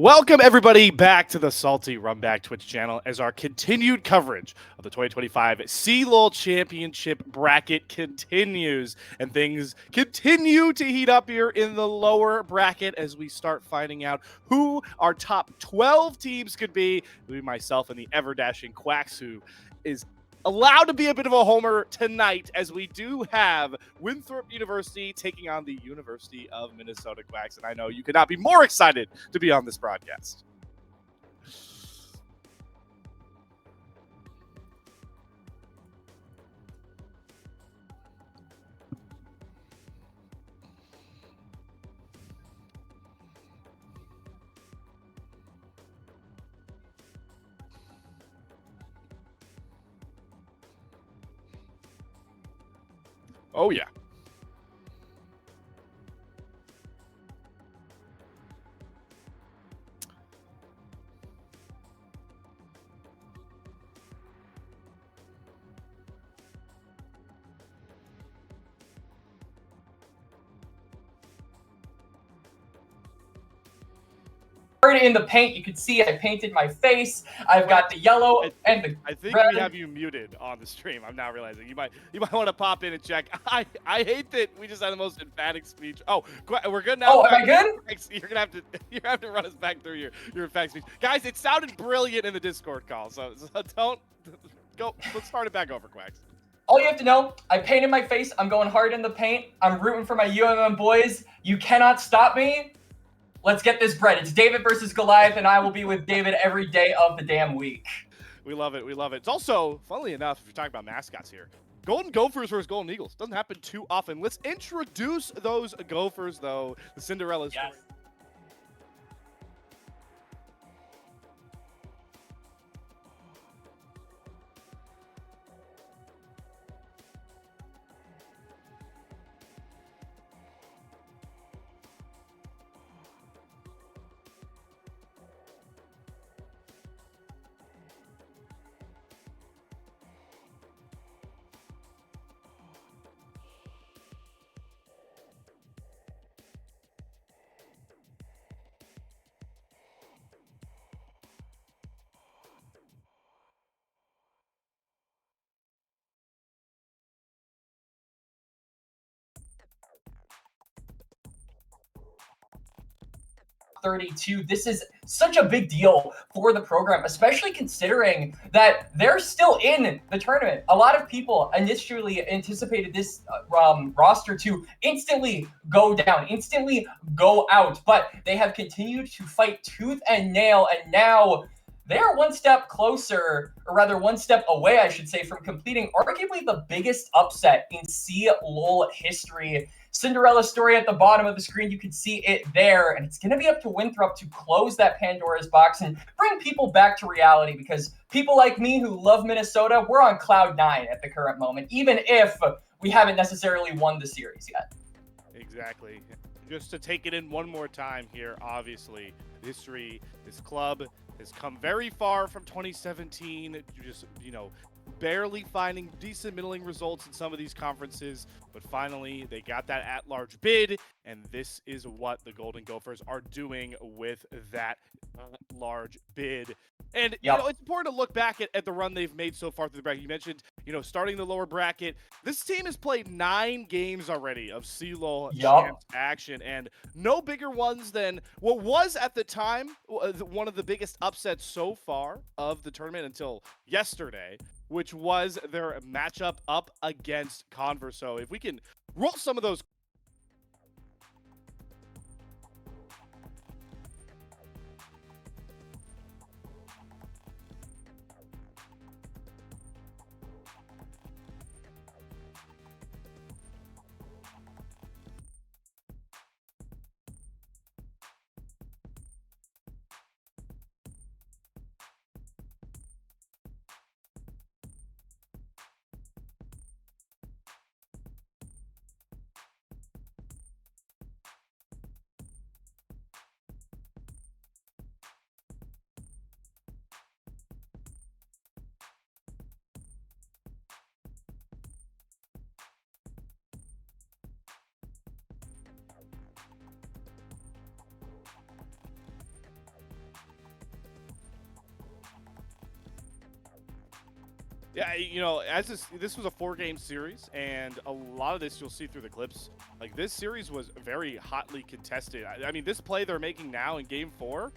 Welcome, everybody, back to the Salty Runback Twitch channel as our continued coverage of the 2025 CLOL Championship bracket continues, and things continue to heat up here in the lower bracket as we start finding out who our top 12 teams could be. Myself and the ever-dashing Quacks, who is allowed to be a bit of a homer tonight, as we do have Winthrop University taking on the University of Minnesota Quacks. And I know you could not be more excited to be on this broadcast. Oh, yeah. Already in the paint, you can see I painted my face. I've got the yellow and the I think red. we have you muted on the stream. I'm now realizing you might want to pop in and check. I hate that we just had the most emphatic speech. Oh, we're good now. Oh, am I good? You're gonna have to run us back through your emphatic speech, guys. It sounded brilliant in the Discord call, so don't go. Let's start it back over, Quacks. All you have to know, I painted my face. I'm going hard in the paint. I'm rooting for my UMM boys. You cannot stop me. Let's get this bread. It's David versus Goliath, and I will be with David every day of the damn week. We love it. We love it. It's also, funnily enough, if you're talking about mascots here, Golden Gophers versus Golden Eagles doesn't happen too often. Let's introduce those Gophers, though. The Cinderella story. Yes. $32. This is such a big deal for the program, especially considering that they're still in the tournament. A lot of people initially anticipated this roster to instantly go down, instantly go out, but they have continued to fight tooth and nail, and now they are one step closer, or rather one step away, I should say, from completing arguably the biggest upset in CLOL history. Cinderella story at the bottom of the screen, you can see it there, and it's going to be up to Winthrop to close that Pandora's box and bring people back to reality, because people like me who love Minnesota, we're on cloud 9 at the current moment, even if we haven't necessarily won the series yet. Exactly. Just to take it in one more time here, obviously, history, this club has come very far from 2017, just, barely finding decent middling results in some of these conferences, but finally they got that at-large bid, and this is what the Golden Gophers are doing with that large bid. And it's important to look back at the run they've made so far through the bracket. You mentioned, starting the lower bracket. This team has played 9 games already of CLOL champs action, and no bigger ones than what was at the time one of the biggest upsets so far of the tournament until yesterday, which was their matchup up against Converse. So if we can roll some of those. Yeah, as this was a 4-game series, and a lot of this you'll see through the clips. Like, this series was very hotly contested. I mean, this play they're making now in Game 4,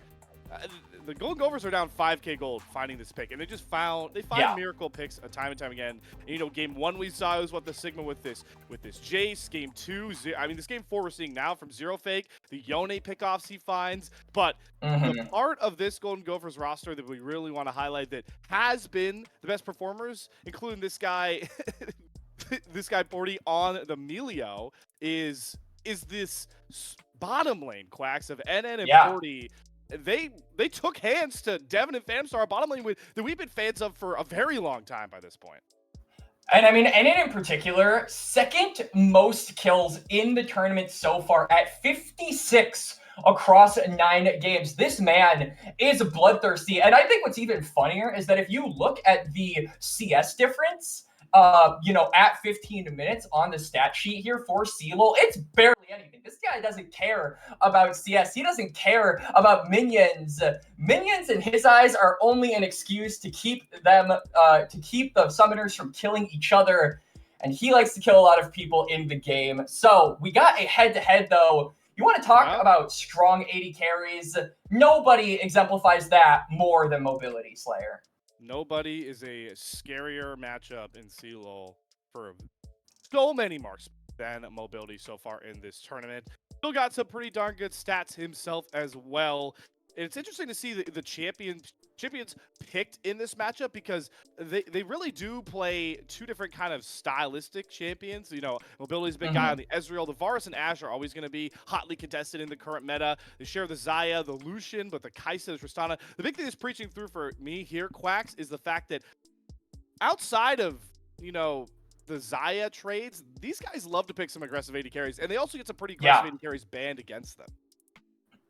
the Golden Gophers are down 5K gold finding this pick, and they find miracle picks time and time again. And, Game 1 we saw was what the Sigma with this Jace. Game 2, this Game 4 we're seeing now from Zero Fake, the Yone pickoffs he finds. But the part of this Golden Gophers roster that we really want to highlight that has been the best performers, including this guy, this guy 40 on the Melio, is this bottom lane, Quacks, of NN and 40. They took hands to Devin and Phantomstar, a bottom lane that we've been fans of for a very long time by this point. And I mean, NN in particular, second most kills in the tournament so far at 56 across 9 games. This man is bloodthirsty. And I think what's even funnier is that if you look at the CS difference, at 15 minutes on the stat sheet here for CLOL, it's barely anything. This guy doesn't care about CS. He doesn't care about minions. Minions in his eyes are only an excuse to keep to keep the summoners from killing each other. And he likes to kill a lot of people in the game. So we got a head-to-head though. You want to talk about strong 80 carries? Nobody exemplifies that more than Mobility Slayer. Nobody is a scarier matchup in CLOL for so many marks than Mobility so far in this tournament. Still got some pretty darn good stats himself as well. And it's interesting to see the champions picked in this matchup because they really do play two different kind of stylistic champions. You know, Mobility's a big guy on the Ezreal. The Varus and Ashe are always going to be hotly contested in the current meta. They share the Xayah, the Lucian, but the Kai'Sa, the Tristana. The big thing that's preaching through for me here, Quacks, is the fact that outside of, the Xayah trades, these guys love to pick some aggressive AD carries, and they also get some pretty aggressive AD carries banned against them.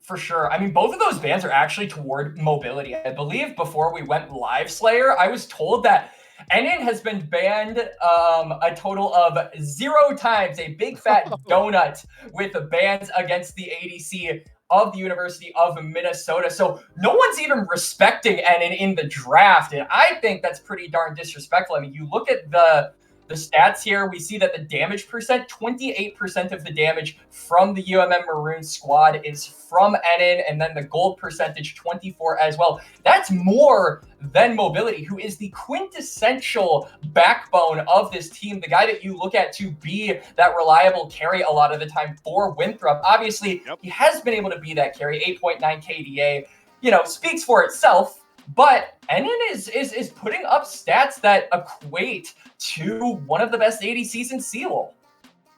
For sure. I mean, both of those bans are actually toward Mobility. I believe before we went live, Slayer, I was told that NN has been banned a total of 0 times, a big fat donut with the bans against the ADC of the University of Minnesota. So no one's even respecting NN in the draft, and I think that's pretty darn disrespectful. I mean, you look at the stats here, we see that the damage percent, 28% of the damage from the UMM Maroon squad is from NN, and then the gold percentage, 24 as well. That's more than Mobility, who is the quintessential backbone of this team, the guy that you look at to be that reliable carry a lot of the time for Winthrop. Obviously, he has been able to be that carry, 8.9 KDA, speaks for itself. But NN is putting up stats that equate to one of the best ADCs in CLOL.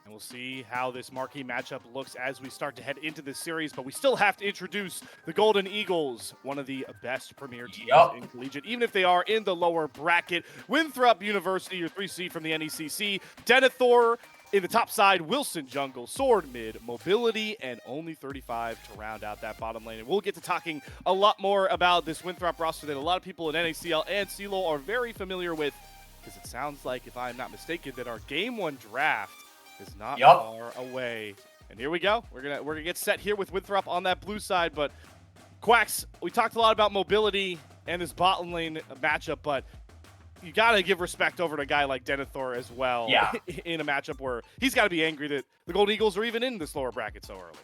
And we'll see how this marquee matchup looks as we start to head into this series, but we still have to introduce the Golden Eagles, one of the best premier teams in Collegiate, even if they are in the lower bracket. Winthrop University, your 3C from the NECC. Denethor in the top side, Wilson jungle, Sword mid, Mobility, and only 35 to round out that bottom lane. And we'll get to talking a lot more about this Winthrop roster that a lot of people in NACL and CLOL are very familiar with, because it sounds like, if I'm not mistaken, that our Game 1 draft is not far away. And here we go. We're gonna get set here with Winthrop on that blue side. But Quacks, we talked a lot about Mobility and this bottom lane matchup, but you got to give respect over to a guy like Denethor as well in a matchup where he's got to be angry that the Gold Eagles are even in this lower bracket so early.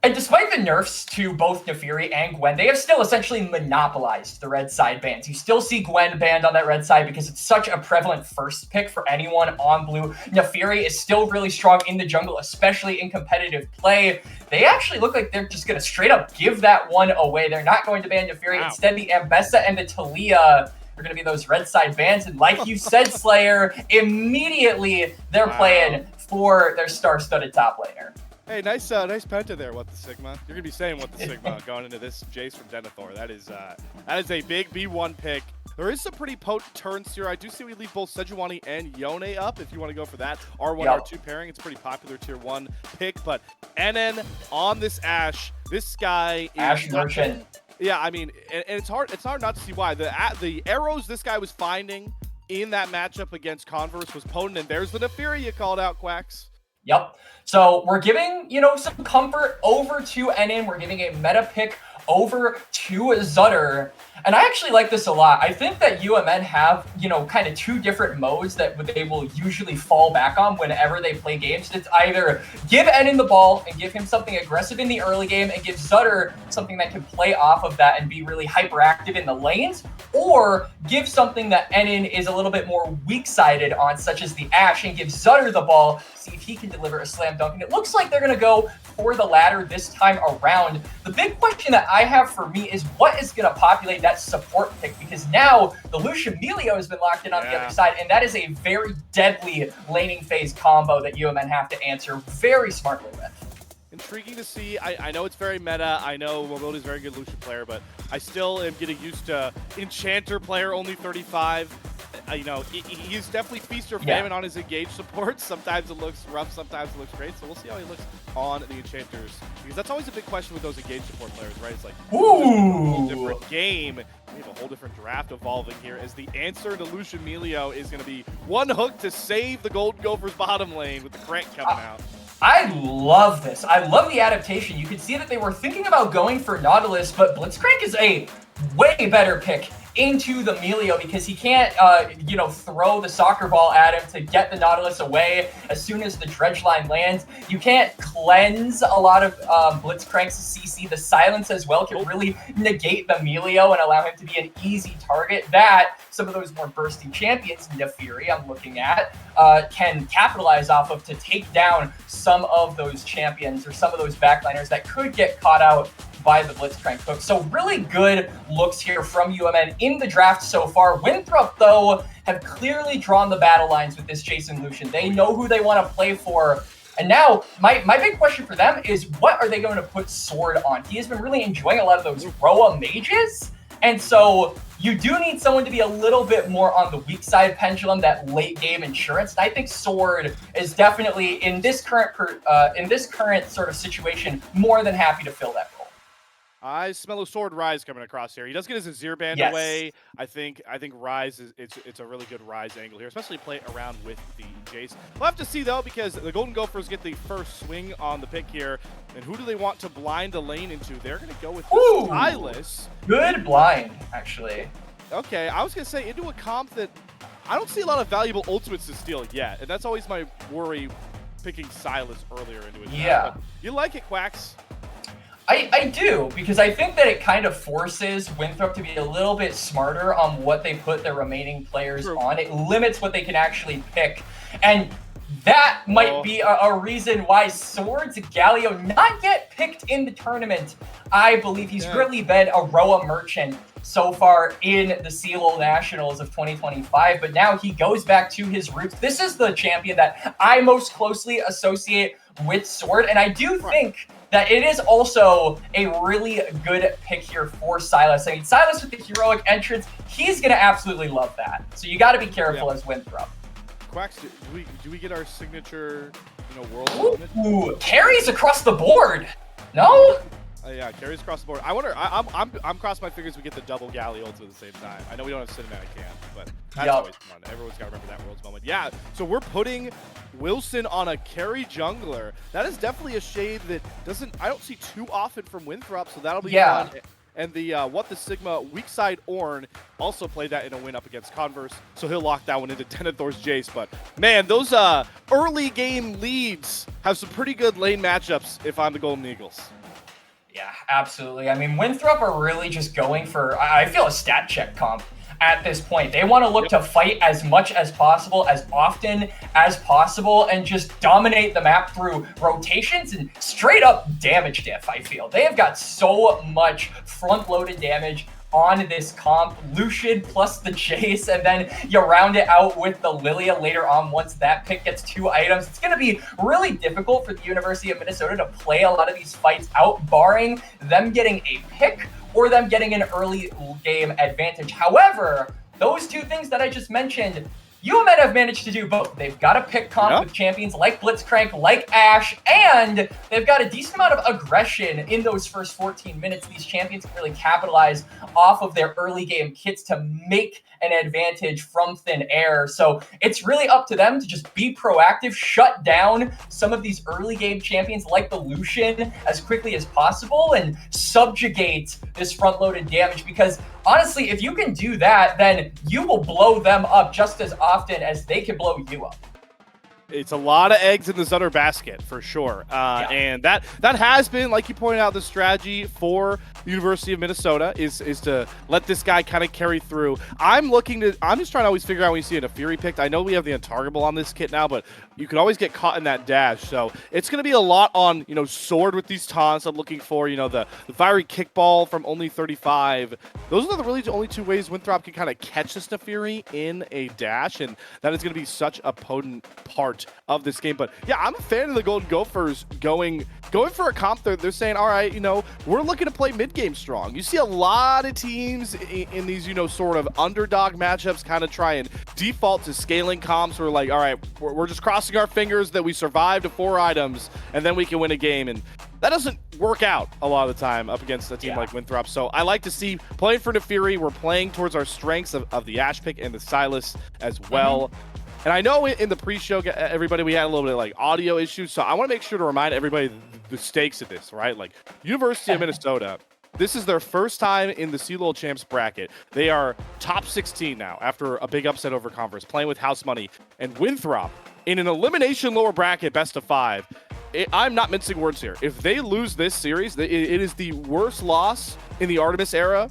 And despite the nerfs to both Naafiri and Gwen, they have still essentially monopolized the red side bans. You still see Gwen banned on that red side because it's such a prevalent first pick for anyone on blue. Naafiri is still really strong in the jungle, especially in competitive play. They actually look like they're just going to straight up give that one away. They're not going to ban Naafiri. Instead, the Ambessa and the Talia are going to be those red side bans. And like you said, Slayer, immediately they're playing for their star-studded top laner. Hey, nice penta there, What the Sigma. You're gonna be saying What the Sigma going into this Jace from Denethor. That is a big B1 pick. There is some pretty potent turns here. I do see we leave both Sejuani and Yone up if you want to go for that R1, R2 pairing. It's pretty popular tier 1 pick, but NN on this Ashe. This guy is Ashe Merchant. Yeah, I mean, and it's hard not to see why. The arrows this guy was finding in that matchup against Converse was potent, and there's the Naafiri you called out, Quacks. Yep. So we're giving, some comfort over to NN. We're giving a meta pick over to Zutter. And I actually like this a lot. I think that UMN have, kind of 2 different modes that they will usually fall back on whenever they play games. It's either give NN the ball and give him something aggressive in the early game and give Zutter something that can play off of that and be really hyperactive in the lanes, or give something that NN is a little bit more weak-sided on, such as the Ashe, and give Zutter the ball, see if he can deliver a slam dunk. And it looks like they're going to go for the latter this time around. The big question that I have for me is what is going to populate that support pick, because now the Lucian Melio has been locked in on the other side, and that is a very deadly laning phase combo that UMN have to answer very smartly with. Intriguing to see. I know it's very meta. I know Mobility is a very good Lucian player, but I still am getting used to Enchanter player only 35. you know, he's definitely feast or famine on his engaged support. Sometimes it looks rough, sometimes it looks great. So we'll see how he looks on the Enchanters, because that's always a big question with those engaged support players, right? It's like, ooh, a whole different game. We have a whole different draft evolving here, as the answer to Lucian Melio is going to be one hook to save the Golden Gophers bottom lane with the crank coming out. I love this. I love the adaptation. You can see that they were thinking about going for Nautilus, but Blitzcrank is a way better pick into the Melio, because he can't, you know, throw the soccer ball at him to get the Nautilus away as soon as the dredge line lands. You can't cleanse a lot of Blitzcrank's CC. The silence as well can really negate the Melio and allow him to be an easy target that some of those more bursty champions, Nefiri I'm looking at, can capitalize off of to take down some of those champions or some of those backliners that could get caught out by the Blitzcrank hook. So really good looks here from UMN in the draft so far. Winthrop, though, have clearly drawn the battle lines with this Jason Lucian. They know who they want to play for. And now, my big question for them is, what are they going to put Sword on? He has been really enjoying a lot of those Roa mages. And so you do need someone to be a little bit more on the weak side pendulum, that late game insurance. And I think Sword is definitely in this current sort of situation more than happy to fill that role. I smell a Sword Rise coming across here. He does get his Azir band away. I think Rise is it's a really good Rise angle here, especially play around with the Jace. We'll have to see though, because the Golden Gophers get the first swing on the pick here. And who do they want to blind the lane into? They're going to go with Silas. Good blind, actually. Okay, I was going to say into a comp that I don't see a lot of valuable ultimates to steal yet, and that's always my worry picking Silas earlier into it. Yeah. You like it, Quacks? I do, because I think that it kind of forces Winthrop to be a little bit smarter on what they put their remaining players on. It limits what they can actually pick. And that might be a reason why Swords Galio not get picked in the tournament. I believe he's really been a Roa merchant so far in the CLOL Nationals of 2025, but now he goes back to his roots. This is the champion that I most closely associate with Sword, and I do think that it is also a really good pick here for Silas. I mean, Silas with the heroic entrance, he's going to absolutely love that. So you got to be careful as Winthrop. Quacks, do we get our signature, you know, world limit? Ooh, carries across the board. No? Yeah, carries across the board. I wonder. I'm crossing my fingers we get the double Galley ult at the same time. I know we don't have cinematic camp, but that's always fun. Everyone's got to remember that world's moment. Yeah. So we're putting Wilson on a carry jungler. That is definitely a shade that I don't see too often from Winthrop. So that'll be fun. And the What the Sigma weak side Ornn also played that in a win up against Converse, so he'll lock that one into Denethor's Jace. But man, those early game leads have some pretty good lane matchups if I'm the Golden Eagles. Yeah, absolutely. I mean, Winthrop are really just going for, I feel, a stat check comp at this point. They want to look to fight as much as possible, as often as possible, and just dominate the map through rotations and straight up damage diff, I feel. They have got so much front-loaded damage on this comp. Lucian plus the Chase, and then you round it out with the Lilia later on once that pick gets 2 items. It's going to be really difficult for the University of Minnesota to play a lot of these fights out, barring them getting a pick or them getting an early game advantage. However, those two things that I just mentioned, UMN have managed to do both. They've got a pick comp with champions like Blitzcrank, like Ashe, and they've got a decent amount of aggression in those first 14 minutes. These champions can really capitalize off of their early game kits to make an advantage from thin air. So it's really up to them to just be proactive, shut down some of these early game champions like the Lucian as quickly as possible, and subjugate this front-loaded damage, because honestly, if you can do that, then you will blow them up just as often as they can blow you up. It's a lot of eggs in the Zutter basket, for sure. And that has been, like you pointed out, the strategy for the University of Minnesota is to let this guy kind of carry through. I'm just trying to always figure out when you see a Nefiri picked. I know we have the Untargetable on this kit now, but you can always get caught in that dash. So it's going to be a lot on, sword with these taunts. I'm looking for, the fiery kickball from only 35. Those are really the only two ways Winthrop can kind of catch this Naafiri in a dash, and that is going to be such a potent part of this game. But yeah, I'm a fan of the Golden Gophers going for a comp. They're saying, all right, we're looking to play mid-game strong. You see a lot of teams in these, sort of underdog matchups kind of try and default to scaling comps. We're like, all right, we're just crossing our fingers that we survived to 4 items, and then we can win a game. And that doesn't work out a lot of the time up against a team like Winthrop. So I like to see playing for Naafiri, we're playing towards our strengths of the Ash pick and the Silas as well. And I know in the pre-show, everybody, we had a little bit of like audio issues. So I want to make sure to remind everybody the stakes of this, right? Like University of Minnesota, this is their first time in the CLOL Champs bracket. They are top 16 now after a big upset over Converse, playing with house money. And Winthrop in an elimination lower bracket, best of 5. I'm not mincing words here. If they lose this series, it is the worst loss in the Artemis era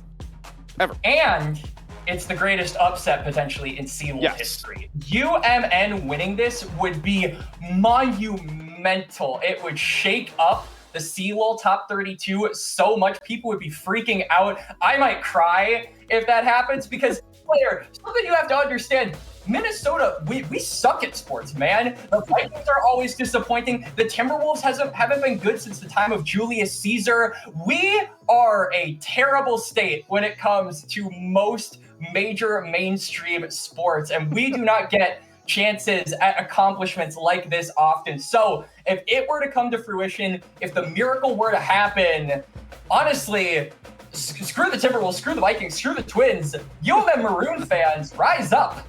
ever. And it's the greatest upset potentially in CLOL history. UMN winning this would be monumental. It would shake up the CLOL top 32 so much. People would be freaking out. I might cry if that happens because, player, something you have to understand, Minnesota, we suck at sports, man. The Vikings are always disappointing. The Timberwolves haven't been good since the time of Julius Caesar. We are a terrible state when it comes to most major mainstream sports, and we do not get chances at accomplishments like this often. So if it were to come to fruition, if the miracle were to happen, honestly, screw the Timberwolves, screw the Vikings, screw the Twins. UMN Maroon fans, rise up.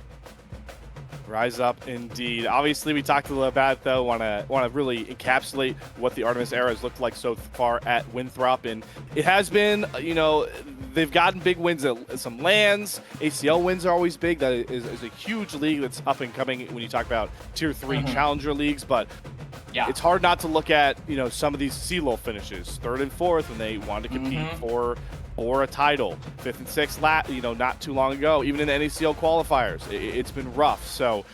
Rise up, indeed. Obviously, we talked a little about it, though. Want to really encapsulate what the Artemis era has looked like so far at Winthrop, and it has been, they've gotten big wins at some lands. ACL wins are always big. That is a huge league that's up and coming when you talk about Tier 3 Challenger leagues, but it's hard not to look at, some of these CLOL finishes, 3rd and 4th, when they wanted to compete for a title, 5th and 6th, not too long ago, even in the NACL qualifiers. It's been rough. So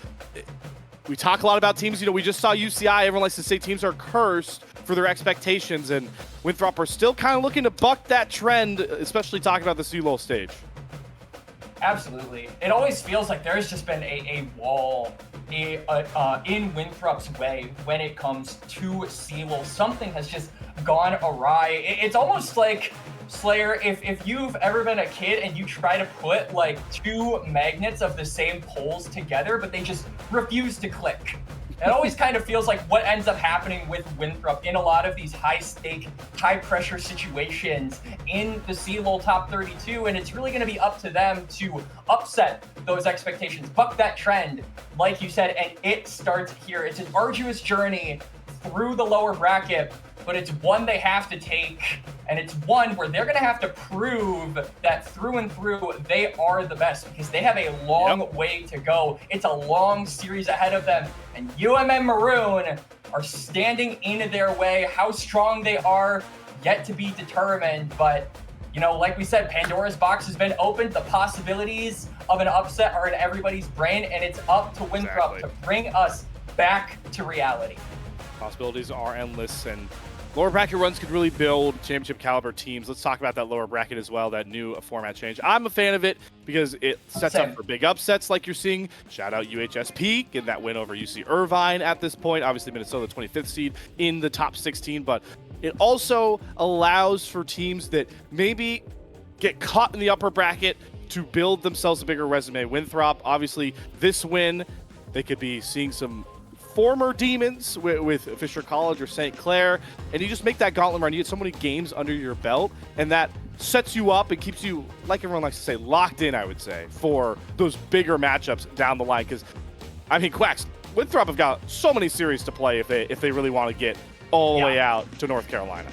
we talk a lot about teams. We just saw UCI. Everyone likes to say teams are cursed for their expectations, and Winthrop are still kind of looking to buck that trend, especially talking about the CLOL stage. Absolutely. It always feels like there's just been a wall in Winthrop's way when it comes to CLOL. Something has just gone awry. It's almost like, Slayer, if you've ever been a kid and you try to put like 2 magnets of the same poles together, but they just refuse to click. It always kind of feels like what ends up happening with Winthrop in a lot of these high-stake, high-pressure situations in the CLOL top 32, and it's really going to be up to them to upset those expectations, buck that trend, like you said, and it starts here. It's an arduous journey through the lower bracket, but it's one they have to take, and it's one where they're going to have to prove that through and through they are the best, because they have a long way to go. It's a long series ahead of them, and UMN Maroon are standing in their way. How strong they are, yet to be determined, but like we said, Pandora's box has been opened. The possibilities of an upset are in everybody's brain, and it's up to Winthrop to bring us back to reality. Possibilities are endless, and lower bracket runs could really build championship caliber teams. Let's talk about that lower bracket as well, that new format change. I'm a fan of it because it sets up for big upsets like you're seeing. Shout out UHSP, getting that win over UC Irvine at this point. Obviously, Minnesota, 25th seed in the top 16, but it also allows for teams that maybe get caught in the upper bracket to build themselves a bigger resume. Winthrop, obviously, this win, they could be seeing some former demons with Fisher College or St. Clair, and you just make that gauntlet run. You get so many games under your belt, and that sets you up and keeps you, like everyone likes to say, locked in, I would say, for those bigger matchups down the line. Because, Quacks, Winthrop have got so many series to play if they really want to get all the way out to North Carolina.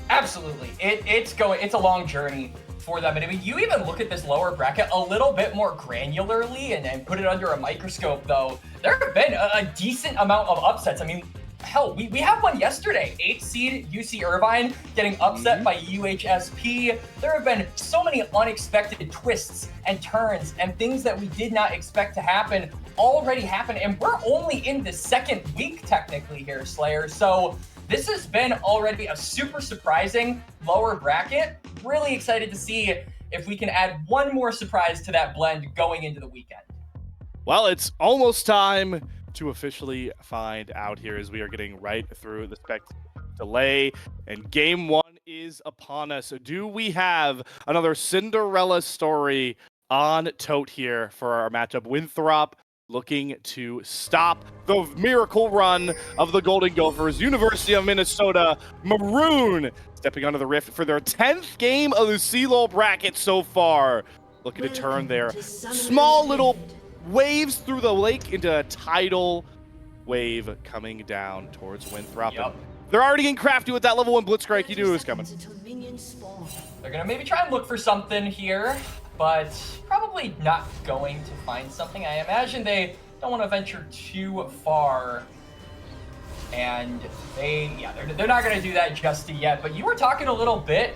Absolutely. It's a long journey for them. And I mean, you even look at this lower bracket a little bit more granularly and put it under a microscope, though. There have been a decent amount of upsets. I mean, hell, we have one yesterday. 8th seed UC Irvine getting upset by UHSP. There have been so many unexpected twists and turns and things that we did not expect to happen already happened, and we're only in the second week technically here, Slayer. So this has been already a super surprising lower bracket. Really excited to see if we can add one more surprise to that blend going into the weekend. Well, it's almost time to officially find out here as we are getting right through the spec delay, and game one is upon us. Do we have another Cinderella story on tote here for our matchup? Winthrop looking to stop the miracle run of the Golden Gophers. University of Minnesota Maroon stepping onto the rift for their 10th game of the CLOL bracket so far. Looking to turn their small little waves through the lake into a tidal wave coming down towards Winthrop. Yep. They're already getting crafty with that level 1 Blitzcrank. You knew it was coming. They're gonna maybe try and look for something here, but probably not going to find something. I imagine they don't want to venture too far. And they're not going to do that just yet. But you were talking a little bit,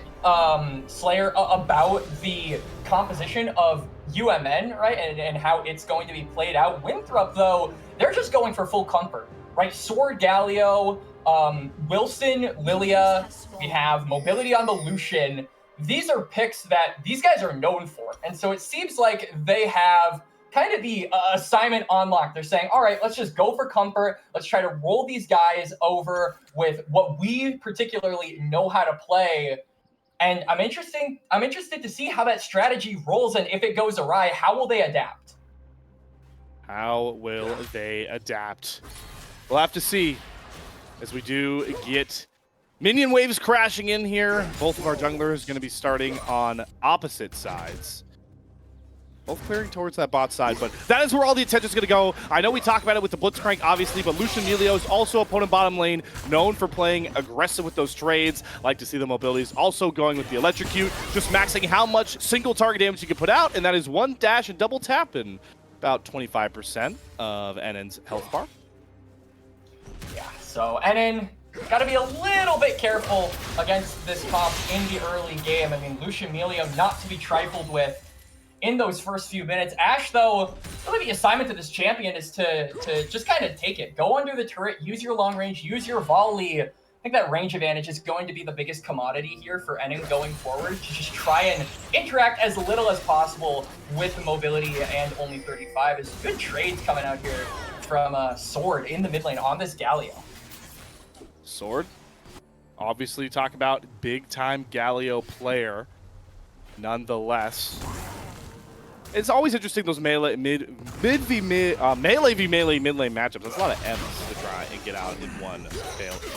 Slayer, about the composition of UMN, right? And how it's going to be played out. Winthrop, though, they're just going for full comfort, right? Sword Galio, Wilson, Lilia, we have mobility on the Lucian. These are picks that these guys are known for. And so it seems like they have kind of the assignment on lock. They're saying, all right, let's just go for comfort. Let's try to roll these guys over with what we particularly know how to play. And I'm interested to see how that strategy rolls, and if it goes awry, how will they adapt? How will they adapt? We'll have to see as we do get minion waves crashing in here. Both of our junglers going to be starting on opposite sides. Both clearing towards that bot side, but that is where all the attention is going to go. I know we talked about it with the Blitzcrank, obviously, but Lucian Melio is also opponent bottom lane, known for playing aggressive with those trades. Like to see the mobilities also going with the Electrocute, just maxing how much single target damage you can put out, and that is one dash and double tap and about 25% of NN's health bar. Yeah, so NN got to be a little bit careful against this comp in the early game. I mean, Lucian Melio not to be trifled with in those first few minutes. Ashe, though, really the assignment to this champion is to just kind of take it. Go under the turret, use your long range, use your volley. I think that range advantage is going to be the biggest commodity here for NN going forward, to just try and interact as little as possible with the mobility and only 35. There's good trades coming out here from Sword in the mid lane on this Galio. Sword, obviously talk about big-time Galio player. Nonetheless, it's always interesting, those melee melee v melee mid lane matchups. That's a lot of M's to try and get out in one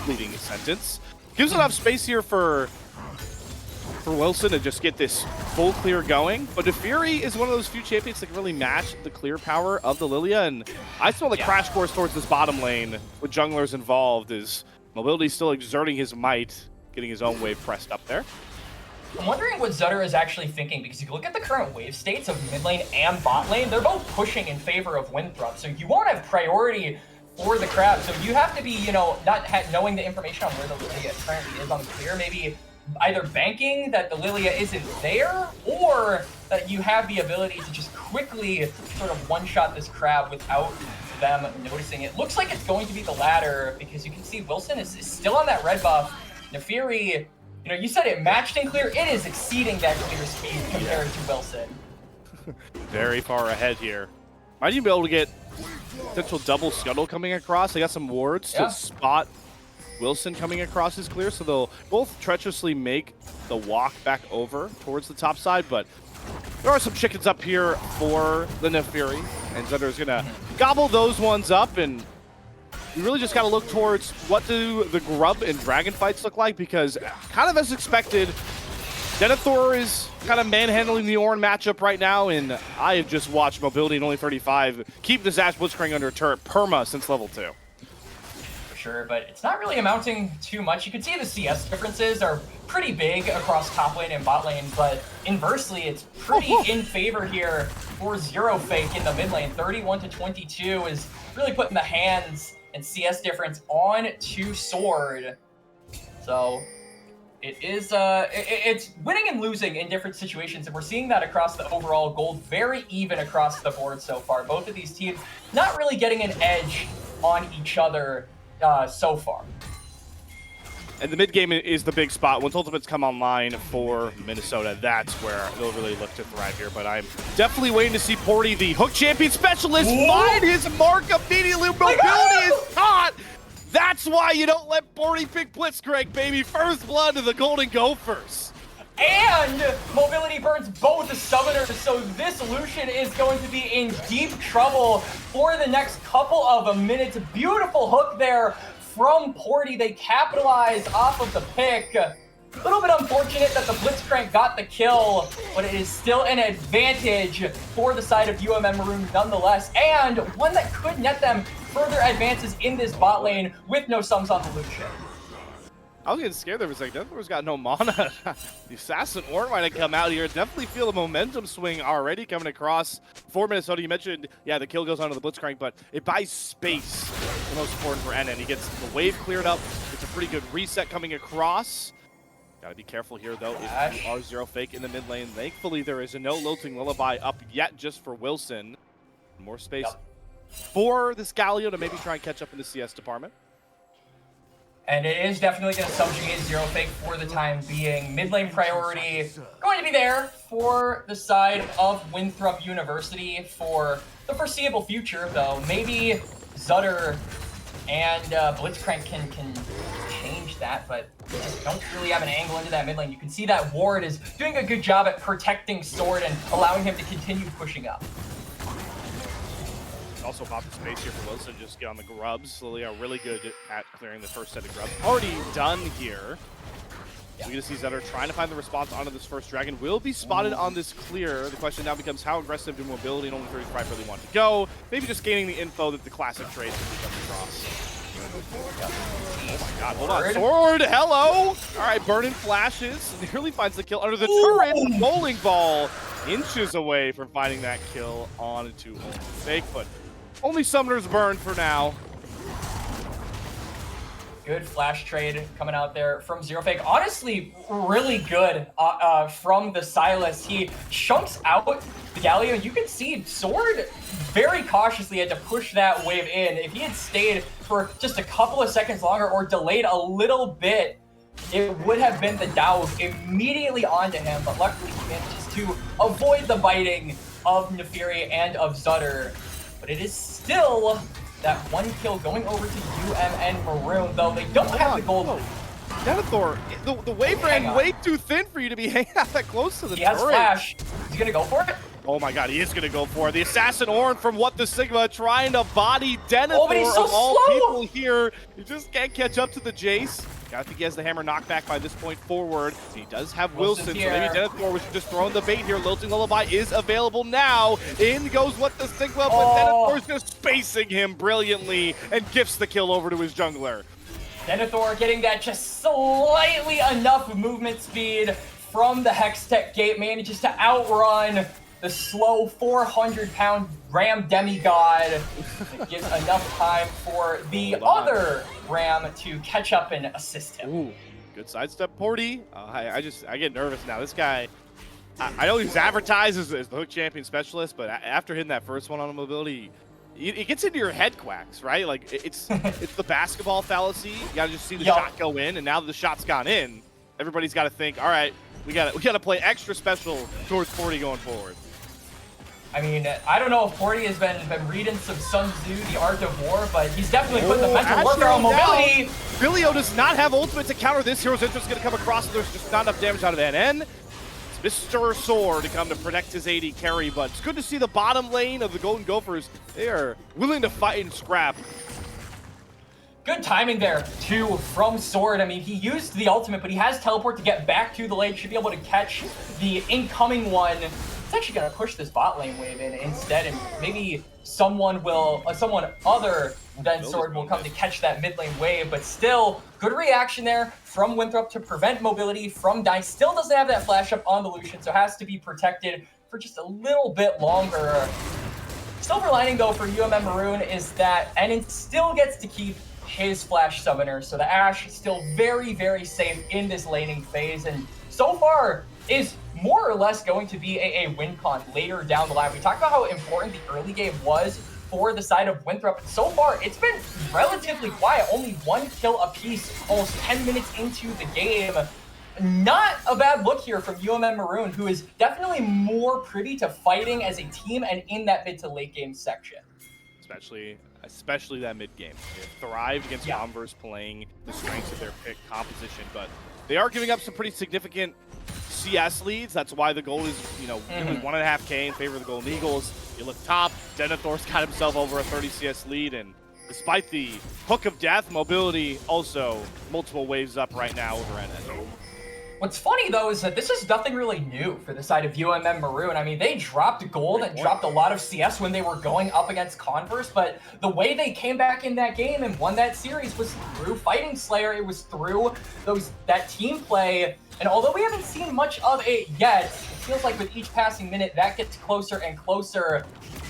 leading sentence. Gives enough space here for Wilson to just get this full clear going. But Defiri is one of those few champions that can really match the clear power of the Lilia. And I smell the crash course towards this bottom lane with junglers involved. Is mobility still exerting his might, getting his own wave pressed up there. I'm wondering what Zutter is actually thinking, because if you look at the current wave states of mid lane and bot lane, they're both pushing in favor of Winthrop. So you won't have priority for the crab. So you have to be, you know, not knowing the information on where the Lilia currently is on the clear, maybe either banking that the Lilia isn't there, or that you have the ability to just quickly sort of one-shot this crab without them noticing it. Looks like it's going to be the latter, because you can see Wilson is still on that red buff. Nefiri, you know, you said it matched in clear. It is exceeding that clear speed compared to Wilson. Very far ahead here. Might even be able to get potential double scuttle coming across. They got some wards to spot Wilson coming across his clear, so they'll both treacherously make the walk back over towards the top side, but there are some chickens up here for the Nefiri, and Zutter is gonna gobble those ones up, and we really just got to look towards what do the Grub and Dragon fights look like, because kind of as expected, Denethor is kind of manhandling the Ornn matchup right now, and I have just watched mobility and only 35 keep this Ashe Blitzcrank under turret perma since level 2. For sure, but it's not really amounting too much. You can see the CS differences are pretty big across top lane and bot lane, but inversely, it's pretty in favor here for Zero Fake in the mid lane. 31-22 is really putting the hands and CS difference on to Sword. So It is, it's winning and losing in different situations, and we're seeing that across the overall gold, very even across the board so far. Both of these teams not really getting an edge on each other so far. And the mid game is the big spot. Once ultimates come online for Minnesota, that's where they'll really look to thrive here. But I'm definitely waiting to see Porty, the hook champion specialist, find his mark immediately. Mobility is caught. That's why you don't let Porty pick Blitzcrank, baby. First blood to the Golden Gophers. And Mobility burns both the summoners, so this Lucian is going to be in deep trouble for the next couple of minutes. Beautiful hook there from Porty. They capitalize off of the pick. A little bit unfortunate that the Blitzcrank got the kill, but it is still an advantage for the side of UMM Maroon nonetheless, and one that could net them further advances in this bot lane with no sums on the Lucian. I was getting scared there. It was like, Denver's got no mana. The Assassin Orn might have come out here. Definitely feel the momentum swing already coming across for Minnesota. You mentioned, yeah, the kill goes onto the Blitzcrank, but it buys space. The most important for NN. He gets the wave cleared up. It's a pretty good reset coming across. Gotta be careful here, though. If you are zero fake in the mid lane, thankfully there is a no lilting lullaby up yet just for Wilson. More space for this Galio to maybe try and catch up in the CS department. And it is definitely going to subjugate zero fake for the time being. Mid lane priority going to be there for the side of Winthrop University for the foreseeable future, though. Maybe Zutter and Blitzcrank can change that, but they just don't really have an angle into that mid lane. You can see that Ward is doing a good job at protecting Sword and allowing him to continue pushing up. Also pop the space here for Wilson, just get on the grubs. Lily are really good at clearing the first set of grubs. Already done here. We're going to see Zutter trying to find the response onto this first dragon. Will be spotted on this clear. The question now becomes how aggressive do Mobility and only 35 really want to go? Maybe just gaining the info that the classic trades can come across. Oh my god, hold on. Sword, hello! Alright, Burning flashes. Nearly finds the kill under the turret. Bowling ball inches away from finding that kill onto Fake, but only Summoners burn for now. Good flash trade coming out there from Zero Fake. Honestly, really good from the Silas. He chunks out the Galio. You can see Sword very cautiously had to push that wave in. If he had stayed for just a couple of seconds longer or delayed a little bit, it would have been the dive immediately onto him. But luckily, he manages to avoid the biting of Nefiri and of Zutter. But it is still that one kill going over to UMN Maroon, though they don't have the gold. Denethor, the wave ran way too thin for you to be hanging out that close to the turret. He has flash. He's gonna go for it. Oh my god, he is gonna go for it. The Assassin Orn from What the Sigma trying to body Denethor but he's so of all slow. people here. He just can't catch up to the Jace. I think he has the hammer knockback by this point forward. He does have Wilson, so maybe Denethor was just throwing the bait here. Lilting Lullaby is available now. In goes What the Sigma, but Denethor's just spacing him brilliantly and gifts the kill over to his jungler. Denethor getting that just slightly enough movement speed from the Hextech gate, manages to outrun the slow 400-pound Ram demigod. It gives enough time for the other Ram to catch up and assist him. Ooh, good sidestep, Porty. I get nervous now. This guy, I know he's advertised as the hook champion specialist, but after hitting that first one on Mobility, it gets into your head, Quacks, right? Like it's the basketball fallacy. You gotta just see the shot go in, and now that the shot's gone in, everybody's got to think, all right, we gotta play extra special towards Porty going forward. I mean, I don't know if Porty has been reading some Sun Tzu, The Art of War, but he's definitely putting the mental work on Mobility. Billio does not have ultimate to counter this. Hero's Interest going to come across, and there's just not enough damage out of NN. It's Mr. Sword to come to protect his AD carry, but it's good to see the bottom lane of the Golden Gophers. They are willing to fight and scrap. Good timing there, too, from Sword. I mean, he used the ultimate, but he has teleport to get back to the lane. Should be able to catch the incoming one. It's actually going to push this bot lane wave in instead, and maybe someone other than Sword will come to catch that mid lane wave, but still, good reaction there from Winthrop to prevent Mobility from dying. Still doesn't have that flash up on the Lucian, so has to be protected for just a little bit longer. Silver lining, though, for UMM Maroon is that Enon still gets to keep his Flash Summoner. So the Ashe still very, very safe in this laning phase. And so far is more or less going to be a win con later down the line. We talked about how important the early game was for the side of Winthrop. So far, it's been relatively quiet. Only 1 kill apiece, almost 10 minutes into the game. Not a bad look here from UMM Maroon, who is definitely more privy to fighting as a team and in that mid to late game section. Especially that mid game. They have thrived against Converse playing the strengths of their pick composition, but they are giving up some pretty significant CS leads. That's why the goal is, 1.5K in favor of the Golden Eagles. You look top, Denethor's got himself over a 30 CS lead, and despite the hook of death, Mobility also multiple waves up right now over NN. What's funny, though, is that this is nothing really new for the side of UMM Maroon. I mean, they dropped gold and dropped a lot of CS when they were going up against Converse, but the way they came back in that game and won that series was through Fighting Slayer. It was through that team play, and although we haven't seen much of it yet, it feels like with each passing minute, that gets closer and closer.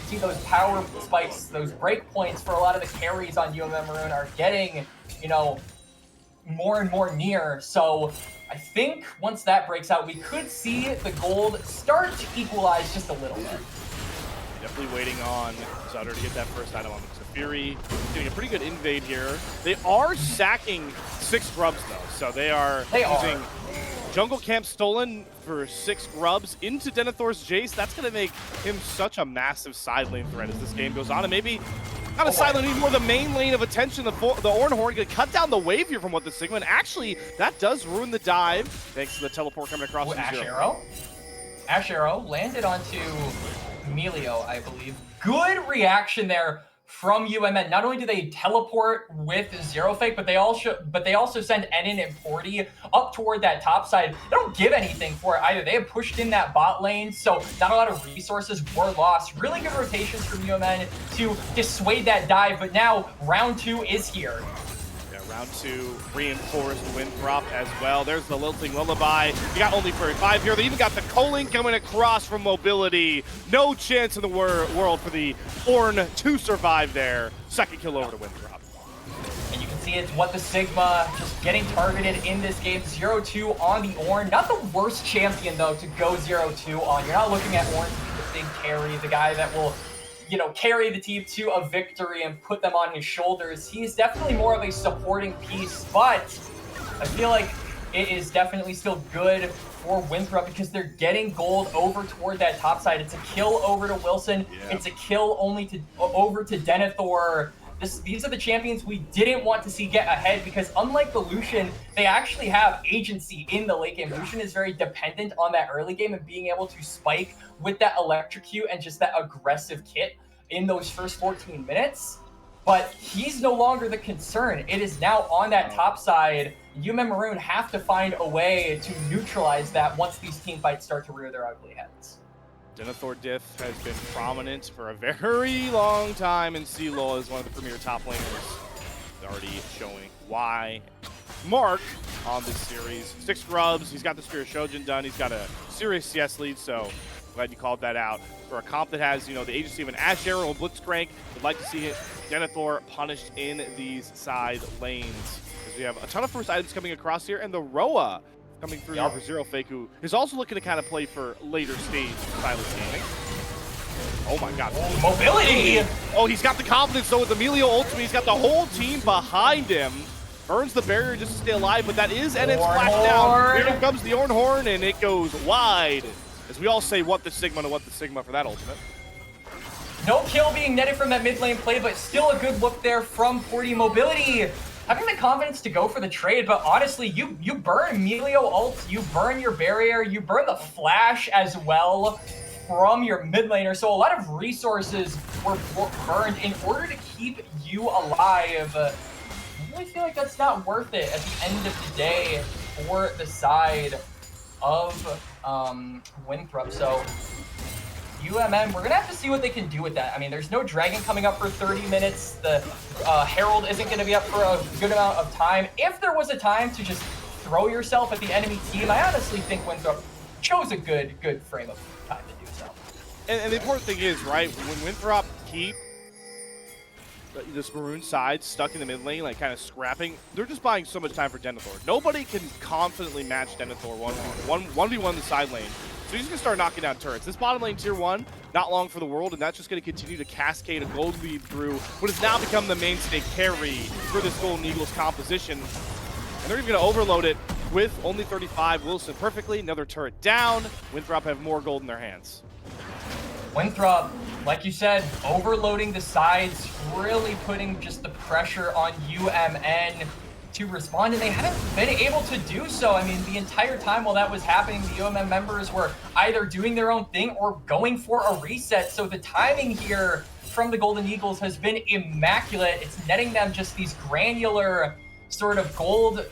See those power spikes, those break points for a lot of the carries on UMM Maroon are getting, more and more near. So I think once that breaks out, we could see the gold start to equalize just a little bit. Definitely waiting on Zutter to get that first item on the Fury. Doing a pretty good invade here. They are sacking 6 grubs though, so they are using Jungle Camp stolen for 6 grubs into Denethor's Jace. That's going to make him such a massive side lane threat as this game goes on, and maybe not a side lane, anymore the main lane of attention. The Ornhorn going to cut down the wave here from what the Sigma, and actually that does ruin the dive thanks to the teleport coming across. Ashe Arrow landed onto Emilio, I believe. Good reaction there from UMN. Not only do they teleport with Zero Fake, but they also send Enin and Porty up toward that top side. They don't give anything for it either. They have pushed in that bot lane, so not a lot of resources were lost. Really good rotations from UMN to dissuade that dive, but now round 2 is here. Round 2 reinforced Winthrop as well. There's the Lilting Lullaby. You got only 35 here. They even got the Culling coming across from Mobility. No chance in the world for the Ornn to survive there. Second kill over to Winthrop. And you can see it's what the Sigma just getting targeted in this game. 0-2 on the Ornn. Not the worst champion, though, to go 0-2 on. You're not looking at Ornn to be the big carry, the guy that will carry the team to a victory and put them on his shoulders. He's definitely more of a supporting piece, but I feel like it is definitely still good for Winthrop because they're getting gold over toward that top side. It's a kill over to Wilson. Yeah. It's a kill over to Denethor. These are the champions we didn't want to see get ahead because unlike the Lucian, they actually have agency in the late game. Lucian is very dependent on that early game and being able to spike with that electrocute and just that aggressive kit in those first 14 minutes. But he's no longer the concern. It is now on that top side. UMM Maroon have to find a way to neutralize that once these team fights start to rear their ugly heads. Denethor Diff has been prominent for a very long time in CLOL as one of the premier top laners. They're already showing why. Mark on this series, 6 grubs. He's got the Spear of Shojin done. He's got a serious CS lead, so glad you called that out. For a comp that has, the agency of an Ashe Arrow and Blitzcrank, would like to see it. Denethor punished in these side lanes. Because we have a ton of first items coming across here, and the Roa coming through here for Zero Fake, who is also looking to kind of play for later stage Silas Gaming. Oh my god. Mobility! Oh, he's got the confidence, though, with Emilio ultimate. He's got the whole team behind him. Burns the barrier just to stay alive, but that is Ennet's flash down. Here comes the Ornhorn, and it goes wide. As we all say, what the Sigma to what the Sigma for that ultimate. No kill being netted from that mid lane play, but still a good look there from Porty. Mobility having the confidence to go for the trade, but honestly, you burn Emilio ult, you burn your barrier, you burn the flash as well from your mid laner, so a lot of resources were burned in order to keep you alive. I really feel like that's not worth it at the end of the day for the side of Winthrop. So UMM, we're gonna have to see what they can do with that. I mean, there's no Dragon coming up for 30 minutes. The Herald isn't gonna be up for a good amount of time. If there was a time to just throw yourself at the enemy team, I honestly think Winthrop chose a good frame of time to do so. And the important thing is, right, when Winthrop keep this maroon side stuck in the mid lane, like kind of scrapping. They're just buying so much time for Denethor. Nobody can confidently match Denethor 1v1 the side lane. So he's gonna start knocking down turrets. This bottom lane tier 1, not long for the world, and that's just gonna continue to cascade a gold lead through what has now become the mainstay carry for this Golden Eagles composition. And they're even gonna overload it with only 35. Wilson perfectly, another turret down. Winthrop have more gold in their hands. Winthrop, like you said, overloading the sides, really putting just the pressure on UMN to respond, and they haven't been able to do so. I mean, the entire time while that was happening, the UMN members were either doing their own thing or going for a reset. So the timing here from the Golden Eagles has been immaculate. It's netting them just these granular sort of gold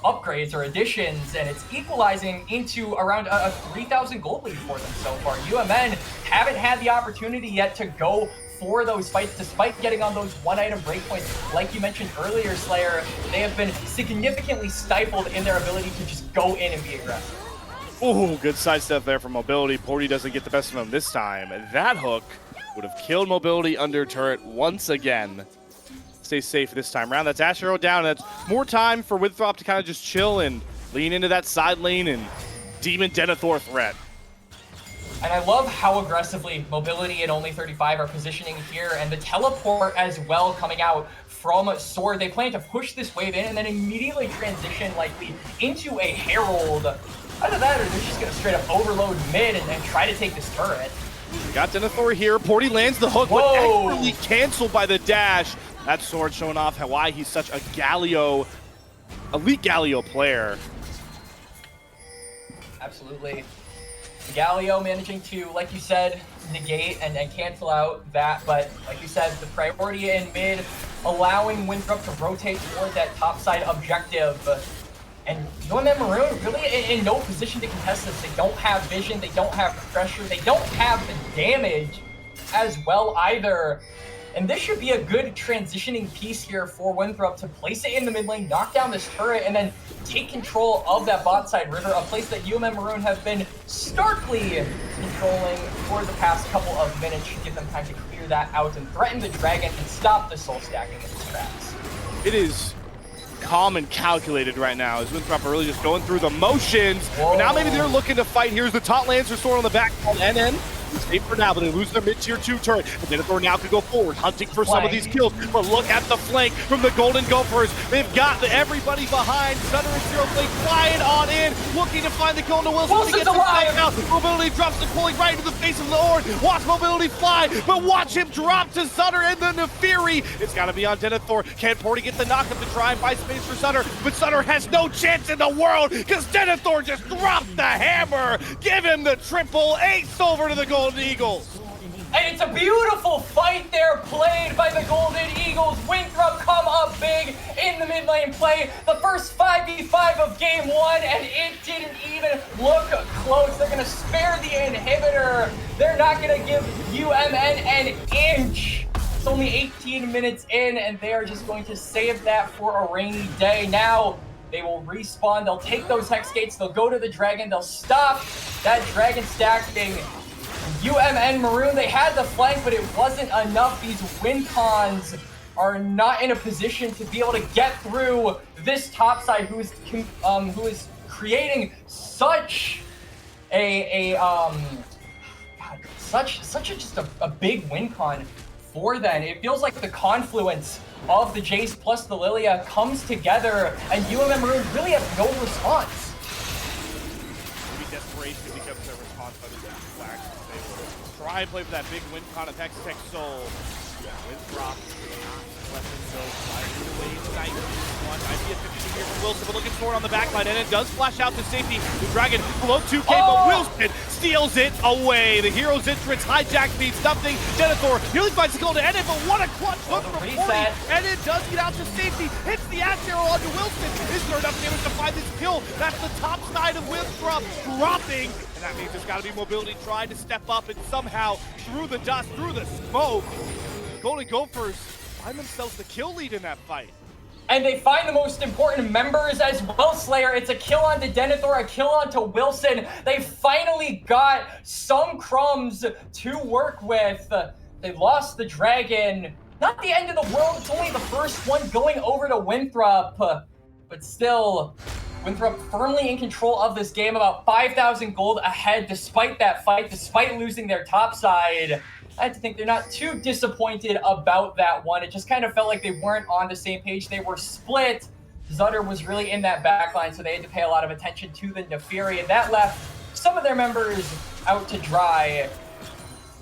upgrades or additions, and it's equalizing into around a 3,000 gold lead for them so far. UMN haven't had the opportunity yet to go for those fights, despite getting on those one-item breakpoints. Like you mentioned earlier, Slayer, they have been significantly stifled in their ability to just go in and be aggressive. Ooh, good sidestep there from Mobility. Porty doesn't get the best of him this time. That hook would have killed Mobility under turret once again. Stay safe this time around. That's Ash Arrow down. That's more time for Winthrop to kind of just chill and lean into that side lane and Demon Denethor threat. And I love how aggressively Mobility and Only 35 are positioning here, and the teleport as well coming out from Sword. They plan to push this wave in and then immediately transition likely into a Herald. Either that or they're just going to straight up overload mid and try to take this turret. We got Denethor here. Porty lands the hook, but expertly canceled by the dash. That Sword showing off why he's such a Galio, elite Galio player. Absolutely. Galio managing to, like you said, negate and cancel out that, but like you said, the priority in mid, allowing Winthrop to rotate toward that topside objective. And UMN Maroon really in no position to contest this. They don't have vision, they don't have pressure, they don't have the damage as well either. And this should be a good transitioning piece here for Winthrop to place it in the mid lane, knock down this turret, and then take control of that bot side river, a place that UMN Maroon have been starkly controlling for the past couple of minutes. Should give them time to clear that out and threaten the dragon and stop the soul stacking in its tracks. It is calm and calculated right now as Winthrop are really just going through the motions. But now maybe they're looking to fight. Here's the top Lancer Sword on the back called NN. Safe for now, but they lose their mid-tier 2 turret. And Denethor now could go forward, hunting for some of these kills. But look at the flank from the Golden Gophers. They've got everybody behind. Sutter and Zero Flake flying on in, looking to find the kill into Wilson. Wilson's alive! Out. Mobility drops the pulling right into the face of the Lord. Watch Mobility fly, but watch him drop to Sutter and then the Fury. It's got to be on Denethor. Can Porty get the knockup to try and buy space for Sutter? But Sutter has no chance in the world because Denethor just dropped the hammer. Give him the triple ace over to the Golden Eagles. And it's a beautiful fight there played by the Golden Eagles. Winthrop come up big in the mid lane play. The first 5v5 of game 1, and it didn't even look close. They're going to spare the inhibitor. They're not going to give UMN an inch. It's only 18 minutes in, and they are just going to save that for a rainy day. Now, they will respawn. They'll take those Hex Gates. They'll go to the Dragon. They'll stop that Dragon stacking. UMN Maroon, they had the flank, but it wasn't enough. These win cons are not in a position to be able to get through this top side who is creating such just a big win con for them. It feels like the confluence of the Jace plus the Lilia comes together, and UMN Maroon really have no response. Maybe desperation becomes their response by the flag. They will try and play for that big win con of Hex Tech Soul. Winthrop, weapons go sliding away inside one. Might be a 50 here from Wilson, but looking forward on the backline, and it does flash out to safety. The Dragon below 2K, but Wilson steals it away. The hero's entrance, hijack means nothing. Denethor nearly finds the goal to end it, but what a clutch hook from Porty. And it does get out to safety. Hits the Ash Arrow onto Wilson. Is there enough damage to find this kill? That's the top side of Winthrop dropping. And that means there's got to be Mobility trying to step up and somehow, through the dust, through the smoke, Golden Gophers find themselves the kill lead in that fight. And they find the most important members as well, Slayer. It's a kill onto Denethor, a kill onto Wilson. They finally got some crumbs to work with. They lost the dragon. Not the end of the world. It's only the first one going over to Winthrop. But still, Winthrop firmly in control of this game, about 5,000 gold ahead despite that fight, despite losing their top side. I have to think they're not too disappointed about that one. It just kind of felt like they weren't on the same page. They were split. Zutter was really in that backline, so they had to pay a lot of attention to the Neferi, and that left some of their members out to dry.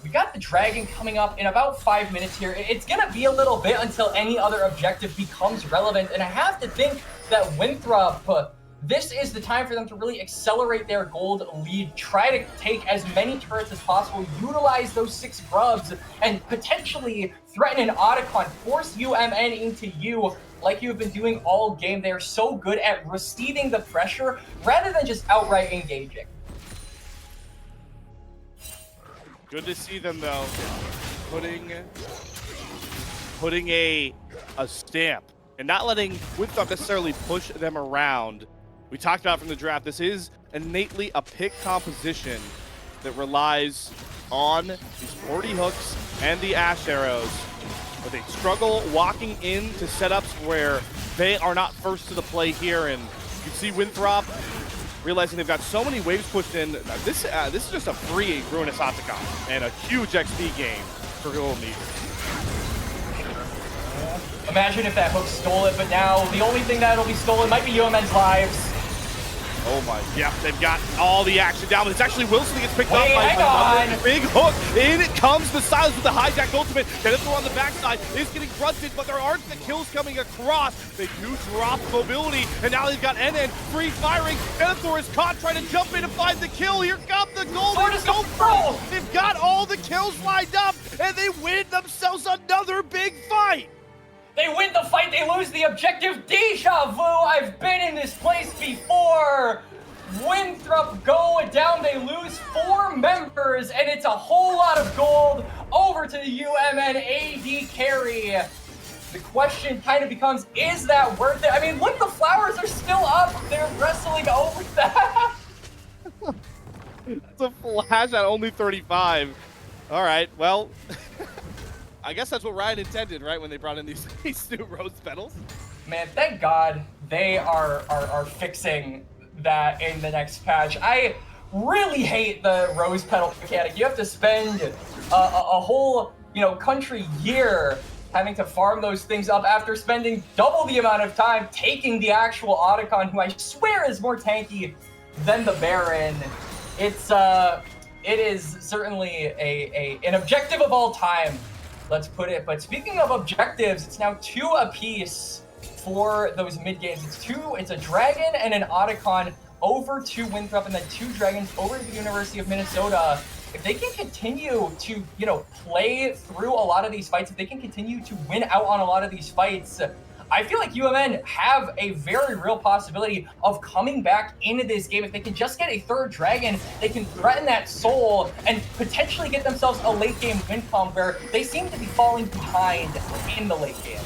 We got the dragon coming up in about 5 minutes here. It's going to be a little bit until any other objective becomes relevant, and I have to think that Winthrop, this is the time for them to really accelerate their gold lead, try to take as many turrets as possible, utilize those 6 grubs, and potentially threaten an Otacon, force UMN into you like you've been doing all game. They're so good at receiving the pressure rather than just outright engaging. Good to see them though, putting a stamp and not letting Winthrop necessarily push them around. We talked about from the draft, this is innately a pick composition that relies on these 40 hooks and the ash arrows, but they struggle walking into setups where they are not first to the play here. And you can see Winthrop realizing they've got so many waves pushed in. This is just a free Ruinous Otacon and a huge XP game for Golden Eagle. Imagine if that hook stole it, but now the only thing that'll be stolen might be UMN's lives. Oh my, yeah, they've got all the action down, but it's actually Wilson that gets picked up by another big hook. In it comes the Silence with the hijacked ultimate. Denethor on the backside is getting grunted, but there aren't the kills coming across. They do drop mobility, and now they've got NN free firing. Denethor is caught trying to jump in to find the kill. Here comes the goal. They've got all the kills lined up, and they win themselves another big fight. They win the fight, they lose the objective. Deja vu, I've been in this place before. Winthrop go down, they lose 4 members, and it's a whole lot of gold over to the UMN AD carry. The question kind of becomes, is that worth it? I mean, look, the flowers are still up. They're wrestling over that. It's a flash at only 35. All right, well, I guess that's what Ryan intended, right, when they brought in these new rose petals. Man, thank God they are fixing that in the next patch. I really hate the rose petal mechanic. You have to spend a whole, country year having to farm those things up after spending double the amount of time taking the actual Otacon, who I swear is more tanky than the Baron. It is certainly an objective of all time, let's put it. But speaking of objectives, it's now 2 apiece for those mid games. It's a dragon and an Otacon over to Winthrop, and then 2 dragons over to the University of Minnesota. If they can continue to, play through a lot of these fights, if they can continue to win out on a lot of these fights, I feel like UMN have a very real possibility of coming back into this game. If they can just get a 3rd dragon, they can threaten that soul and potentially get themselves a late game win comp, where they seem to be falling behind in the late game.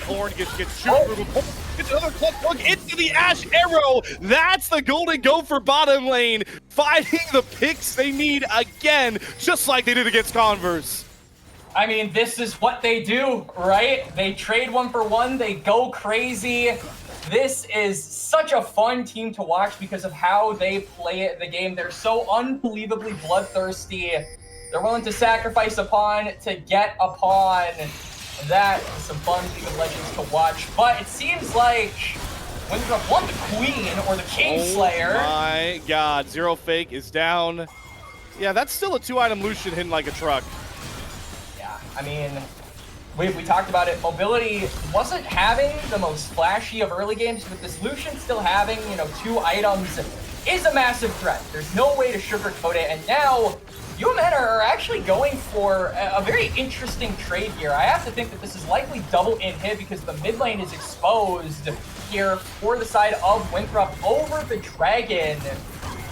Horn gets shooting through. It's another clutch plug into the Ash Arrow. That's the golden go for bottom lane. Finding the picks they need again, just like they did against Converse. I mean, this is what they do, right? They trade 1 for 1. They go crazy. This is such a fun team to watch because of how they play the game. They're so unbelievably bloodthirsty. They're willing to sacrifice a pawn to get a pawn. That is some fun League of Legends to watch, but it seems like Winthrop won the Queen or the Kingslayer. Oh my God, Zero Fake is down. Yeah, that's still a 2-item Lucian hitting like a truck. Yeah, I mean, we talked about it. Mobility wasn't having the most flashy of early games, but this Lucian still having, 2 items is a massive threat. There's no way to sugarcoat it, and now UMN are actually going for a very interesting trade here. I have to think that this is likely double inhib because the mid lane is exposed here for the side of Winthrop over the dragon.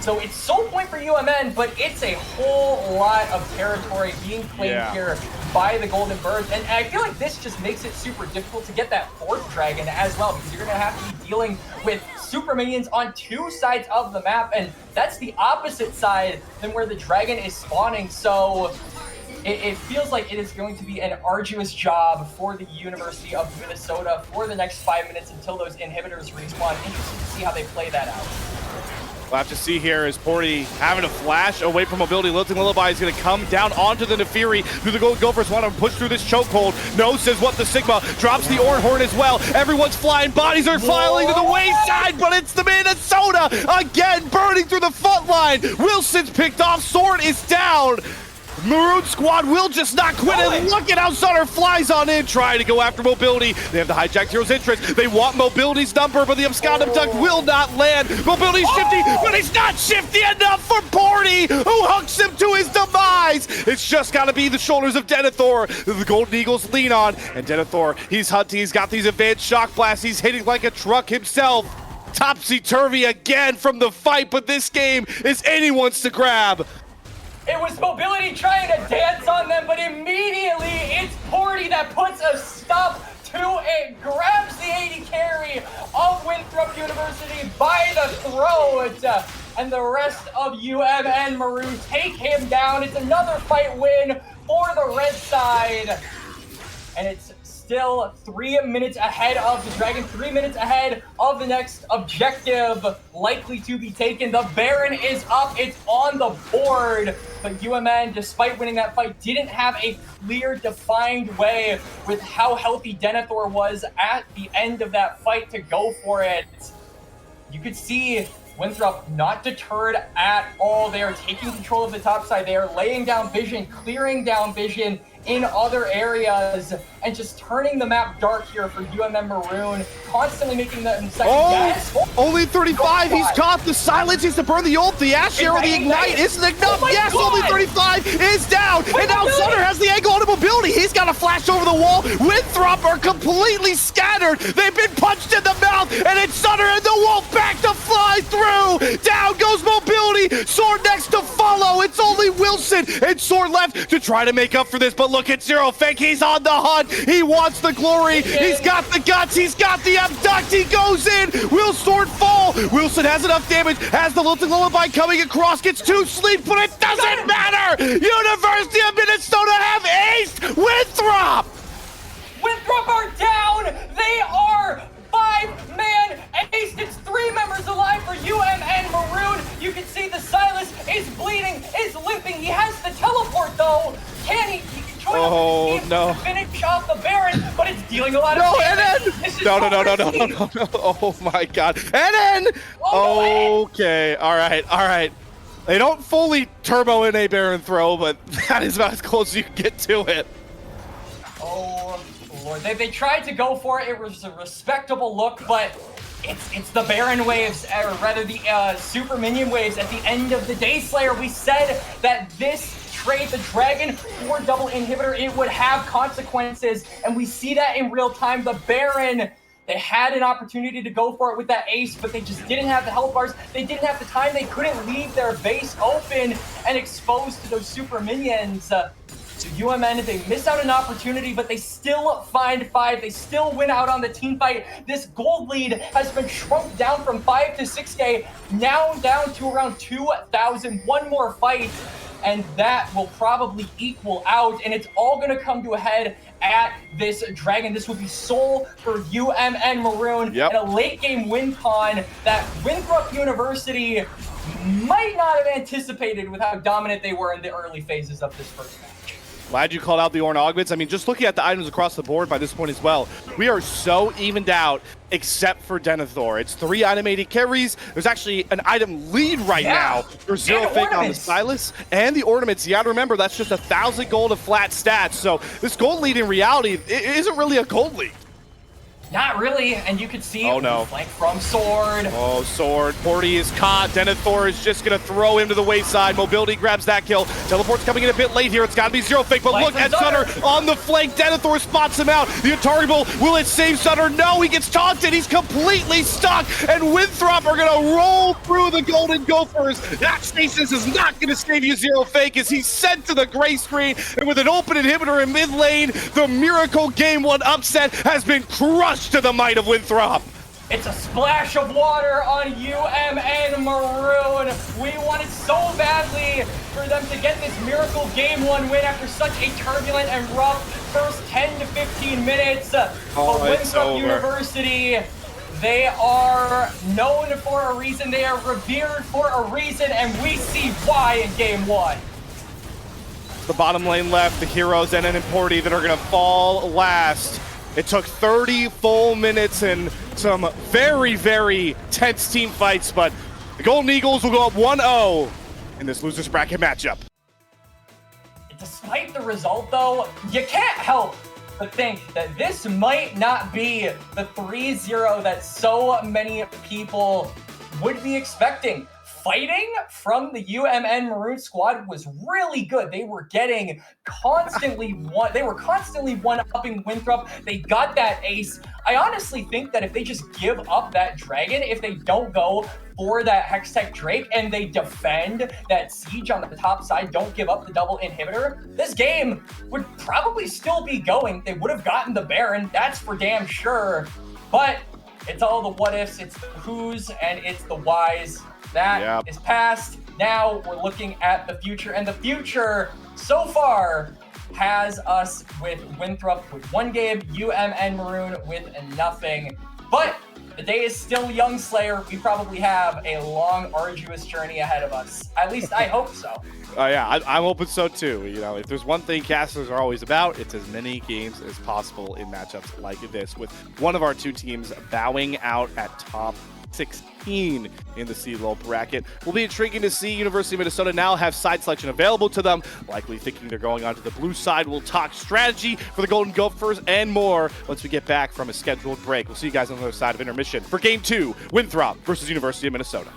So it's sole point for UMN, but it's a whole lot of territory being claimed here by the Golden Birds. And I feel like this just makes it super difficult to get that fourth dragon as well, because you're going to have to be dealing with super minions on two sides of the map, and that's the opposite side than where the dragon is spawning. So it feels like it is going to be an arduous job for the University of Minnesota for the next 5 minutes until those inhibitors respawn. Interesting to see how they play that out. We'll have to see here as Porty having a flash away from mobility. Lilting Lullaby is going to come down onto the Nefiri. Do the Golden Gophers want to push through this chokehold? No, says what the Sigma. Drops the Oran Horn as well. Everyone's flying. Bodies are filing to the wayside, but it's the Minnesota again burning through the front line. Wilson's picked off. Sword is down. Maroon Squad will just not quit, and look at how Sutter flies on in, trying to go after mobility. They have the hijacked hero's interest. They want mobility's number, but the abscond abduct will not land. Mobility's shifty, but he's not shifty enough for Porty, who hooks him to his demise. It's just got to be the shoulders of Denethor the Golden Eagles lean on, and Denethor, he's hunting. He's got these advanced shock blasts. He's hitting like a truck himself. Topsy-turvy again from the fight, but this game is anyone's to grab. It was mobility trying to dance on them, but immediately it's Porty that puts a stop to it, grabs the 80 carry of Winthrop University by the throat, and the rest of UMN Maroon take him down. It's another fight win for the red side, and it's still 3 minutes ahead of the Dragon, 3 minutes ahead of the next objective likely to be taken. The Baron is up, it's on the board, but UMN, despite winning that fight, didn't have a clear, defined way with how healthy Denethor was at the end of that fight to go for it. You could see Winthrop not deterred at all. They are taking control of the top side. They are laying down vision, clearing down vision in other areas, and just turning the map dark here for UMM Maroon, constantly making them second guess. Only 35, he's caught the silence, he's to burn the ult, the Ash Arrow, the Ignite isn't enough. Yes, only 35 is down, and now Sutter has the angle on mobility. He's got a flash over the wall. Winthrop are completely scattered. They've been punched in the mouth, and it's Sutter and the Wolf back to fly through. Down goes mobility, Sword next to follow. It's only Wilson and Sword left to try to make up for this, but look at Zero Fake, he's on the hunt. He wants the glory. He's got the guts. He's got the abduct. He goes in. Will Sword fall? Wilson has enough damage. Has the Lilting Lullaby coming across. Gets 2 sleep, but it doesn't matter. University of Minnesota have aced Winthrop. Winthrop are down. They are 5-man aced. It's 3 members alive for UMN Maroon. You can see the Silas is bleeding, is limping. He has the teleport though. Can he join up with the team to finish off the Baron? But it's dealing a lot of damage. No. Oh my god. And then okay. All right. They don't fully turbo in a Baron throw, but that is about as close as you can get to it. Oh Lord. They tried to go for it. It was a respectable look, but it's the Baron waves, or rather the super minion waves at the end of the day, Slayer. We said that this trade, the Dragon for double inhibitor, it would have consequences, and we see that in real time. The Baron, they had an opportunity to go for it with that ace, but they just didn't have the health bars. They didn't have the time. They couldn't leave their base open and exposed to those super minions. So UMN, they miss out an opportunity, but they still find 5. They still win out on the team fight. This gold lead has been shrunk down from 5 to 6K, now down to around 2,000. One more fight, and that will probably equal out, and it's all going to come to a head at this Dragon. This will be sole for UMN Maroon, and a late game win con that Winthrop University might not have anticipated with how dominant they were in the early phases of this first match. Glad you called out the Oran Augments. I mean, just looking at the items across the board by this point as well, we are so evened out except for Denethor. It's 3 animated carries. There's actually an item lead right now for Zero Fake on the Silas and the ornaments. You gotta remember, that's just 1,000 gold of flat stats. So this gold lead in reality, it isn't really a gold lead. Not really, and you could see flank from Sword. Oh, Sword. Porty is caught. Denethor is just going to throw him to the wayside. Mobility grabs that kill. Teleport's coming in a bit late here. It's got to be Zero Fake, but Flank look at Sutter on the flank. Denethor spots him out. The Atari will it save Sutter? No, he gets taunted. He's completely stuck, and Winthrop are going to roll through the Golden Gophers. That stasis is not going to save you, Zero Fake, as he's sent to the gray screen, and with an open inhibitor in mid lane, the Miracle Game 1 upset has been crushed to the might of Winthrop. It's a splash of water on UMN Maroon. We wanted so badly for them to get this Miracle Game 1 win after such a turbulent and rough first 10 to 15 minutes. But Winthrop University, they are known for a reason. They are revered for a reason, and we see why in Game 1. The bottom lane left, the heroes, NN and Porty, that are going to fall last. It took 30 full minutes and some very, very tense team fights, but the Golden Eagles will go up 1-0 in this losers bracket matchup. Despite the result, though, you can't help but think that this might not be the 3-0 that so many people would be expecting. Fighting from the UMN Maroon squad was really good. They were getting constantly one-upping Winthrop. They got that ace. I honestly think that if they just give up that dragon, if they don't go for that Hextech Drake and they defend that siege on the top side, don't give up the double inhibitor, this game would probably still be going. They would have gotten the Baron, that's for damn sure. But it's all the what ifs, it's the who's, and it's the whys. That is past. Now we're looking at the future, and the future so far has us with Winthrop with 1 game, UMN Maroon with nothing. But the day is still young, Slayer. We probably have a long, arduous journey ahead of us. At least I hope so. Yeah, I'm hoping so too. You know, if there's one thing casters are always about, it's as many games as possible in matchups like this, with one of our 2 teams bowing out at top 16 in the CLOL bracket. Will be intriguing to see University of Minnesota now have side selection available to them, likely thinking they're going onto the blue side. We'll talk strategy for the Golden Gophers and more once we get back from a scheduled break. We'll see you guys on the other side of intermission for Game 2, Winthrop versus University of Minnesota.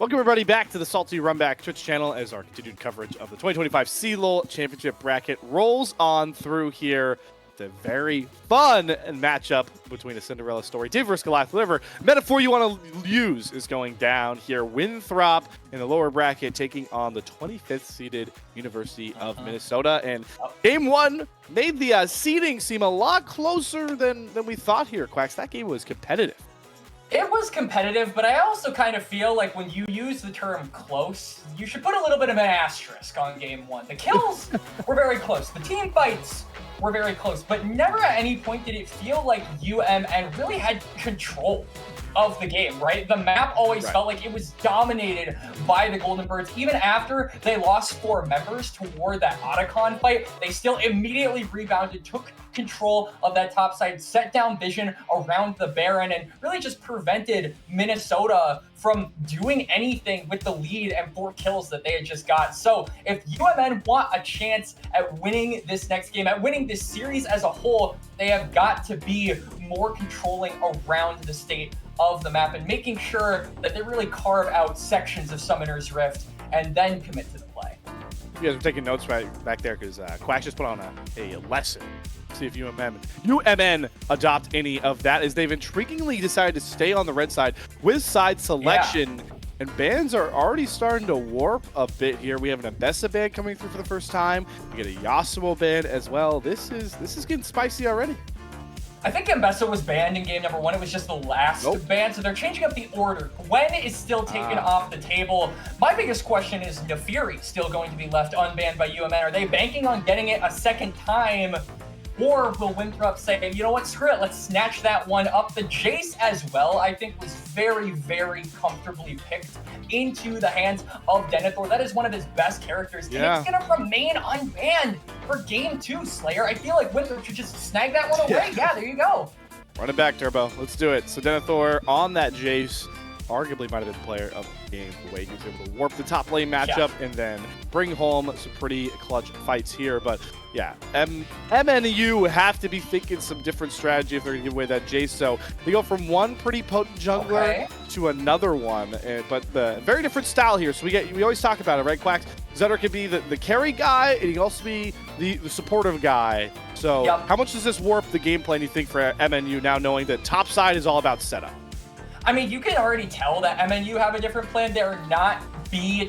Welcome everybody back to the Salty Runback Twitch channel as our continued coverage of the 2025 CLOL Championship bracket rolls on through here. The very fun matchup between a Cinderella story, Dave versus Goliath. Whatever metaphor you want to use is going down here. Winthrop in the lower bracket taking on the 25th seeded University of Minnesota. And game one made the seeding seem a lot closer than we thought here, Quacks. That game was competitive. It was competitive, but I also kind of feel like when you use the term close, you should put a little bit of an asterisk on game one. The kills were very close. The team fights were very close, but never at any point did it feel like UMN really had control of the game, right? The map always felt like it was dominated by the Golden Birds. Even after they lost 4 members toward that Otacon fight, they still immediately rebounded, took control of that top side, set down vision around the Baron, and really just prevented Minnesota from doing anything with the lead and 4 kills that they had just got. So if UMN want a chance at winning this next game, at winning this series as a whole, they have got to be more controlling around the state of the map and making sure that they really carve out sections of Summoner's Rift and then commit to the play. You guys are taking notes right back there because Quack just put on a lesson see if UMN adopt any of that, as they've intriguingly decided to stay on the red side with side selection. And bans are already starting to warp a bit here. We have an Abessa ban coming through for the first time. We get a Yasuo ban as well. This is getting spicy already. I think Abessa was banned in game number 1. It was just the last ban, so they're changing up the order. Gwen is still taken off the table. My biggest question is Nefiri still going to be left unbanned by UMN? Are they banking on getting it a second time? Or will Winthrop say, you know what, screw it, let's snatch that one up? The Jace as well, I think, was very, very comfortably picked into the hands of Denethor. That is one of his best characters, and it's going to remain unbanned for game 2, Slayer. I feel like Winthrop should just snag that one away. Yeah, there you go. Run it back, Turbo. Let's do it. So Denethor on that Jace arguably might have been player of the game, the way he was able to warp the top lane matchup and then bring home some pretty clutch fights here. But yeah, MNU have to be thinking some different strategy if they're going to give away that Jace. So they go from one pretty potent jungler to another one, but the very different style here. So we always talk about it, right, Quacks? Zetter can be the carry guy, and he can also be the supportive guy. So how much does this warp the game plan, you think, for MNU now, knowing that top side is all about setup? I mean, you can already tell that MNU have a different plan. They're not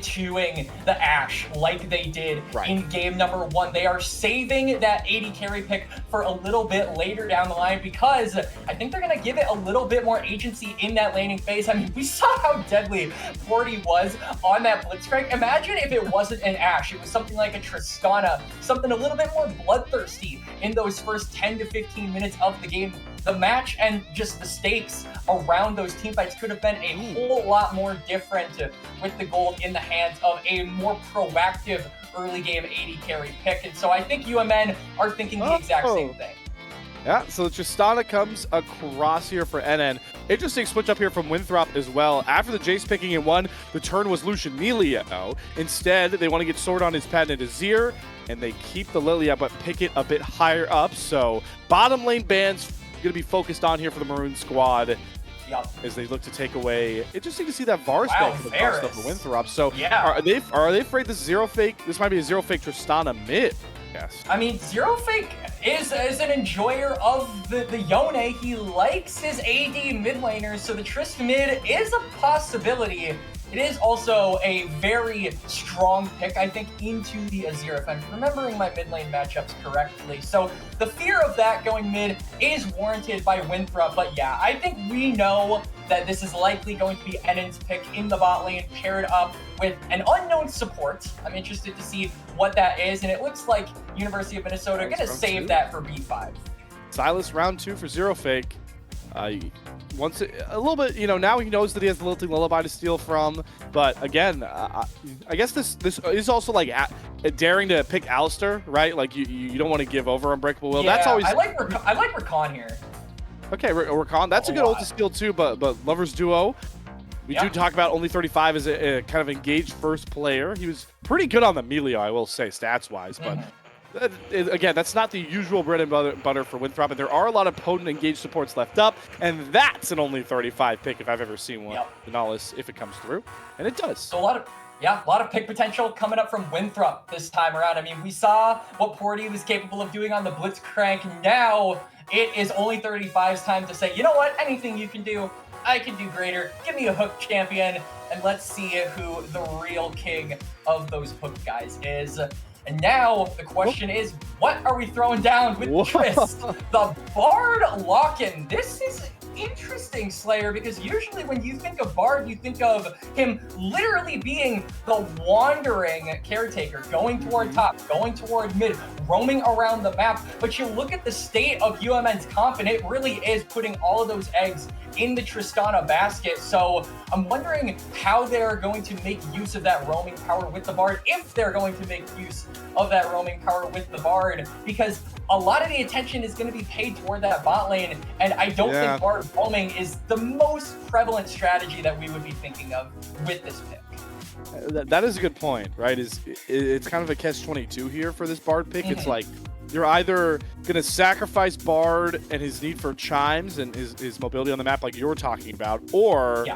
chewing the Ashe like they did in game number 1. They are saving that 80 carry pick for a little bit later down the line, because I think they're going to give it a little bit more agency in that laning phase. I mean, we saw how deadly Forty was on that Blitzcrank. Imagine if it wasn't an Ashe. It was something like a Tristana, something a little bit more bloodthirsty in those first 10 to 15 minutes of the game. The match and just the stakes around those team fights could have been a whole lot more different with the gold in the hands of a more proactive early game 80 carry pick. And so I think UMN are thinking the exact same thing. Yeah, so Tristana comes across here for NN. Interesting switch up here from Winthrop as well. After the Jace picking in 1, the turn was Lucian Nelia. Instead, they want to get Sword on his patent Azir, and they keep the Lilia but pick it a bit higher up. So bottom lane bans going to be focused on here for the Maroon squad as they look to take away. Interesting to see that Varus ban for the cost of the Winthrop. So are they afraid this zero fake? This might be a zero fake Tristana mid. Yes. I mean, zero fake is an enjoyer of the Yone. He likes his AD mid laners, so the Trist mid is a possibility. It is also a very strong pick, I think, into the Azir, if I'm remembering my mid lane matchups correctly. So the fear of that going mid is warranted by Winthrop. But yeah, I think we know that this is likely going to be Ennen's pick in the bot lane, paired up with an unknown support. I'm interested to see what that is, and it looks like University of Minnesota are going to save that for B5. Silas round 2 for zero fake. Once a little bit, now he knows that he has the Lilting Lullaby to steal from. But again, I guess this is also like daring to pick Alistair, right? Like you don't want to give over Unbreakable Will. Yeah, that's always. I like Rakan here. Okay, Rakan, that's a good ult to steal too. But Lovers Duo, we do talk about only 35 as a kind of engaged first player. He was pretty good on the melee, I will say, stats wise, but. Again, that's not the usual bread and butter for Winthrop, and there are a lot of potent engaged supports left up, and that's an only 35 pick if I've ever seen one. Nautilus, if it comes through, and it does. So a lot of pick potential coming up from Winthrop this time around. I mean, we saw what Porty was capable of doing on the Blitzcrank. Now it is only 35's time to say, you know what, anything you can do, I can do greater. Give me a hook champion, and let's see who the real king of those hook guys is. And now the question is, what are we throwing down with Trist? The Bard lock-in. This is interesting, Slayer, because usually when you think of Bard, you think of him literally being the wandering caretaker, going toward top, going toward mid, roaming around the map. But you look at the state of UMN's comp, and it really is putting all of those eggs in the Tristana basket. So I'm wondering how they're going to make use of that roaming power with the Bard, if they're going to make use of that roaming power with the Bard, because a lot of the attention is going to be paid toward that bot lane, and I don't think Bard roaming is the most prevalent strategy that we would be thinking of with this pick. That is a good point, right? It's kind of a catch-22 here for this Bard pick. It's like, you're either going to sacrifice Bard and his need for chimes and his mobility on the map like you were talking about, or,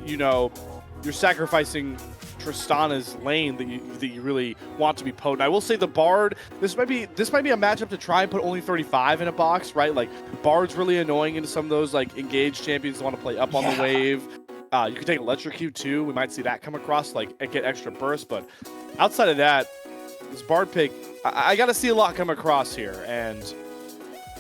you're sacrificing Tristana's lane that you really want to be potent. I will say the Bard, this might be a matchup to try and put only 35 in a box, right? Like Bard's really annoying into some of those like engaged champions that want to play up on the wave. You can take Electrocute too. We might see that come across, like get extra burst. But outside of that, this Bard pick, I got to see a lot come across here, and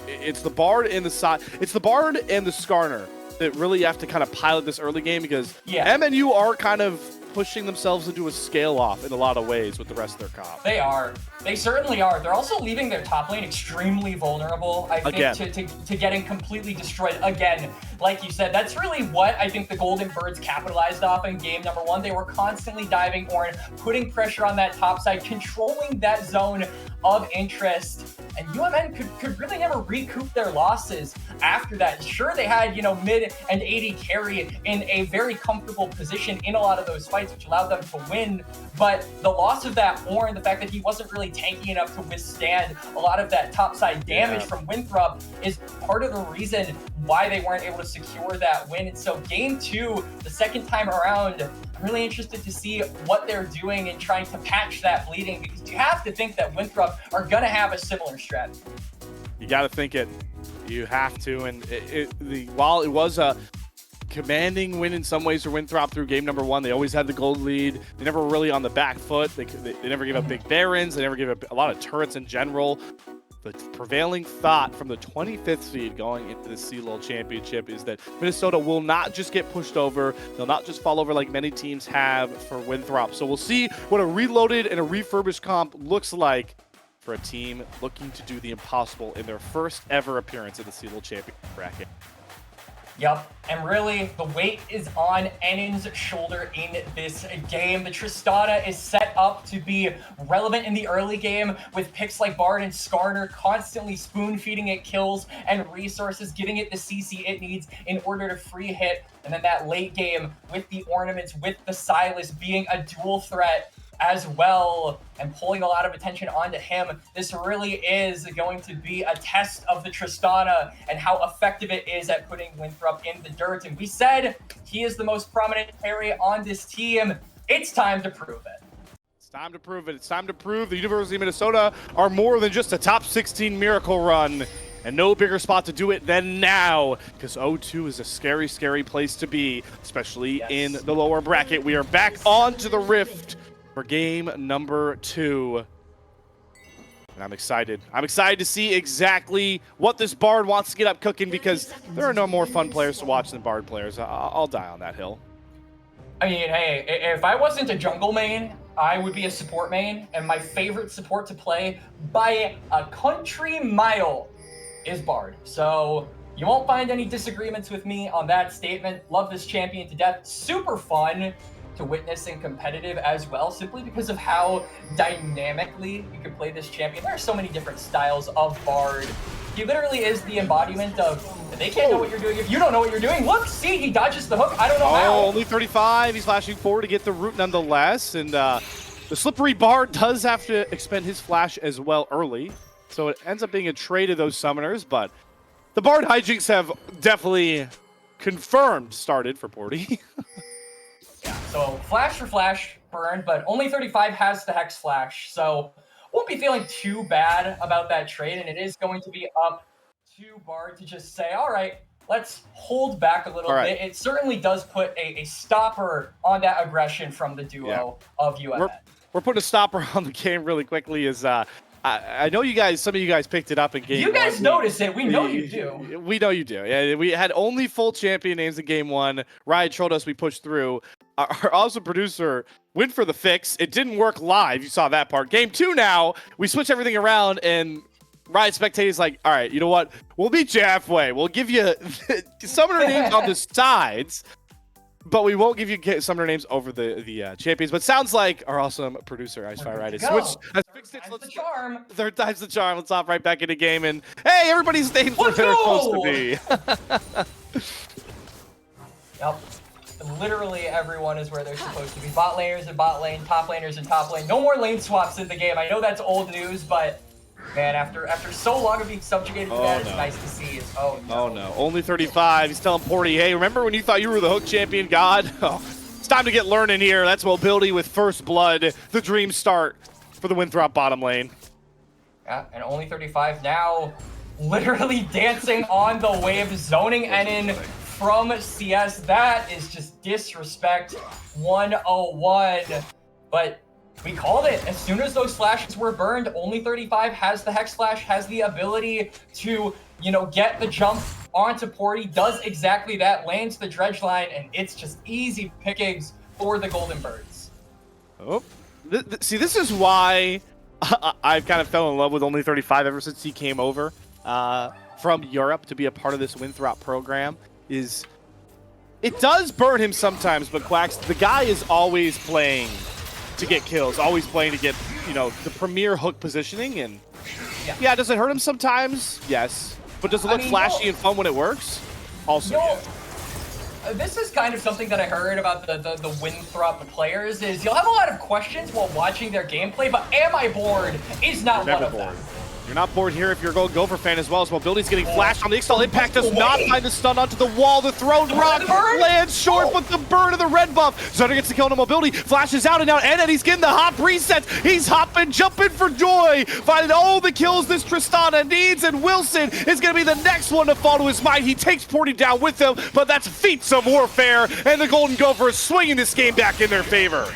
it's the Bard and the side. It's the Bard and the Skarner that really have to kind of pilot this early game, because MNU are kind of pushing themselves into a scale off in a lot of ways with the rest of their comp. They are. They certainly are. They're also leaving their top lane extremely vulnerable, I think, to getting completely destroyed again. Like you said, that's really what I think the Golden Birds capitalized off in game number 1. They were constantly diving Ornn, putting pressure on that top side, controlling that zone of interest. And UMN could really never recoup their losses after that. Sure, they had, mid and AD carry in a very comfortable position in a lot of those fights, which allowed them to win. But the loss of that Ornn, the fact that he wasn't really tanky enough to withstand a lot of that topside damage from Winthrop, is part of the reason why they weren't able to secure that win. And so game 2, the second time around, I'm really interested to see what they're doing in trying to patch that bleeding, because you have to think that Winthrop are going to have a similar strategy. You got to think it. You have to. And while it was a commanding win in some ways for Winthrop through game number 1, they always had the gold lead. They never were really on the back foot. They never gave up big barons. They never gave up a lot of turrets in general. The prevailing thought from the 25th seed going into the CLOL championship is that Minnesota will not just get pushed over. They'll not just fall over like many teams have for Winthrop. So we'll see what a reloaded and a refurbished comp looks like for a team looking to do the impossible in their first ever appearance in the CLOL championship bracket. Yep, and really, the weight is on Ennen's shoulder in this game. The Tristana is set up to be relevant in the early game with picks like Bard and Skarner constantly spoon-feeding it kills and resources, giving it the CC it needs in order to free hit. And then that late game with the ornaments, with the Silas being a dual threat as well, and pulling a lot of attention onto him. This really is going to be a test of the Tristana and how effective it is at putting Winthrop in the dirt. And we said he is the most prominent carry on this team. It's time to prove it. It's time to prove it. It's time to prove the University of Minnesota are more than just a top 16 miracle run. And no bigger spot to do it than now, because 0-2 is a scary, scary place to be, especially in the lower bracket. We are back onto the Rift for game number 2. And I'm excited. I'm excited to see exactly what this Bard wants to get up cooking, because there are no more fun players to watch than Bard players. I'll die on that hill. I mean, hey, if I wasn't a jungle main, I would be a support main, and my favorite support to play by a country mile is Bard. So you won't find any disagreements with me on that statement. Love this champion to death. Super fun to witness and competitive as well, simply because of how dynamically you can play this champion. There are so many different styles of Bard. He literally is the embodiment of, they can't know what you're doing if you don't know what you're doing. Look, see, he dodges the hook. I don't know how. Only 35. He's flashing forward to get the root nonetheless. And the slippery Bard does have to expend his flash as well early. So it ends up being a trade of those summoners, but the Bard hijinks have definitely confirmed started for Porty. So flash for flash burn, but only 35 has the Hex flash, so won't be feeling too bad about that trade, and it is going to be up to Bard to just say, all right, let's hold back a little bit. It certainly does put a stopper on that aggression from the duo of UMN. We're putting a stopper on the game really quickly. I know you guys, some of you guys picked it up in game 1. You guys notice it. We know you do. We know you do. Yeah, we had only full champion names in game 1. Riot told us we pushed through. Our awesome producer went for the fix. It didn't work live. You saw that part. Game 2 now, we switch everything around, and Riot Spectator's like, all right, you know what? We'll meet you halfway. We'll give you summoner names on the sides, but we won't give you summoner names over the champions. But sounds like our awesome producer, Ice Fire Riot, has fixed it. Third time's the charm. Let's hop right back into game. And hey, everybody's names where they're supposed to be. Yep. Literally everyone is where they're supposed to be. Bot laners in bot lane, top laners in top lane. No more lane swaps in the game. I know that's old news, but man, after so long of being subjugated to that, it's nice to see. Oh no. Only 35. He's telling Porty, hey, remember when you thought you were the hook champion god? Oh, It's time to get learning here. That's mobility with first blood. The dream start for the Winthrop bottom lane. Yeah, and only 35 now, literally dancing on the wave, zoning Enin from CS. That is just disrespect 101. But we called it. As soon as those flashes were burned, only 35 has the Hex Flash, has the ability to, you know, get the jump onto Porty, does exactly that, lands the dredge line, and it's just easy pickings for the Golden Birds. Oh, see, this is why I've kind of fell in love with only 35 ever since he came over from Europe to be a part of this Winthrop program. Is it does burn him sometimes, but Quacks, the guy is always playing to get kills, always playing to get, you know, the premier hook positioning, and yeah, does it hurt him sometimes? Yes. But does it look flashy and fun when it works? Also, yes. This is kind of something that I heard about the Winthrop players, is you'll have a lot of questions while watching their gameplay, but am I bored is not one of them. You're not bored here if you're a Golden Gopher fan as well, as mobility's getting flashed on the install. Impact does not find the stun onto the wall. The thrown rock lands short, but the burn of the red buff. Zutter gets the kill on mobility, flashes out, and now Enin, he's getting the hop resets. He's hopping, jumping for joy, finding all the kills this Tristana needs, and Wilson is going to be the next one to fall to his might. He takes Porty down with him, but that's feats of warfare, and the Golden Gophers swinging this game back in their favor.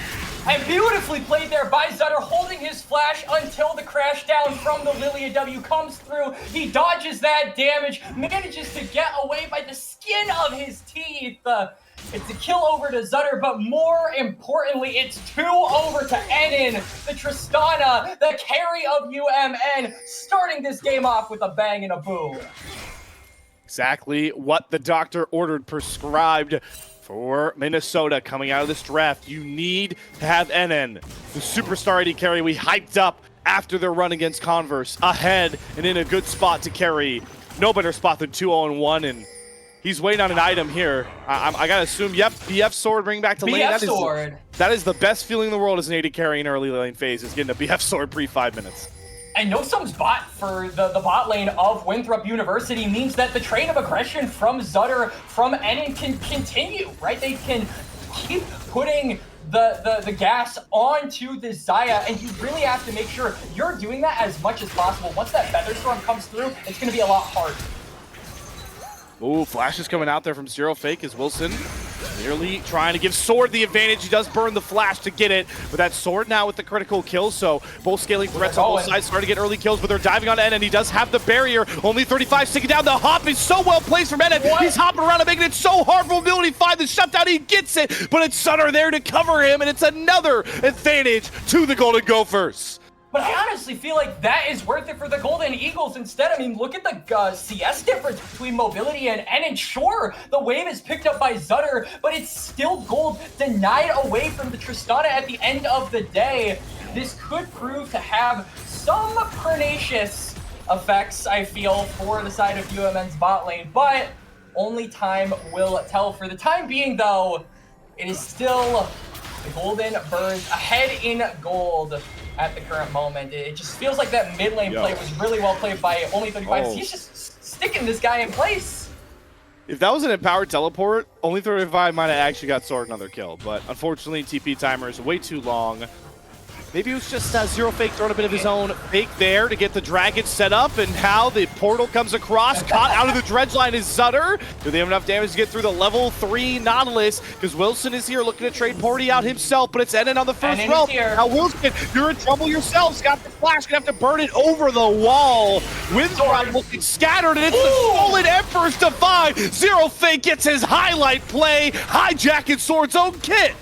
And beautifully played there by Zutter, holding his flash until the crash down from the Lilia W comes through. He dodges that damage, manages to get away by the skin of his teeth. It's a kill over to Zutter, but more importantly, it's 2 over to Enin, the Tristana, the carry of UMN, starting this game off with a bang and a boom. Exactly what the doctor ordered, prescribed. For Minnesota coming out of this draft, you need to have Enin, the superstar AD carry we hyped up after their run against Converse, ahead and in a good spot to carry. No better spot than 2-0-1, and he's waiting on an item here. I gotta assume, yep, BF sword bring back to lane. That is the best feeling in the world as an AD carry in early lane phase, is getting a BF sword pre-5 minutes. And no sums bot for the bot lane of Winthrop University means that the train of aggression from Zutter, from Enin can continue, right? They can keep putting the gas onto the Xayah, and you really have to make sure you're doing that as much as possible. Once that Featherstorm comes through, it's going to be a lot harder. Ooh, flash is coming out there from Zero Fake as Wilson nearly trying to give Sword the advantage. He does burn the flash to get it, but that Sword now with the critical kill, so both scaling threats on both sides starting to get early kills, but they're diving on Enin. He does have the barrier. Only 35 sticking down. The hop is so well placed from Enin. He's hopping around and making it so hard for mobility. Find the shutdown. He gets it, but it's Sutter there to cover him, and it's another advantage to the Golden Gophers. But I honestly feel like that is worth it for the Golden Eagles instead. I mean, look at the CS difference between mobility and Enin. Sure, the wave is picked up by Zutter, but it's still gold denied away from the Tristana at the end of the day. This could prove to have some pernicious effects, I feel, for the side of UMN's bot lane, but only time will tell. For the time being, though, it is still the Golden Birds ahead in gold at the current moment. It just feels like that mid lane play was really well played by only 35. He's just sticking this guy in place. If that was an empowered teleport, only 35 might have actually got Sword another kill, but unfortunately TP timer is way too long. Maybe it was just Zero Fake throwing a bit of his own fake there to get the dragon set up, and how the portal comes across, caught out of the dredge line is Zutter. Do they have enough damage to get through the level 3 Nautilus? Because Wilson is here looking to trade Porty out himself, but it's Enin on the first row. Now Wilson, you're in trouble yourself. Got the flash, gonna have to burn it over the wall. Winthrop looking scattered, and it's the stolen Emperor's Defy. Zero Fake gets his highlight play, hijacking Sword's own kit.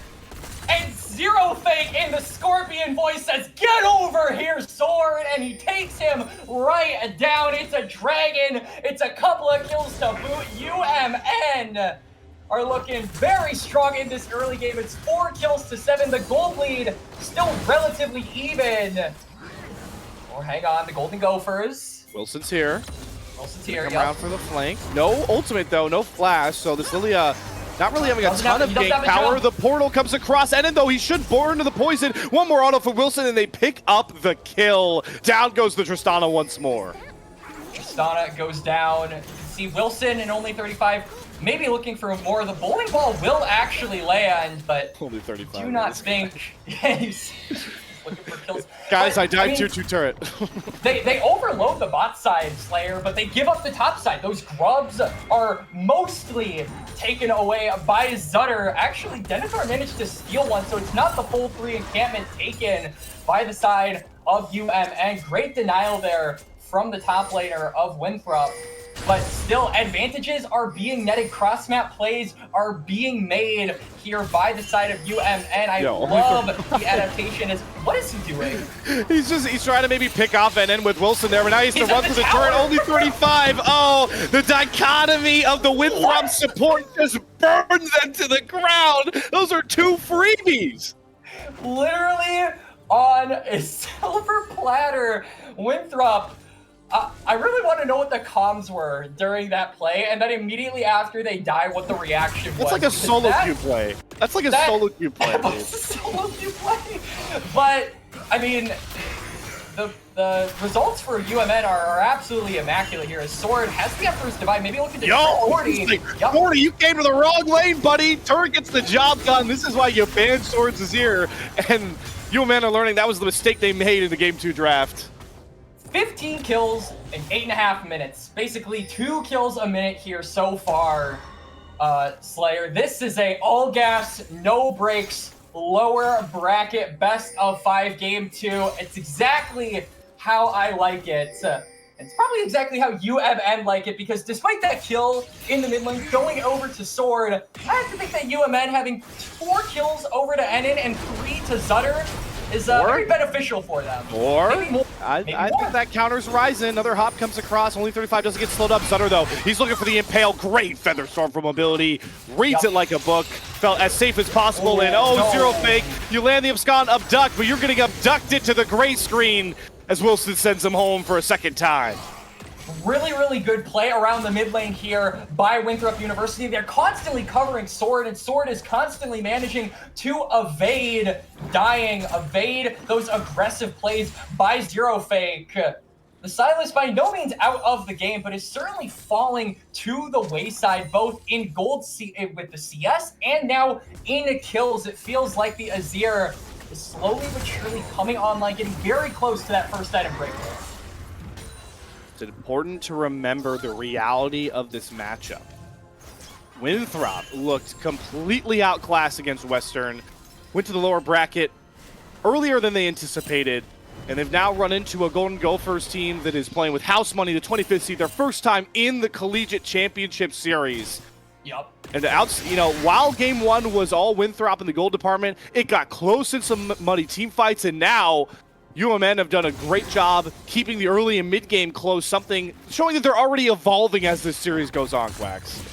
And Zero Fake in the Scorpion voice says, "Get over here, Sword," and he takes him right down. It's a dragon. It's a couple of kills to boot. UMN are looking very strong in this early game. It's 4 kills to 7. The gold lead still relatively even. Or hang on, the Golden Gophers. Wilson's here. Wilson's here, come around for the flank. No ultimate though, no flash, so this Lilia not really having a ton of gank power. The portal comes across Enin though. He should burn to the poison. One more auto for Wilson and they pick up the kill. Down goes the Tristana once more. Tristana goes down. You can see Wilson and only 35 maybe looking for more. The bowling ball will actually land, but Only 35. do not think. Yeah, he's looking for kills. Guys, But, I died mean, 2-2 turret. they overload the bot side, Slayer, but they give up the top side. Those grubs are mostly taken away by Zutter. Actually, Denethor managed to steal one, so it's not the full 3 encampment taken by the side of UMN. Great denial there from the top laner of Winthrop. But still, advantages are being netted. Cross-map plays are being made here by the side of UMN. I love the adaptation. What is he doing? He's trying to maybe pick off NN with Wilson there, but now he's to run through the turret. Only 35. Oh, the dichotomy of the Winthrop support just burns them to the ground. Those are 2 freebies. Literally on a silver platter, Winthrop. I really want to know what the comms were during that play, and then immediately after they die, what the reaction was. That's like a solo queue play. That's like a solo queue play. That's a solo queue play. But I mean, the results for UMN are absolutely immaculate here. As Sword has the Emperor's Divide, maybe looking to 40. 40, you came to the wrong lane, buddy. Turret gets the job done. This is why you banned Swords Azir, and UMN are learning that was the mistake they made in the Game 2 draft. 15 kills in 8.5 minutes. Basically 2 kills a minute here so far, Slayer. This is a all gas, no breaks, lower bracket, best of 5 Game 2. It's exactly how I like it. It's probably exactly how UMN like it, because despite that kill in the mid lane going over to Sword, I have to think that UMN having 4 kills over to NN and 3 to Zutter is very beneficial for them. I think that counters Ryzen. Another hop comes across. Only 35 doesn't get slowed up. Zutter, though, he's looking for the impale. Great Featherstorm for mobility. Reads it like a book. Felt as safe as possible. Zero fake. You land the abscond abduct, but you're getting abducted to the gray screen as Wilson sends him home for a second time. Really, really good play around the mid lane here by Winthrop University. They're constantly covering Sword, and Sword is constantly managing to evade dying, evade those aggressive plays by Zero Fake. The Silas by no means out of the game, but is certainly falling to the wayside, both in gold with the CS and now in kills. It feels like the Azir is slowly but surely coming online, getting very close to that first item breakthrough. It's important to remember the reality of this matchup. Winthrop looked completely outclassed against Western, went to the lower bracket earlier than they anticipated, and they've now run into a Golden Gophers team that is playing with house money, the 25th seed, their first time in the Collegiate Championship Series. Yep. And while game 1 was all Winthrop in the gold department, it got close in some muddy team fights, and now UMN have done a great job keeping the early and mid game close, something showing that they're already evolving as this series goes on, Quacks.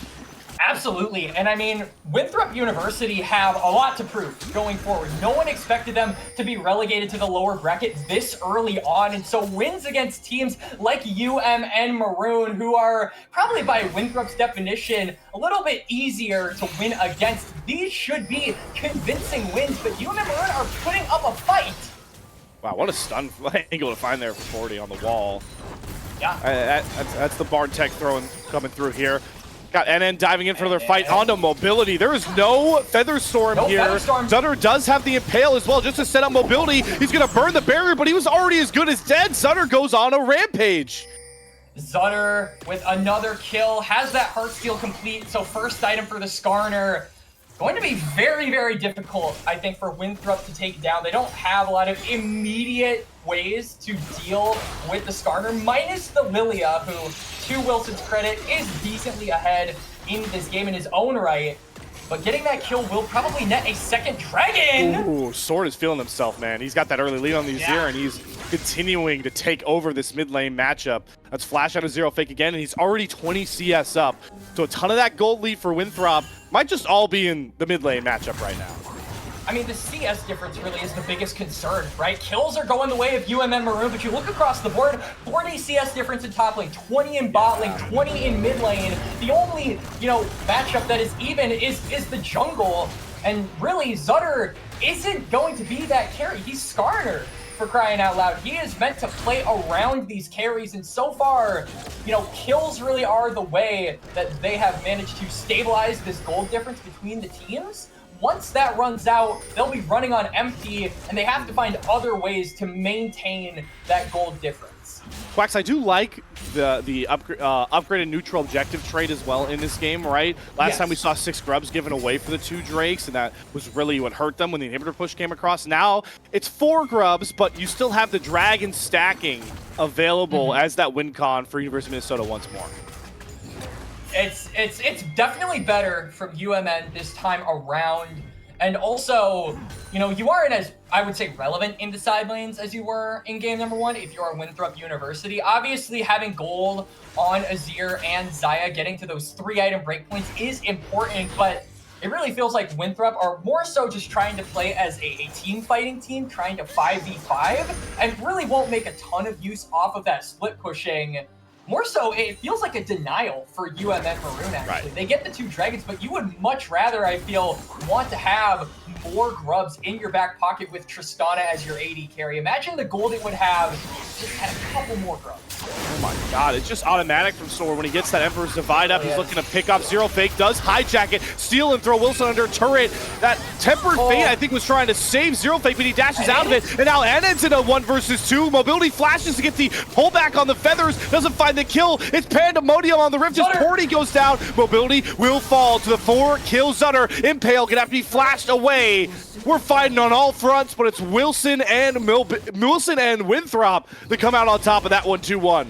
Absolutely, and I mean, Winthrop University have a lot to prove going forward. No one expected them to be relegated to the lower bracket this early on, and so wins against teams like UMN Maroon, who are probably by Winthrop's definition a little bit easier to win against. These should be convincing wins, but UMN Maroon are putting up a fight. Wow, what a stun angle to find there for 40 on the wall. Yeah. That's the Bard Tech coming through here. Got NN diving in for their fight onto mobility. There is no Featherstorm here. Zutter does have the Impale as well, just to set up mobility. He's going to burn the barrier, but he was already as good as dead. Zutter goes on a rampage. Zutter with another kill, has that Heartsteel complete, so first item for the Skarner. Going to be very, very difficult, I think, for Winthrop to take down. They don't have a lot of immediate ways to deal with the Skarner, minus the Lilia, who, to Wilson's credit, is decently ahead in this game in his own right. But getting that kill will probably net a second dragon! Ooh, Sword is feeling himself, man. He's got that early lead on the Azir, and he's continuing to take over this mid lane matchup. Let's flash out a Zero Fake again, and he's already 20 CS up. So a ton of that gold lead for Winthrop might just all be in the mid lane matchup right now. I mean, the CS difference really is the biggest concern, right? Kills are going the way of UMN Maroon, but you look across the board, 40 CS difference in top lane, 20 in bot lane, 20 in mid lane. The only, matchup that is even is the jungle. And really, Zutter isn't going to be that carry. He's Skarner. for crying out loud. He is meant to play around these carries, and so far, you know, kills really are the way that they have managed to stabilize this gold difference between the teams. Once that runs out, they'll be running on empty, and they have to find other ways to maintain that gold difference. Quacks, I do like the upgraded neutral objective trade as well in this game, right? Last time we saw 6 grubs given away for the 2 drakes, and that was really what hurt them when the inhibitor push came across. Now it's 4 grubs, but you still have the dragon stacking available as that win con for University of Minnesota once more. It's definitely better from UMN this time around. And also, you know, you aren't as, I would say, relevant in the side lanes as you were in game number 1 if you are Winthrop University. Obviously, having gold on Azir and Xayah getting to those 3-item breakpoints is important, but it really feels like Winthrop are more so just trying to play as a team fighting team, trying to 5v5, and really won't make a ton of use off of that split pushing. More so, it feels like a denial for UMN Maroon, actually. Right. They get the 2 dragons, but you would much rather, I feel, want to have more grubs in your back pocket with Tristana as your AD carry. Imagine the gold it would have just had a couple more grubs. Oh my god, it's just automatic from Sword when he gets that Emperor's Divide up. He's looking to pick up Zero Fake, does hijack it, steal and throw Wilson under turret. That Tempered Fate, I think, was trying to save Zero Fake, but he dashes out of it. And now Anand's in a 1 versus 2. Mobility flashes to get the pullback on the feathers, doesn't find the kill. It's Pandemonium on the Rift as Porty goes down. Mobility will fall to the 4 kill Zutter. Impale gonna have to be flashed away. We're fighting on all fronts, but it's Wilson and Winthrop that come out on top of that one, 2-1.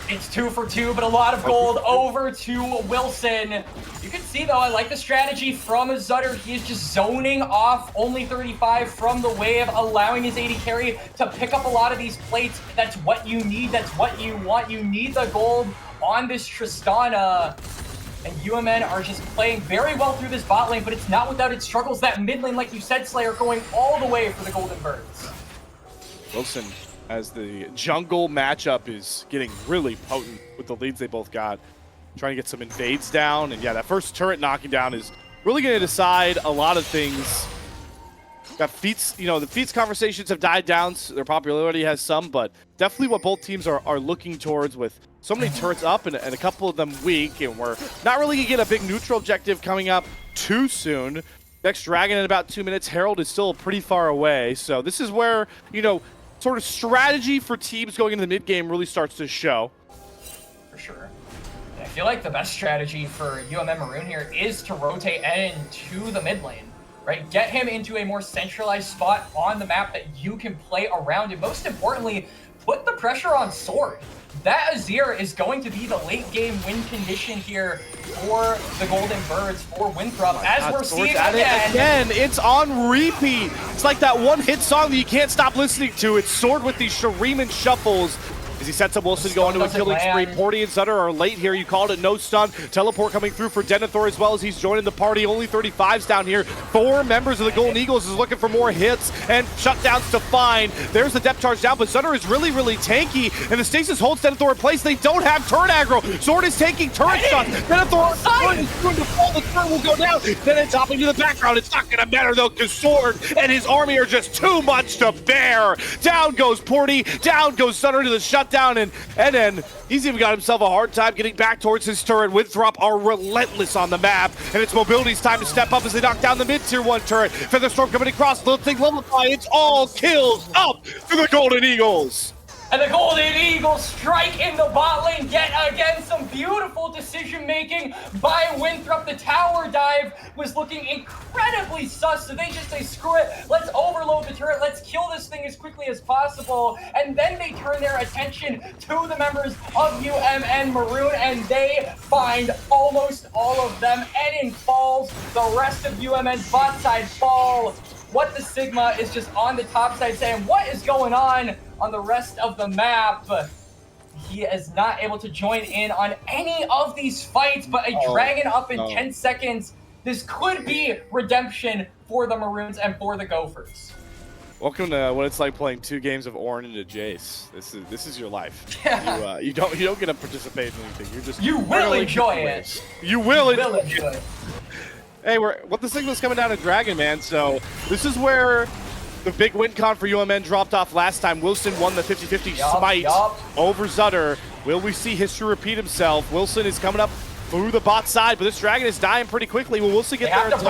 It's 2 for 2, but a lot of gold over to Wilson. You can see, though, I like the strategy from Zutter. He is just zoning off only 35 from the wave, allowing his AD carry to pick up a lot of these plates. That's what you need. That's what you want. You need the gold on this Tristana. And UMN are just playing very well through this bot lane, but it's not without its struggles. That mid lane, like you said, Slayer, going all the way for the Golden Birds. Wilson, as the jungle matchup is getting really potent with the leads they both got. Trying to get some invades down, and yeah, that first turret knocking down is really going to decide a lot of things. Got Feats, you know, the Feats conversations have died down, so their popularity has some, but definitely what both teams are looking towards with so many turrets up and a couple of them weak, and we're not really going to get a big neutral objective coming up too soon. Next Dragon in about 2 minutes. Herald is still pretty far away, so this is where, you know, sort of strategy for teams going into the mid game really starts to show. For sure. And I feel like the best strategy for UMM Maroon here is to rotate Eden to the mid lane, right? Get him into a more centralized spot on the map that you can play around, and most importantly, put the pressure on Sword. That Azir is going to be the late game win condition here for the Golden Birds, for Winthrop, as we're seeing again. It's on repeat. It's like that one hit song that you can't stop listening to. It's Sword with these Shuriman shuffles. As he sets up Wilson going to a killing spree. Porty and Zutter are late here. You called it, no stun. Teleport coming through for Denethor as well as he's joining the party. Only 35s down here. 4 members of the Golden Eagles is looking for more hits and shutdowns to find. There's the depth charge down, but Zutter is really, really tanky. And the stasis holds Denethor in place. They don't have turret aggro. Sword is taking turret shots. Denethor is going to fall. The turret will go down. Then it's hopping to the background. It's not going to matter though, because Sword and his army are just too much to bear. Down goes Porty. Down goes Zutter to the shutdown. And then he's even got himself a hard time getting back towards his turret. Winthrop are relentless on the map, and it's Mobility's time to step up as they knock down the mid-tier 1 turret. Featherstorm coming across, little thing Lumify. It's all kills up for the Golden Eagles. And the Golden Eagles strike in the bot lane yet again. Some beautiful decision-making by Winthrop. The tower dive was looking incredibly sus, so they just say, screw it, let's overload the turret, let's kill this thing as quickly as possible. And then they turn their attention to the members of UMN Maroon, and they find almost all of them. Eden falls, the rest of UMN's bot side fall. What the Sigma is just on the top side saying, what is going on the rest of the map? He is not able to join in on any of these fights, but a dragon up in 10 seconds. This could be redemption for the Maroons and for the Gophers. Welcome to what it's like playing 2 games of Ornn into Jace. This is your life. Yeah. You don't get to participate in anything. You will enjoy it. You will enjoy it. Hey, what the Sigma's coming down to Dragon, man. So this is where The big win con for UMN dropped off last time. Wilson won the 50-50 smite over Zutter. Will we see history repeat himself? Wilson is coming up through the bot side, but this dragon is dying pretty quickly. Will Wilson get there in time?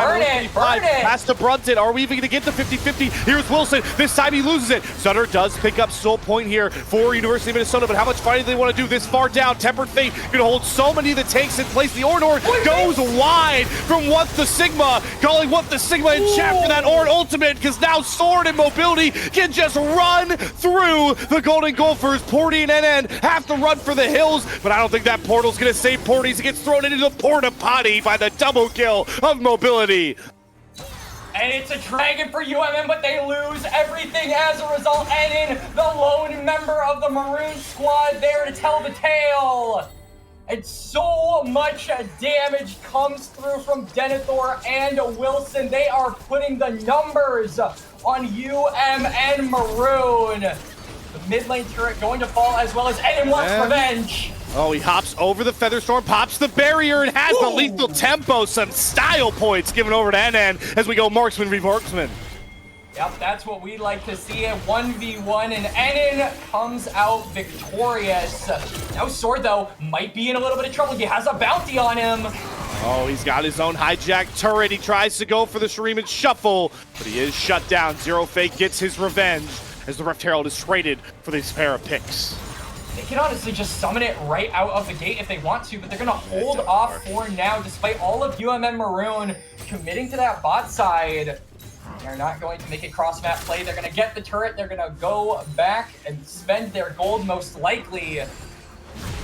Burn it. Has to brunt it. Are we even going to get the 50-50? Here's Wilson. This time he loses it. Zutter does pick up soul point here for University of Minnesota, but how much fighting do they want to do this far down? Tempered Fate going to hold so many of the tanks in place. The Ornor goes wide from What the Sigma, calling What the Sigma in chat for that Orn ultimate, because now Sword and Mobility can just run through the Golden Gophers. Porty and NN have to run for the hills, but I don't think that portal's going to save Porty. He gets thrown into the porta potty by the double kill of Mobility. And it's a dragon for UMN, but they lose everything as a result. And in the lone member of the Maroon squad there to tell the tale. And so much damage comes through from Denethor and Wilson. They are putting the numbers on UMN Maroon. The mid lane turret going to fall, as well as NN wants revenge. Oh, he hops over the Featherstorm, pops the barrier, and has the lethal tempo. Some style points given over to NN as we go marksman v marksman. Yep, that's what we like to see. A 1v1, and NN comes out victorious. Now Sword, though, might be in a little bit of trouble. He has a bounty on him. Oh, he's got his own hijack turret. He tries to go for the Shuriman Shuffle, but he is shut down. Zero Fake gets his revenge as the Rift Herald is traded for this pair of picks. They can honestly just summon it right out of the gate if they want to, but they're going to hold off for now, despite all of UMN Maroon committing to that bot side. They're not going to make a cross-map play. They're going to get the turret. They're going to go back and spend their gold most likely.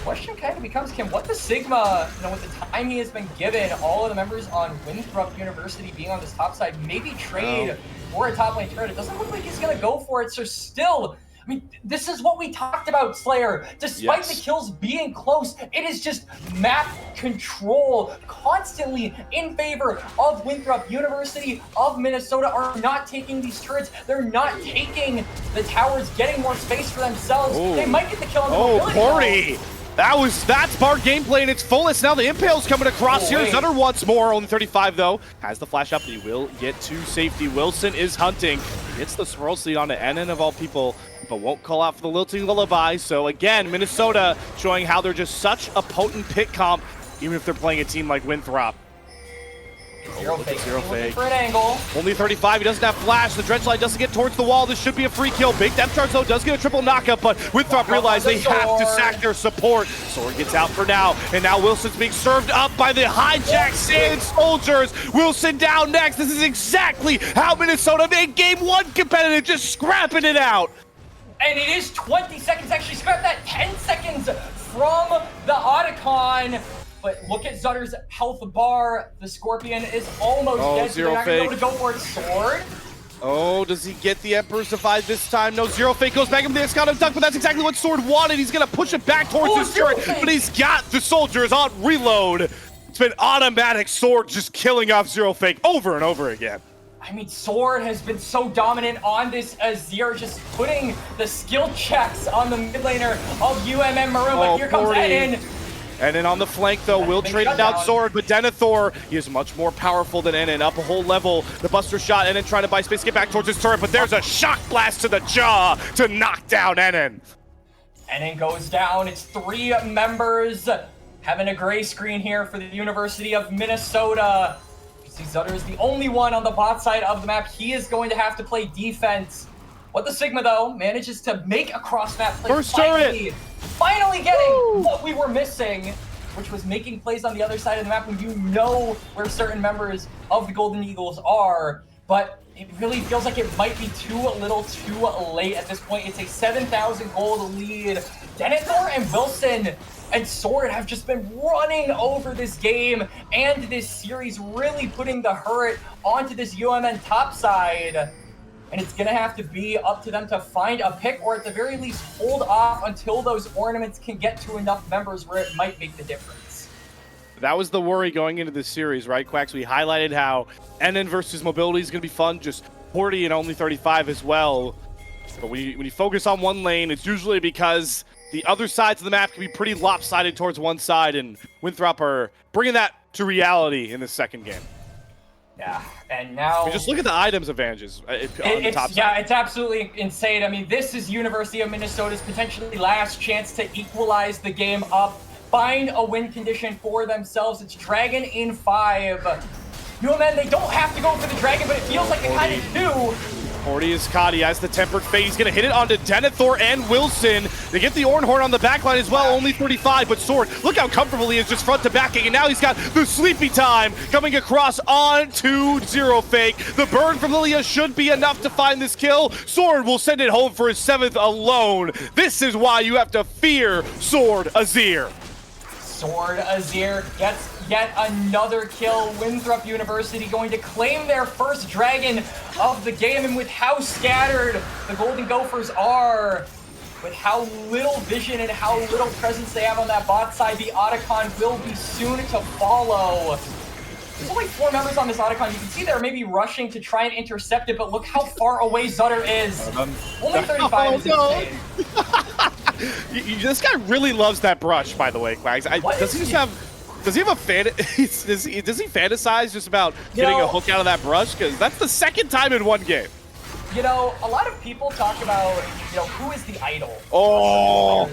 Question kind of becomes, can What the Sigma, with the time he has been given, all of the members on Winthrop University being on this top side, maybe trade for a top lane turret? It doesn't look like he's going to go for it, so still... I mean, this is what we talked about, Slayer. Despite the kills being close, it is just map control constantly in favor of Winthrop. University of Minnesota are not taking these turrets. They're not taking the towers, getting more space for themselves. They might get the kill on the mobility. Porty! That's bar gameplay in its fullest. Now the Impale's coming across here. Zutter wants more. Only 35 though. Has the flash up, but he will get to safety. Wilson is hunting. Gets the swirl seed onto NN of all people, but won't call out for the lilting lullaby. So again, Minnesota showing how they're just such a potent pick comp, even if they're playing a team like Winthrop. Zero Fake. Fake. For an angle. Only 35. He doesn't have flash. The dredge line doesn't get towards the wall. This should be a free kill. Big depth charge though does get a triple knockup, but Winthrop realize they have to sack their support. Sword gets out for now, and now Wilson's being served up by the hijack Sand Soldiers. Wilson down next. This is exactly how Minnesota made game one competitive, just scrapping it out. And it is 20 seconds. Actually, scrap that. 10 seconds from the Otacon. But look at Zutter's health bar. The Scorpion is almost dead. So they're not going to be able to go for it. Sword. Oh, does he get the Emperor Survive this time? No, Zero Fake goes back into the Escada Duck, but that's exactly what Sword wanted. He's going to push it back towards his turret, but he's got the soldiers on reload. It's been automatic. Sword just killing off Zero Fake over and over again. I mean, Sword has been so dominant on this Azir, just putting the skill checks on the mid laner of UMN Maroon, but here comes NN. And then on the flank, though, will trade it out Sword, but Denethor, he is much more powerful than NN, up a whole level. The Buster shot, NN trying to buy space, get back towards his turret, but there's a shock blast to the jaw to knock down NN. NN goes down. It's 3 members having a gray screen here for the University of Minnesota. You see Zutter is the only one on the bot side of the map. He is going to have to play defense. What the Sigma, though, manages to make a cross-map play. First turret! Finally getting what we were missing, which was making plays on the other side of the map when you know where certain members of the Golden Eagles are. But it really feels like it might be too late at this point. It's a 7,000 gold lead. Denethor and Wilson and Sword have just been running over this game and this series, really putting the hurt onto this UMN top side. And it's going to have to be up to them to find a pick, or at the very least hold off until those ornaments can get to enough members where it might make the difference. That was the worry going into this series, right, Quacks? We highlighted how NN versus Mobility is going to be fun, just 40 and only 35 as well. But when you focus on one lane, it's usually because the other sides of the map can be pretty lopsided towards one side, and Winthrop are bringing that to reality in the second game. Yeah, and now just look at the items advantages on the top side. Yeah, it's absolutely insane. I mean, this is University of Minnesota's potentially last chance to equalize the game up, find a win condition for themselves. It's Dragon in 5. UMN, they don't have to go for the Dragon, but it feels like they kind of do. 40 is caught. He has the tempered fate. He's going to hit it onto Denethor and Wilson. They get the Ornhorn on the backline as well. Only 35, but Sword, look how comfortable he is just front to backing. And now he's got the sleepy time coming across onto Zero Fake. The burn from Lilia should be enough to find this kill. Sword will send it home for his 7th alone. This is why you have to fear Sword Azir. Sword Azir gets yet another kill. Winthrop University going to claim their first Dragon of the game, and with how scattered the Golden Gophers are, with how little vision and how little presence they have on that bot side, the Otacon will be soon to follow. There's only 4 members on this Otacon. You can see they're maybe rushing to try and intercept it, but look how far away Zutter is. Only 35 is insane. This guy really loves that brush, by the way, Quags. Does he have a does he fantasize just about getting a hook out of that brush? Because that's the 2nd time in one game. You know, a lot of people talk about, who is the idol? Oh.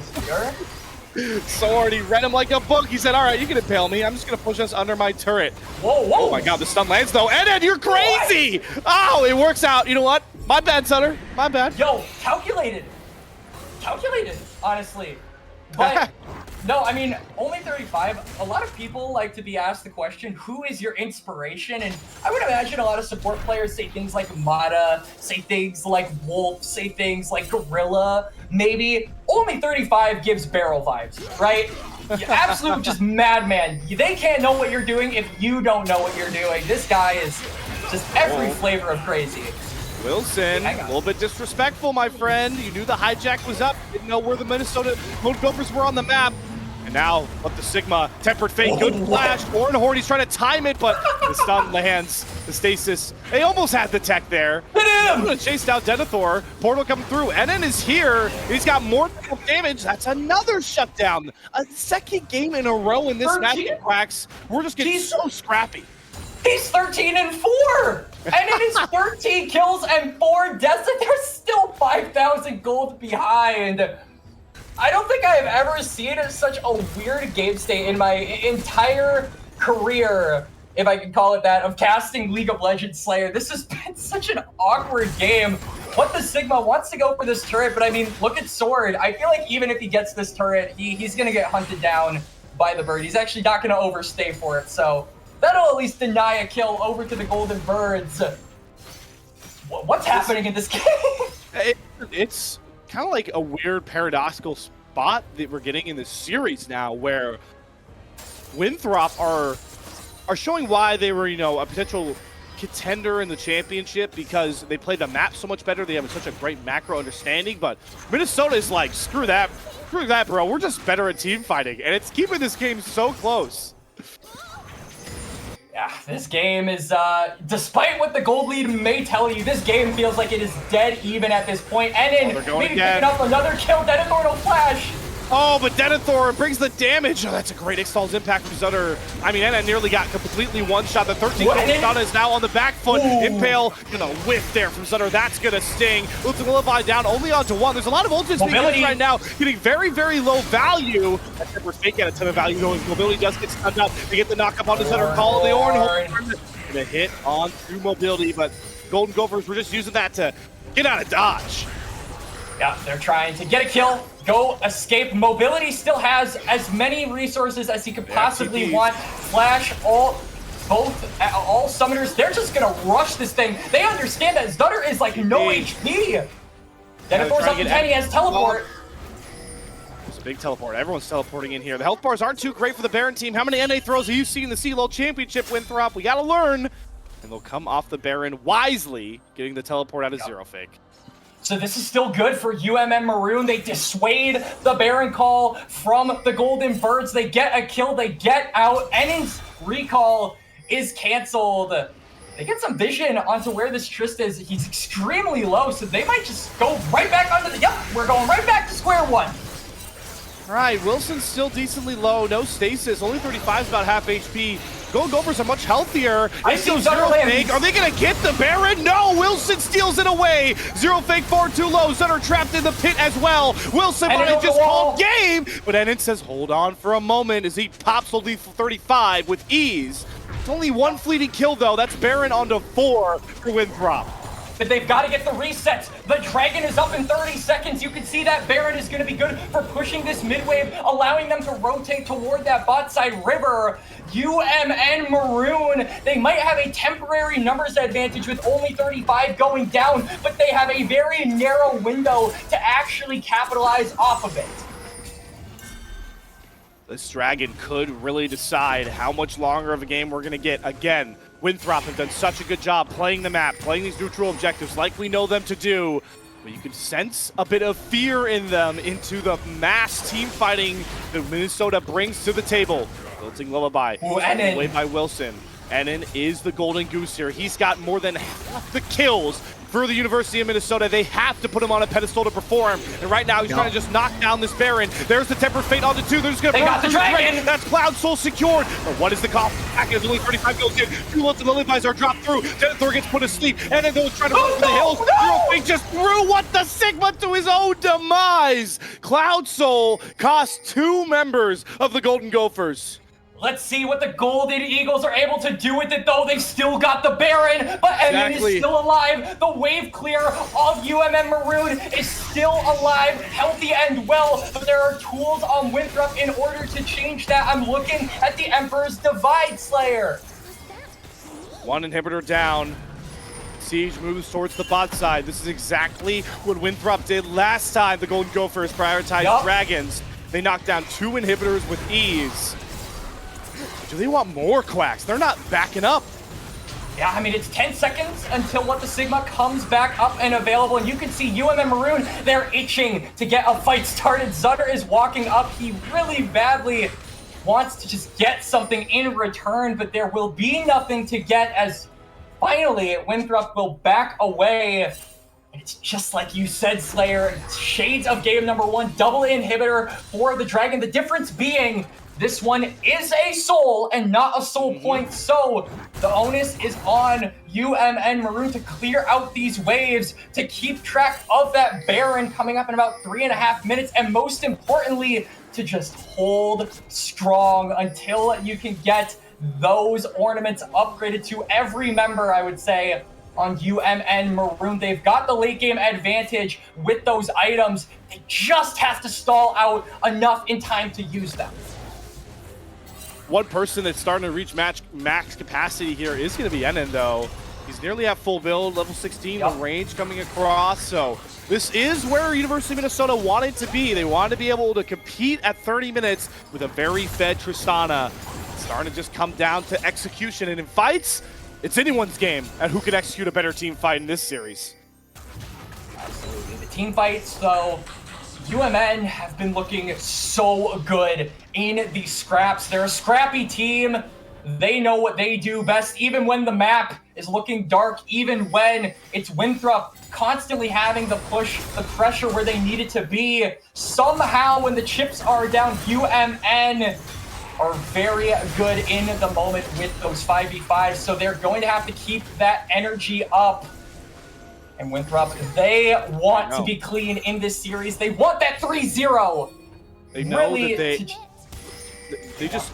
Sword, he read him like a book. He said, all right, you can impale me. I'm just going to push us under my turret. Whoa, whoa. Oh my god, the stun lands though. Eden, you're crazy! What? Oh, it works out. You know what? My bad, Sutter. My bad. Yo, calculated, honestly. But no, I mean, only 35. A lot of people like to be asked the question, who is your inspiration? And I would imagine a lot of support players say things like Mata, say things like Wolf, say things like Gorilla. Maybe only 35 gives Barrel vibes, right? Absolute just madman. They can't know what you're doing if you don't know what you're doing. This guy is just every flavor of crazy. Wilson, a little bit disrespectful, my friend. You knew the hijack was up. Didn't know where the Minnesota Golden Gophers were on the map. And now, let the Sigma, tempered fate, good flash. Ornhorn, he's trying to time it, but the stun lands. The stasis, they almost had the tech there. I'm gonna chase down Denethor. Portal coming through. Enen is here. He's got more damage. That's another shutdown. A 2nd game in a row in this match, Quacks. We're just getting so scrappy. He's 13 and 4, and it is 13 kills and 4 deaths, and they're still 5,000 gold behind. I don't think I have ever seen such a weird game state in my entire career, if I can call it that, of casting League of Legends Slayer. This has been such an awkward game. What the Sigma wants to go for this turret, but I mean, look at Sword. I feel like even if he gets this turret, he's gonna get hunted down by the bird. He's actually not gonna overstay for it, so that'll at least deny a kill over to the Golden Birds. What's happening in this game? It's kind of like a weird paradoxical spot that we're getting in this series now, where Winthrop are showing why they were, a potential contender in the championship, because they play the map so much better. They have such a great macro understanding, but Minnesota is like, screw that, bro. We're just better at team fighting, and it's keeping this game so close. Yeah, this game is, despite what the gold lead may tell you, this game feels like it is dead even at this point. And then maybe picking up another kill, Denethor will flash. Oh, but Denethor brings the damage. Oh, that's a great Ixtal's impact from Zutter. I mean, Ena nearly got completely one-shot. The 13th shot is now on the back foot. Impale, gonna whiff there from Zutter. That's gonna sting. Looks to Levi down only onto 1. There's a lot of ultimates being used right now, getting very, very low value. That tempered fake at a ton of value, though. Mobility does get stunned up. They get the knock up on the Zutter. Call the Ornhorn. Gonna hit on through mobility, but Golden Gophers were just using that to get out of dodge. Yeah, they're trying to get a kill, go escape. Mobility still has as many resources as he could possibly want. Flash, all summoners, they're just gonna rush this thing. They understand that Zutter is like no HP. Denethor's up to 10, he has teleport. It's a big teleport. Everyone's teleporting in here. The health bars aren't too great for the Baron team. How many NA throws have you seen in the CLOL Championship, Winthrop? We gotta learn. And they'll come off the Baron wisely, getting the teleport out of Zero Fake. So this is still good for UMM Maroon. They dissuade the Baron call from the Golden Birds. They get a kill, they get out. Enen's recall is canceled. They get some vision onto where this Trist is. He's extremely low, so they might just go right back onto the... Yep, we're going right back to square one. All right, Wilson's still decently low. No stasis. Only 35 is about half HP. Golden Gophers are much healthier. I It's see no Zero Zutterland. Fake. Are they going to get the Baron? No, Wilson steals it away. Zero Fake far too low. Zutter trapped in the pit as well. Wilson might have just called game, but Enon says hold on for a moment as he pops only 35 with ease. It's only one fleeting kill though. That's Baron onto 4 for Winthrop. But they've got to get the resets. The Dragon is up in 30 seconds. You can see that Baron is going to be good for pushing this mid wave, allowing them to rotate toward that bot side river. UMN Maroon, they might have a temporary numbers advantage with only 35 going down, but they have a very narrow window to actually capitalize off of it. This Dragon could really decide how much longer of a game we're going to get. Again, Winthrop have done such a good job playing the map, playing these neutral objectives like we know them to do. But you can sense a bit of fear in them into the mass team fighting that Minnesota brings to the table. Lilting Lullaby, away by Wilson. Enon is the golden goose here. He's got more than half the kills for the University of Minnesota. They have to put him on a pedestal to perform. And right now, he's trying to just knock down this Baron. There's the Temper Fate onto 2. They're just going to got the Dragon. That's Cloud Soul secured. But what is the call? Back as only 35 goes in. 2 ults and Lillipais are dropped through. Denethor gets put asleep. And then those trying to run for the hills. Zero Fake just threw what the Sigma to his own demise. Cloud Soul cost 2 members of the Golden Gophers. Let's see what the Golden Eagles are able to do with it, though. They've still got the Baron, but Enon is still alive. The wave clear of UMN Maroon is still alive, healthy and well, but there are tools on Winthrop in order to change that. I'm looking at the Emperor's Divide Slayer. 1 inhibitor down. Siege moves towards the bot side. This is exactly what Winthrop did last time the Golden Gophers prioritized Dragons. They knocked down 2 inhibitors with ease. Do they want more quacks? They're not backing up. Yeah, I mean, it's 10 seconds until what the Sigma comes back up and available, and you can see UMN Maroon, they're itching to get a fight started. Zutter is walking up. He really badly wants to just get something in return, but there will be nothing to get as finally Winthrop will back away. It's just like you said, Slayer. Shades of game number 1, double inhibitor for the Dragon. The difference being this one is a soul and not a soul point, so the onus is on UMN Maroon to clear out these waves, to keep track of that Baron coming up in about 3.5 minutes, and most importantly, to just hold strong until you can get those ornaments upgraded to every member, I would say, on UMN Maroon. They've got the late game advantage with those items. They just have to stall out enough in time to use them. One person that's starting to reach max capacity here is going to be Enon, though. He's nearly at full build, level 16, the range coming across. So this is where University of Minnesota wanted to be. They wanted to be able to compete at 30 minutes with a very fed Tristana. It's starting to just come down to execution. And in fights, it's anyone's game at who can execute a better team fight in this series. Absolutely. The team fights, though, UMN have been looking so good in these scraps. They're a scrappy team. They know what they do best, even when the map is looking dark, even when it's Winthrop constantly having the push, the pressure where they need it to be. Somehow, when the chips are down, UMN are very good in the moment with those 5v5s, so they're going to have to keep that energy up. And Winthrop, they want to be clean in this series. They want that 3-0. They know that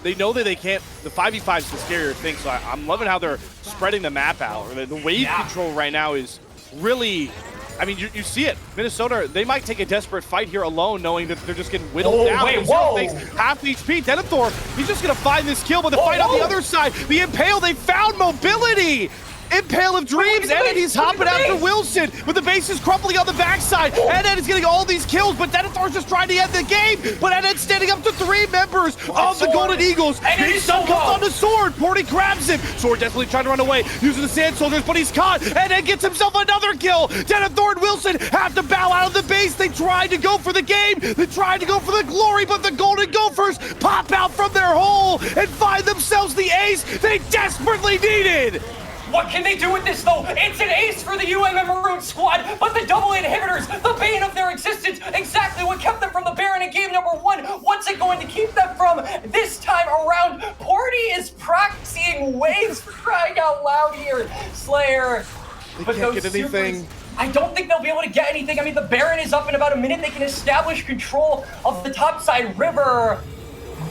they know that they can't. The 5v5 is the scarier thing. So I'm loving how they're spreading the map out. The wave control right now is really. I mean, you see it. Minnesota, they might take a desperate fight here alone, knowing that they're just getting whittled down. Wait, whoa! Half HP. Denethor, he's just gonna find this kill, but the fight on the other side, the Impale, they found mobility. Impale of Dreams, and then he's hopping after Wilson, with the bases crumbling on the backside. And then he's getting all these kills, but Denethor's just trying to end the game. But Enon's standing up to 3 members of the Golden Eagles. Big Sun comes on the Sword. Porty grabs him. Sword definitely trying to run away, using the Sand Soldiers, but he's caught. And then gets himself another kill. Denethor and Wilson have to bow out of the base. They tried to go for the game. They tried to go for the glory, but the Golden Gophers pop out from their hole and find themselves the ace they desperately needed. What can they do with this, though? It's an ace for the UMM Maroon squad, but the double inhibitors, the bane of their existence, exactly what kept them from the Baron in game number 1. What's it going to keep them from this time around? Party is practicing waves for crying out loud here, Slayer. They can't get anything. I don't think they'll be able to get anything. I mean, the Baron is up in about a minute. They can establish control of the topside river.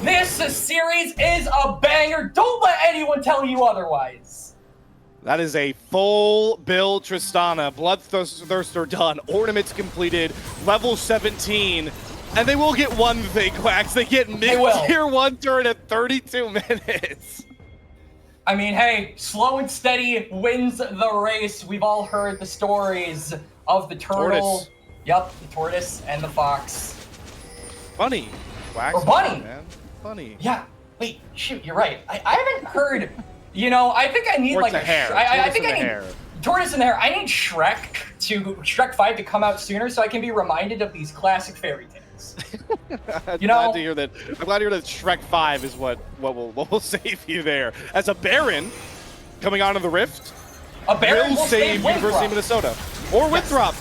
This series is a banger. Don't let anyone tell you otherwise. That is a full build Tristana. Bloodthirster done. Ornaments completed. Level 17. And they will get one thing, Quacks. They get mid-tier 1 turn at 32 minutes. I mean, hey, slow and steady wins the race. We've all heard the stories of the turtle. Tortoise. Yep, the tortoise and the fox. Funny. Quacks. Or bunny. Man. Funny. Yeah. Wait, shoot, you're right. I haven't heard... You know, I think I need like a hair. I think I need tortoise in the hair. I need Shrek 5 to come out sooner so I can be reminded of these classic fairy tales. You know, I'm glad to hear that Shrek 5 is what will save you there. As a Baron coming onto the Rift, a Baron will save University of Minnesota or Winthrop.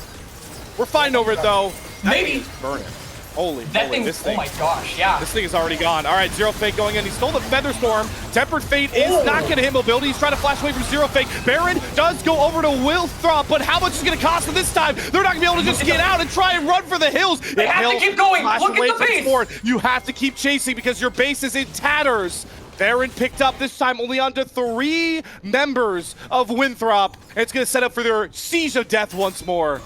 We're fine over it though. Maybe burn it. Holy this thing. Oh my gosh, yeah. This thing is already gone. All right, Zero Fake going in. He stole the Feather Storm. Tempered Fate is not going to hit mobility. He's trying to flash away from Zero Fake. Baron does go over to Winthrop, but how much is going to cost him this time? They're not going to be able to just get out and try and run for the hills. They have to keep going. Look at the base. You have to keep chasing because your base is in tatters. Baron picked up this time only onto 3 members of Winthrop. And it's going to set up for their Siege of Death once more.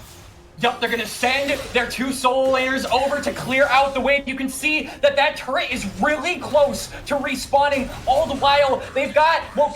Yup, they're gonna send their 2 solo laners over to clear out the wave. You can see that turret is really close to respawning. All the while, they've got, well,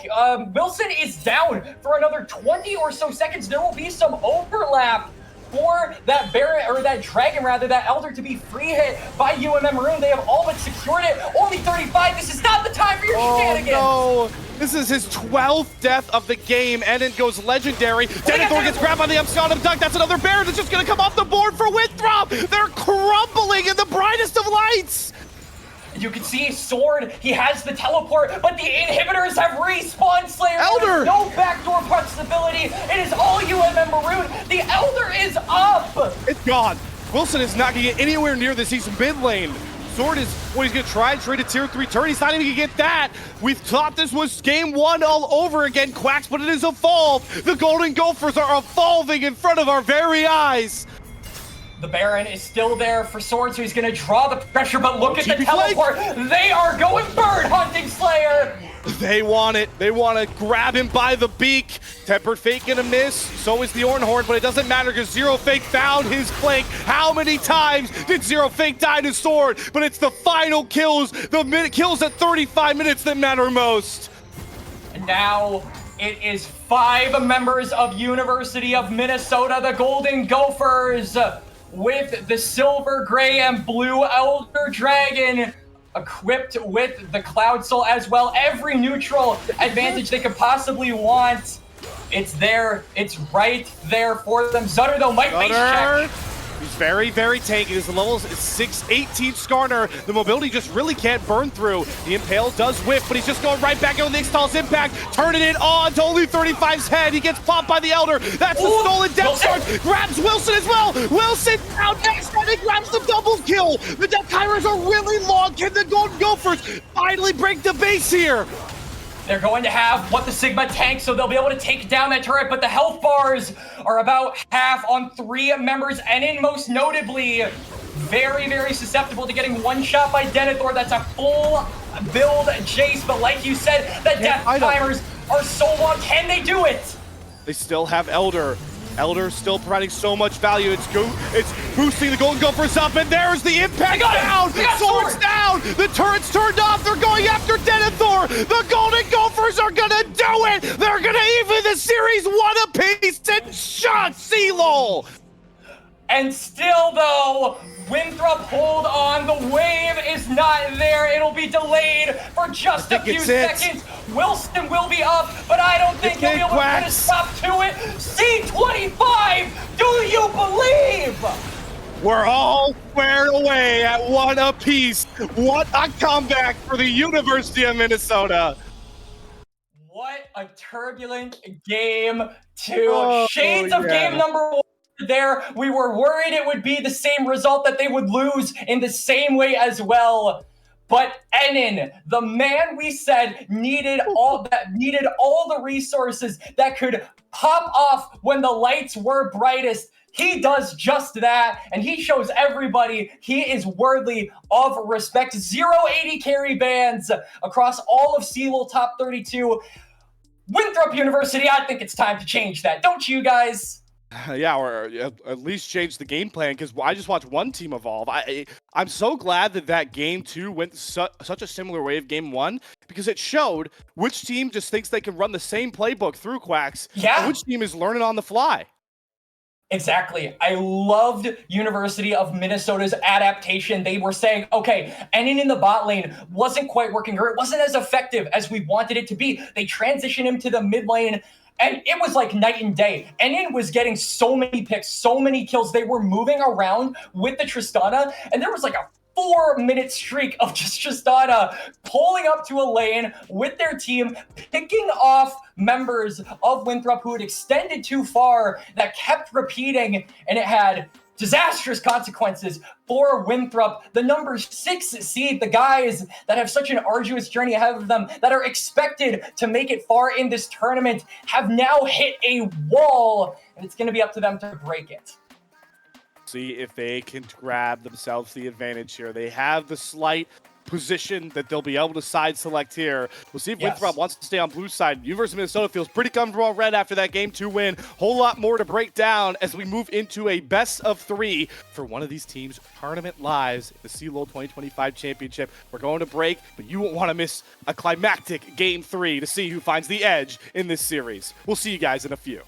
Wilson is down for another 20 or so seconds. There will be some overlap for that Baron, or that Dragon rather, that Elder to be free hit by UMM Maroon. They have all but secured it. Only 35, this is not the time for your shenanigans. No. This is his 12th death of the game, and it goes legendary. Denethor gets grabbed by the Epsilon Duck. That's another Baron that's just going to come off the board for Winthrop. They're crumbling in the brightest of lights. You can see Sword, he has the teleport, but the inhibitors have respawned Slayer. Elder! No backdoor possibility. It is all UMM Maroon. The Elder is up. It's gone. Wilson is not going to get anywhere near this. He's mid lane. Sword is what he's going to try and trade a tier 3 turn. He's not even going to get that. We thought this was game 1 all over again, Quacks, but it is evolved. The Golden Gophers are evolving in front of our very eyes. The Baron is still there for Sword, so he's going to draw the pressure, but look at the teleport. They are going bird hunting, Slayer. They want it. They want to grab him by the beak. Tempered Fate gonna miss. So is the Ornhorn, but it doesn't matter because Zero Fake found his flank. How many times did Zero Fake die to Sword? But it's the final kills, the kills at 35 minutes that matter most. And now it is 5 members of University of Minnesota, the Golden Gophers, with the silver, gray, and blue Elder Dragon, equipped with the Cloud Soul as well. Every neutral advantage they could possibly want, it's there. It's right there for them. Zutter, though, might face check. He's very, very tanky. His level is 618 Skarner. The mobility just really can't burn through. The Impale does whiff, but he's just going right back on the Ixtal's impact, turning it on to only 35's head. He gets popped by the Elder. That's the stolen Death Charge. Grabs Wilson as well. Wilson out next, and he grabs the double kill. The Death Tyrers are really long. Can the Golden Gophers finally break the base here? They're going to have what the Sigma tank, so they'll be able to take down that turret, but the health bars are about half on 3 members, and in most notably, very, very susceptible to getting one shot by Denethor. That's a full build Jace, but like you said, the death timers are so long. Can they do it? They still have Elder. Elder's still providing so much value. It's boosting the Golden Gophers up, and there's the impact down! Sword's down! The turret's turned off! They're going after Denethor! The Golden Gophers are gonna do it! They're gonna even the series 1 apiece and shut CLOL! And still, though, Winthrop, hold on. The wave is not there. It'll be delayed for just a few seconds. Wilson will be up, but I don't think he'll be able to put a stop to it. C25, do you believe? We're all squared away at 1 apiece. What a comeback for the University of Minnesota. What a turbulent game 2. Oh, Shades of game number 1 there. We were worried it would be the same result, that they would lose in the same way as well. But Enin, the man we said needed all the resources that could pop off when the lights were brightest, he does just that, and he shows everybody he is worthy of respect. 080 carry bans across all of CLOL top 32. Winthrop University, I think it's time to change that. Don't you guys? Yeah, or at least change the game plan, because I just watched one team evolve. I'm so glad that game 2 went such a similar way of game 1, because it showed which team just thinks they can run the same playbook through Quacks, and which team is learning on the fly. Exactly. I loved University of Minnesota's adaptation. They were saying, okay, Enin in the bot lane wasn't quite working, or it wasn't as effective as we wanted it to be. They transitioned him to the mid lane, and it was like night and day. Enin was getting so many picks, so many kills. They were moving around with the Tristana, and there was like a 4-minute streak of just Tristana pulling up to a lane with their team, picking off members of Winthrop who had extended too far, that kept repeating, and it had disastrous consequences for Winthrop. The number 6 seed, the guys that have such an arduous journey ahead of them, that are expected to make it far in this tournament, have now hit a wall, and it's going to be up to them to break it. See if they can grab themselves the advantage here. They have the slight position that they'll be able to side select here. We'll see if Winthrop wants to stay on blue side. University of Minnesota feels pretty comfortable on red after that game 2 win. Whole lot more to break down as we move into a best of 3 for one of these teams' tournament lives, the CLOL 2025 championship. We're going to break, but you won't want to miss a climactic game 3 to see who finds the edge in this series. We'll see you guys in a few.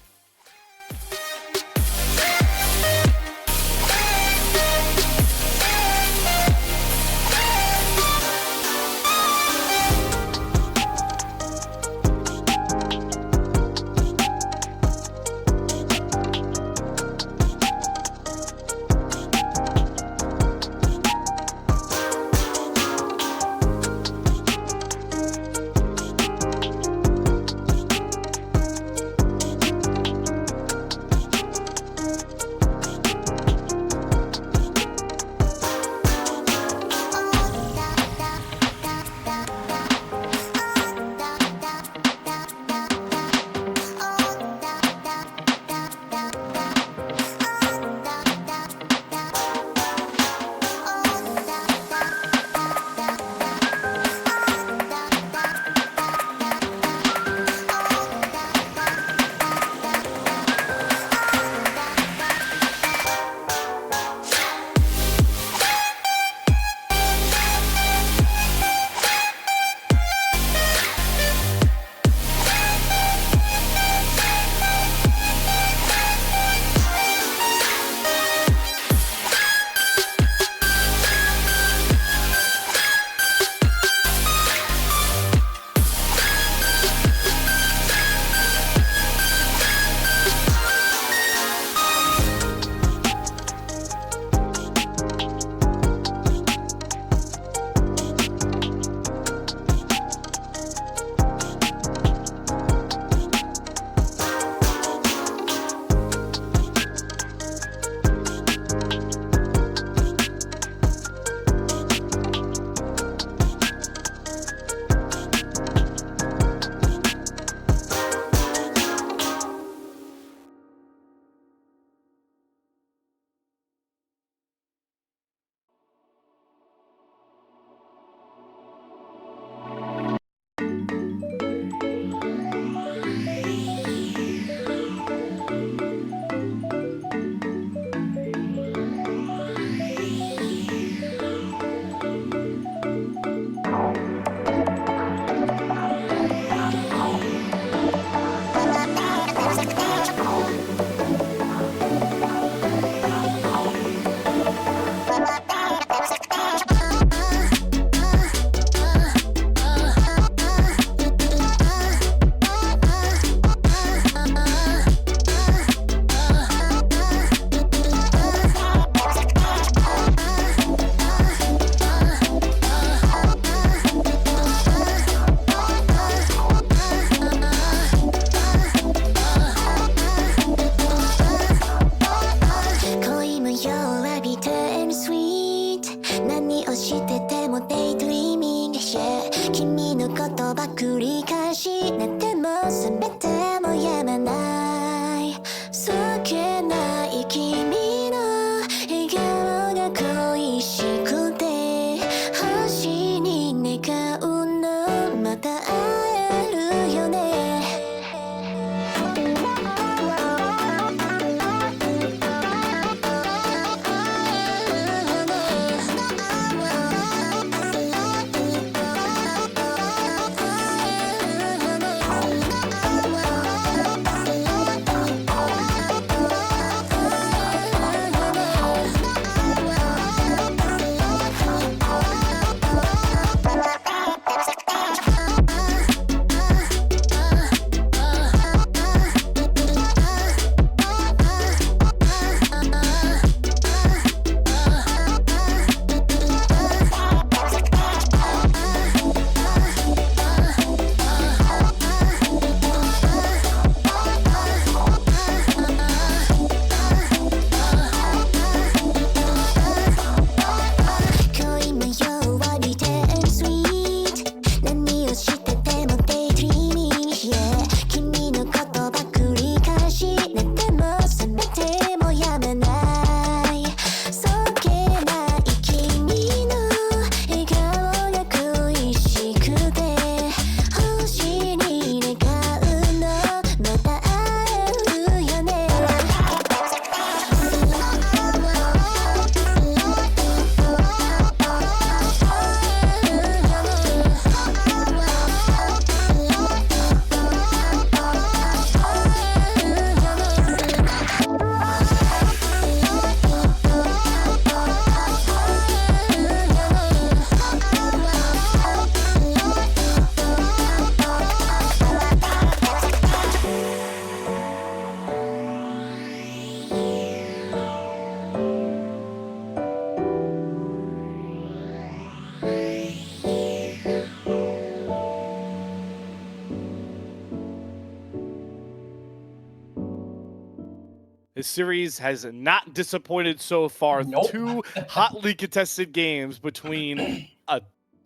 This series has not disappointed so far. Nope. 2 hotly contested games between a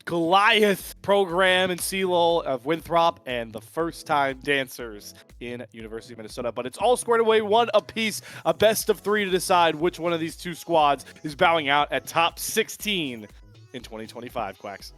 Goliath program in CLOL of Winthrop and the first-time dancers in University of Minnesota. But it's all squared away, 1 apiece, a best of 3 to decide which one of these 2 squads is bowing out at top 16 in 2025, Quacks.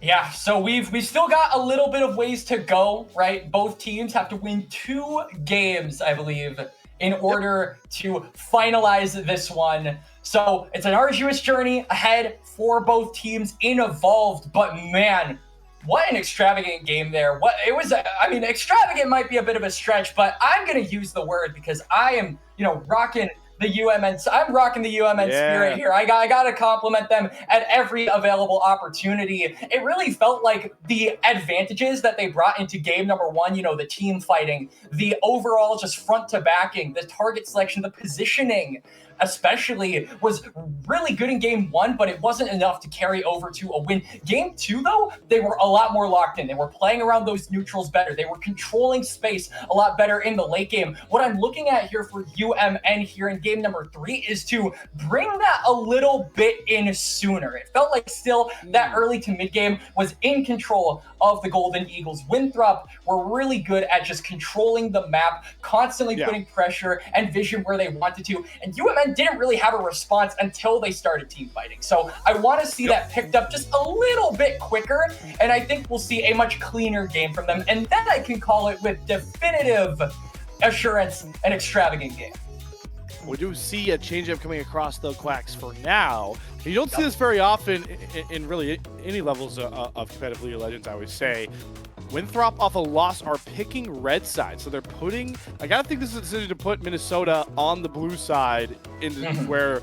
Yeah, so we've still got a little bit of ways to go, right? Both teams have to win 2 games, I believe, in order to finalize this one. So it's an arduous journey ahead for both teams in Evolved, but man, what an extravagant game there. I mean, extravagant might be a bit of a stretch, but I'm going to use the word because I am, rocking the UMN. I'm rocking the UMN spirit here. I got to compliment them at every available opportunity. It really felt like the advantages that they brought into game number 1, the team fighting, the overall just front to backing, the target selection, the positioning, especially, was really good in game 1, but it wasn't enough to carry over to a win. Game 2, though, they were a lot more locked in. They were playing around those neutrals better. They were controlling space a lot better in the late game. What I'm looking at here for UMN here in game number 3 is to bring that a little bit in sooner. It felt like still that early to mid game was in control of the Golden Eagles. Winthrop were really good at just controlling the map, constantly putting pressure and vision where they wanted to, and UMN didn't really have a response until they started team fighting. So I want to see that picked up just a little bit quicker, and I think we'll see a much cleaner game from them, and then I can call it with definitive assurance an extravagant game. We do see a changeup coming across the Quacks for now. You don't see this very often in really any levels of competitive League of Legends, I always say. Winthrop off a loss are picking red side, so they're putting, I gotta think this is a decision to put Minnesota on the blue side, into where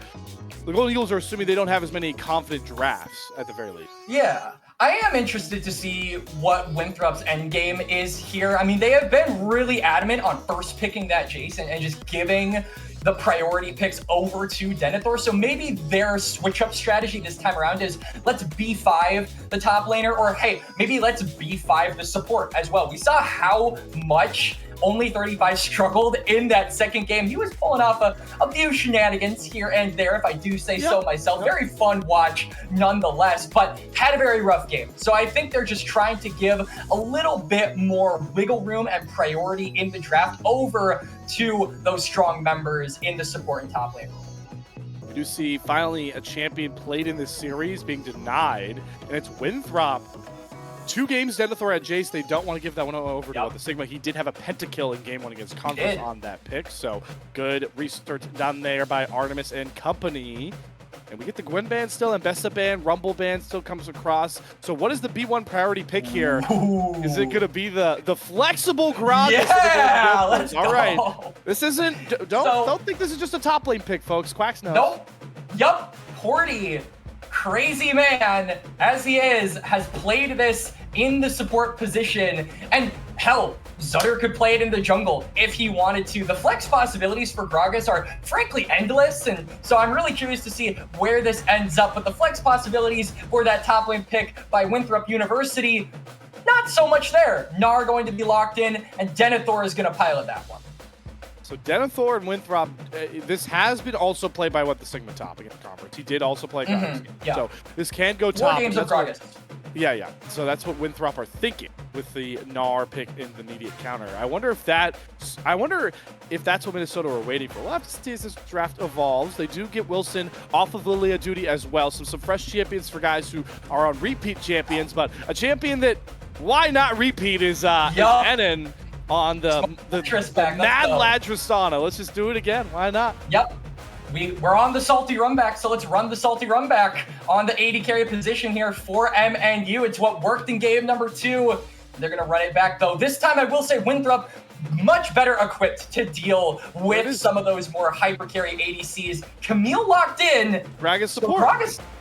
the Golden Eagles are assuming they don't have as many confident drafts at the very least. Yeah, I am interested to see what Winthrop's endgame is here. I mean, they have been really adamant on first picking that Jason and just giving the priority picks over to Denethor. So maybe their switch up strategy this time around is let's B5 the top laner, or hey, maybe let's B5 the support as well. We saw how much only 35 struggled in that second game. He was pulling off a few shenanigans here and there, if I do say so myself. Very fun watch nonetheless, but had a very rough game. So I think they're just trying to give a little bit more wiggle room and priority in the draft over to those strong members in the support and top lane. We do see finally a champion played in this series being denied, and it's Winthrop. 2 games Denethor at Jace. They don't want to give that one over to the Sigma. He did have a pentakill in game 1 against Converse on that pick, so good research done there by Artemis and company. And we get the Gwen ban still, and Bessa ban, Rumble ban still comes across. So what is the B1 priority pick here? Ooh. Is it going to be the flexible Grog? Yeah, let's All go. right. This isn't, don't think this is just a top lane pick, folks. Quacks knows. Nope. Yup. Porty, crazy man as he is, has played this in the support position, and hell, Zutter could play it in the jungle if he wanted to. The flex possibilities for Gragas are frankly endless, and so I'm really curious to see where this ends up. But the flex possibilities for that top lane pick by Winthrop University, not so much there. Gnar going to be locked in, and Denethor is going to pilot that one. So Denethor and Winthrop, this has been also played by the Sigma top against the conference. He did also play Gragas. Yeah. So this can go top. 4 games of Gragas. Yeah. So that's what Winthrop are thinking with the Gnar pick in the immediate counter. I wonder if that's what Minnesota were waiting for. We'll have to see as this draft evolves. They do get Wilson off of Lilia duty as well. Some fresh champions for guys who are on repeat champions, but a champion that why not repeat is Enon on the Mad Lad Tristana. Let's just do it again. Why not? Yep. We're on the salty Runback, so let's run the salty Runback on the AD carry position here for MNU. It's what worked in game number 2. They're going to run it back, though. This time, I will say Winthrop much better equipped to deal with some of those more hyper carry ADCs. Camille locked in. Gragas support.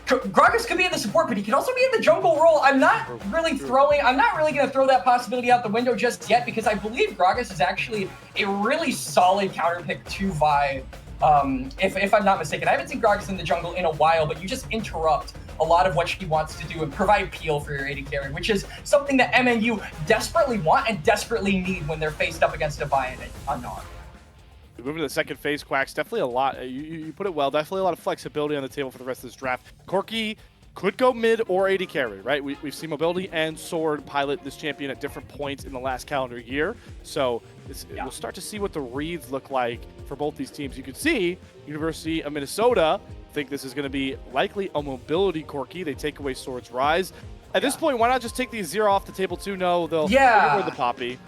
So Gragas could be in the support, but he can also be in the jungle role. I'm not really going to throw that possibility out the window just yet, because I believe Gragas is actually a really solid counter pick to Vi. If I'm not mistaken. I haven't seen Gragas in the jungle in a while, but you just interrupt a lot of what she wants to do and provide peel for your AD carry, which is something that MNU desperately want and desperately need when they're faced up against a Vi and a Gnar. Moving to the second phase, Quacks, definitely a lot. You put it well. Definitely a lot of flexibility on the table for the rest of this draft. Corki could go mid or AD carry, right? We've seen Mobility and Sword pilot this champion at different points in the last calendar year. So we'll start to see what the reads look like for both these teams. You can see University of Minnesota think this is going to be likely a Mobility Corki. They take away Sword's Rise. At this point, why not just take the Azir off the table too? No, they'll get rid of the Poppy.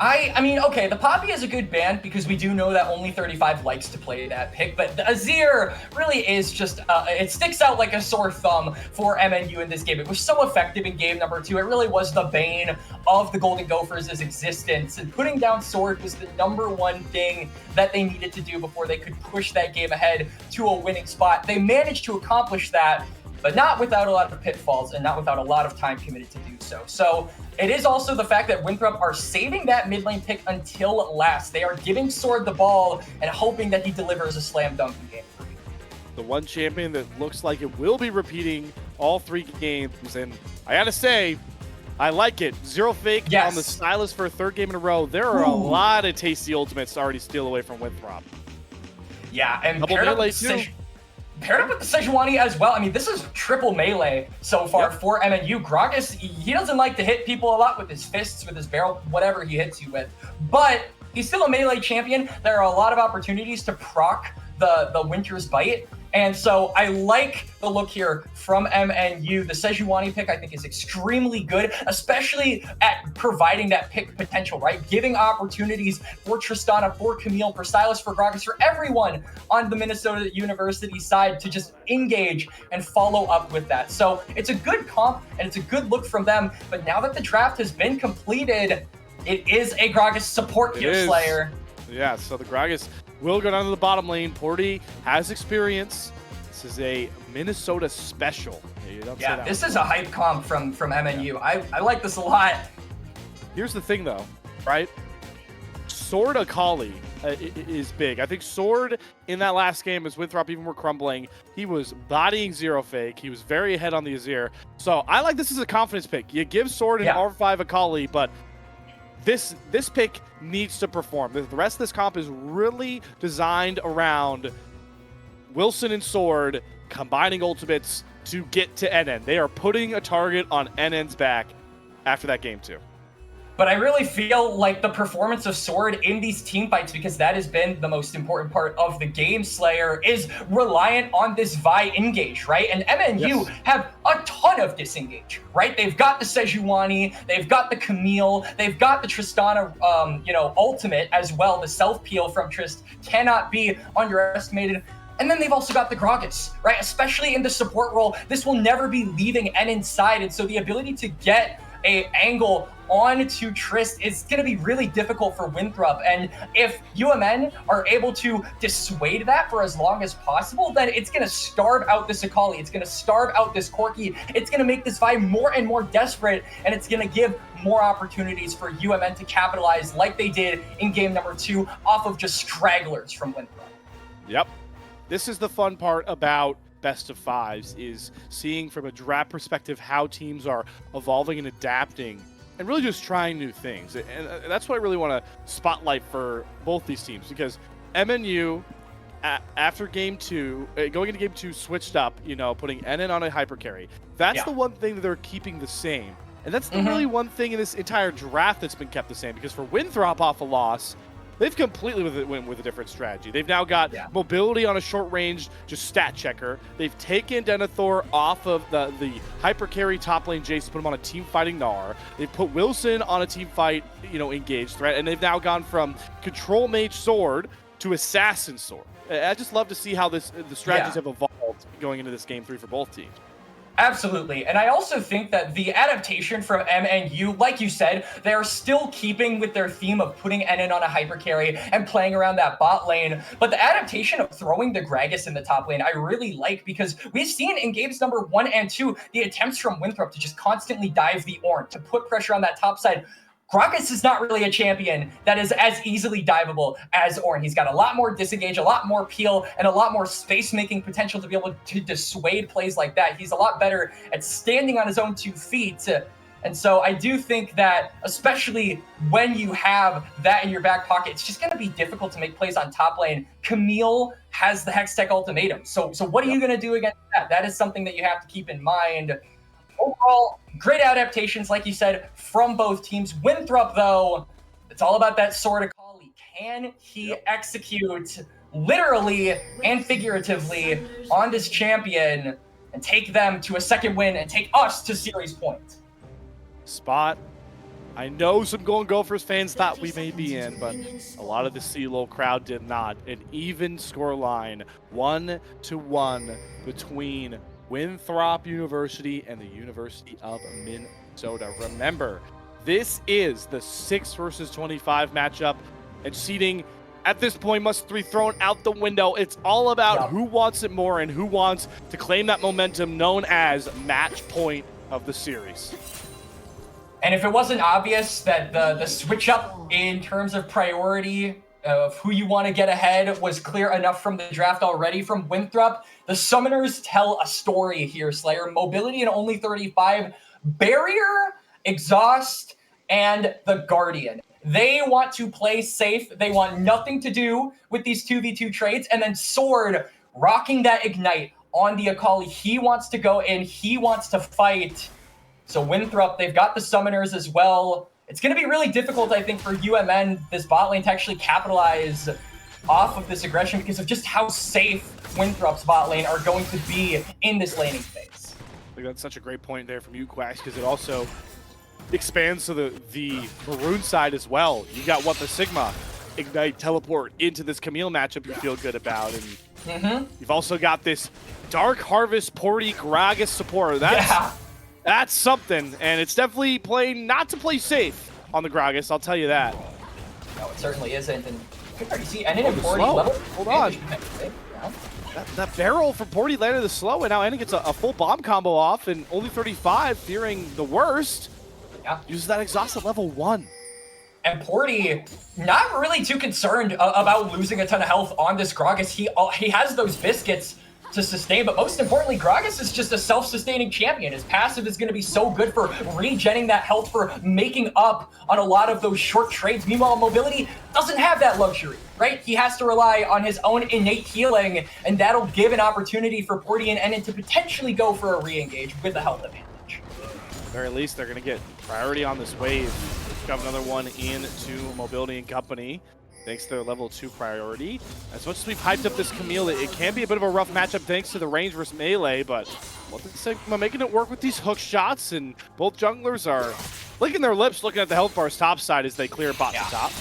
I mean, okay, the Poppy is a good ban because we do know that only 35 likes to play that pick, but the Azir really is just, it sticks out like a sore thumb for MNU in this game. It was so effective in game number 2. It really was the bane of the Golden Gophers' existence, and putting down Sword was the #1 thing that they needed to do before they could push that game ahead to a winning spot. They managed to accomplish that, but not without a lot of pitfalls and not without a lot of time committed to do so. So it is also the fact that Winthrop are saving that mid lane pick until last. They are giving Sword the ball and hoping that he delivers a slam dunk in game 3. The one champion that looks like it will be repeating all 3 games, and I gotta say, I like it. Zero fake on the Stylus for a 3rd game in a row. There are a lot of tasty ultimates to already steal away from Winthrop. Yeah, and paired up with the Sejuani as well. I mean, this is triple melee so far for MNU. Gragas, he doesn't like to hit people a lot with his fists, with his barrel, whatever he hits you with. But he's still a melee champion. There are a lot of opportunities to proc the Winter's Bite. And so I like the look here from MNU. The Sejuani pick, I think, is extremely good, especially at providing that pick potential, right? Giving opportunities for Tristana, for Camille, for Stylus, for Gragas, for everyone on the Minnesota University side to just engage and follow up with that. So it's a good comp, and it's a good look from them. But now that the draft has been completed, it is a Gragas support here, Slayer. Yeah, so the Gragas will go down to the bottom lane. Porty has experience. This is a Minnesota special. Yeah, this is a hype comp from MNU. I like this a lot. Here's the thing, though, right? Sword Akali is big. I think Sword in that last game, as Winthrop even were crumbling, he was bodying Zero Fake. He was very ahead on the Azir. So I like this as a confidence pick. You give Sword an R5 Akali, but this pick needs to perform. The rest of this comp is really designed around Wilson and Sword combining ultimates to get to NN. They are putting a target on NN's back after that game 2. But I really feel like the performance of Sword in these team fights, because that has been the most important part of the game, Slayer, is reliant on this Vi engage, right? And MNU have a ton of disengage, right? They've got the Sejuani, they've got the Camille, they've got the Tristana, ultimate as well. The self-peel from Trist cannot be underestimated. And then they've also got the Gragas, right? Especially in the support role, this will never be leaving N inside. And so the ability to get a angle onto Trist is going to be really difficult for Winthrop. And if UMN are able to dissuade that for as long as possible, then it's going to starve out this Akali. It's going to starve out this Corki. It's going to make this Vi more and more desperate, and it's going to give more opportunities for UMN to capitalize like they did in game number 2 off of just stragglers from Winthrop. Yep. This is the fun part about best of 5s, is seeing from a draft perspective how teams are evolving and adapting and really just trying new things. And that's what I really want to spotlight for both these teams, because MNU, after game 2, going into game 2, switched up, putting NN on a hyper carry. That's the one thing that they're keeping the same. And that's the really one thing in this entire draft that's been kept the same, because for Winthrop off a loss, they've completely went with a different strategy. They've now got mobility on a short range, just stat checker. They've taken Denethor off of the hyper carry top lane Jace to put him on a team fighting Gnar. They've put Wilson on a team fight, engaged threat, and they've now gone from control mage Sword to assassin Sword. I just love to see how the strategies have evolved going into this game 3 for both teams. Absolutely. And I also think that the adaptation from MNU, like you said, they are still keeping with their theme of putting NN on a hyper carry and playing around that bot lane. But the adaptation of throwing the Gragas in the top lane, I really like, because we've seen in games number 1 and 2, the attempts from Winthrop to just constantly dive the Ornn, to put pressure on that top side. Gragas is not really a champion that is as easily diveable as Ornn. He's got a lot more disengage, a lot more peel, and a lot more space-making potential to be able to dissuade plays like that. He's a lot better at standing on his own 2 feet to And so I do think that, especially when you have that in your back pocket, it's just going to be difficult to make plays on top lane. Camille has the Hextech ultimatum. So what are you going to do against that? That is something that you have to keep in mind. Overall, great adaptations, like you said, from both teams. Winthrop, though, it's all about that sword of Kali. Can he execute literally and figuratively on this champion and take them to a second win and take us to series points? Spot. I know some Golden Gophers fans thought we may be in, but a lot of the CLOL crowd did not. An even scoreline, 1-1 between Winthrop University and the University of Minnesota. Remember, this is the 6 versus 25 matchup, and seeding at this point must be thrown out the window. It's all about who wants it more and who wants to claim that momentum known as match point of the series. And if it wasn't obvious that the switch up in terms of priority of who you want to get ahead was clear enough from the draft already from Winthrop, the Summoners tell a story here, Slayer. Mobility and only 35, Barrier, Exhaust, and the Guardian. They want to play safe. They want nothing to do with these 2v2 trades. And then Sword rocking that Ignite on the Akali. He wants to go in. He wants to fight. So Winthrop, they've got the Summoners as well. It's going to be really difficult, I think, for UMN, this bot lane, to actually capitalize off of this aggression because of just how safe Winthrop's bot lane are going to be in this laning phase. I think that's such a great point there from you, Quax, because it also expands to the Maroon side as well. You got what the Sigma Ignite teleport into this Camille matchup you feel good about, and you've also got this Dark Harvest Porty Gragas support. That's something, and it's definitely playing not to play safe on the Gragas, I'll tell you that. No, it certainly isn't, and you can already see Enin and Porty level. Hold on. That barrel for Porty landed the slow, and now Enin gets a full bomb combo off, and only 35, fearing the worst, uses that exhaust at level 1. And Porty, not really too concerned about losing a ton of health on this Gragas. He has those biscuits to sustain, but most importantly, Gragas is just a self-sustaining champion. His passive is going to be so good for regenning that health, for making up on a lot of those short trades. Meanwhile, Mobility doesn't have that luxury, right? He has to rely on his own innate healing, and that'll give an opportunity for Porty and Enin to potentially go for a re-engage with a health advantage. At the very least, they're going to get priority on this wave. Shove another one into Mobility and company, thanks to their level 2 priority. As much as we've hyped up this Camille, it can be a bit of a rough matchup thanks to the range versus melee, but Sigma making it work with these hook shots, and both junglers are licking their lips looking at the health bars top side as they clear bot to top.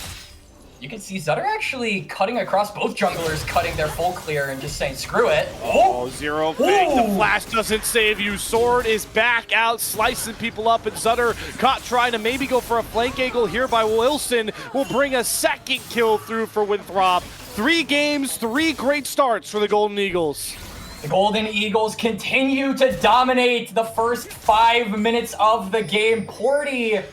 You can see Zutter actually cutting across both junglers, cutting their full clear and just saying, screw it. Oh, zero fake. The flash doesn't save you. Sword is back out, slicing people up, and Zutter caught trying to maybe go for a flank angle here by Wilson. Will bring a second kill through for Winthrop. 3 games, 3 great starts for the Golden Eagles. The Golden Eagles continue to dominate the first 5 minutes of the game. Porty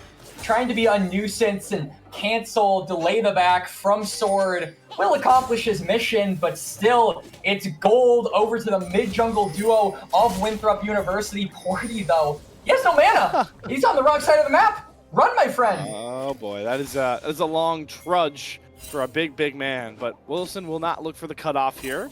trying to be a nuisance and cancel, delay the back from Sword. Will accomplish his mission, but still, it's gold over to the mid-jungle duo of Winthrop University. Porty, though, he has no mana. He's on the wrong side of the map. Run, my friend. Oh, boy, that is a long trudge for a big man, but Wilson will not look for the cutoff here.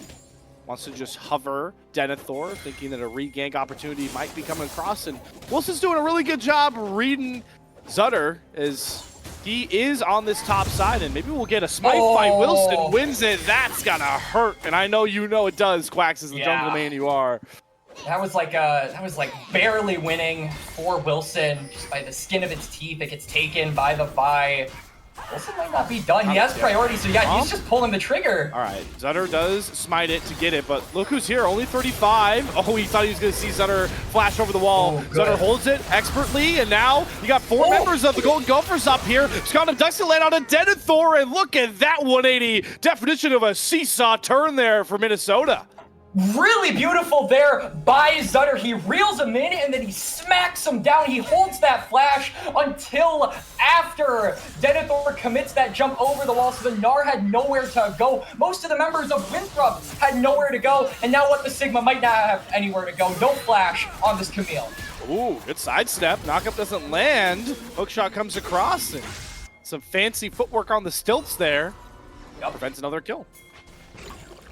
Wants to just hover Denethor, thinking that a re-gank opportunity might be coming across, and Wilson's doing a really good job reading Zutter as he is on this top side, and maybe we'll get a smite fight. Wilson wins it. That's gonna hurt, and I know you know it does, Quax, as the jungle man you are. That was like barely winning for Wilson, just by the skin of its teeth. It gets taken by the buy. Wilson might not be done. He has priority, so yeah, he's just pulling the trigger. All right, Zutter does smite it to get it, but look who's here, only 35. Oh, he thought he was going to see Zutter flash over the wall. Zutter holds it expertly, and now you got 4 members of the Golden Gophers up here. Scott ducks to land on a Denethor, and look at that 180 definition of a seesaw turn there for Minnesota. Really beautiful there by Zutter. He reels him in and then he smacks him down. He holds that flash until after Denethor commits that jump over the wall, so the Gnar had nowhere to go. Most of the members of Winthrop had nowhere to go, and now what the Sigma might not have anywhere to go. No flash on this Camille. Ooh, good sidestep. Knockup doesn't land. Hookshot comes across, and some fancy footwork on the stilts there. Yep. Prevents another kill.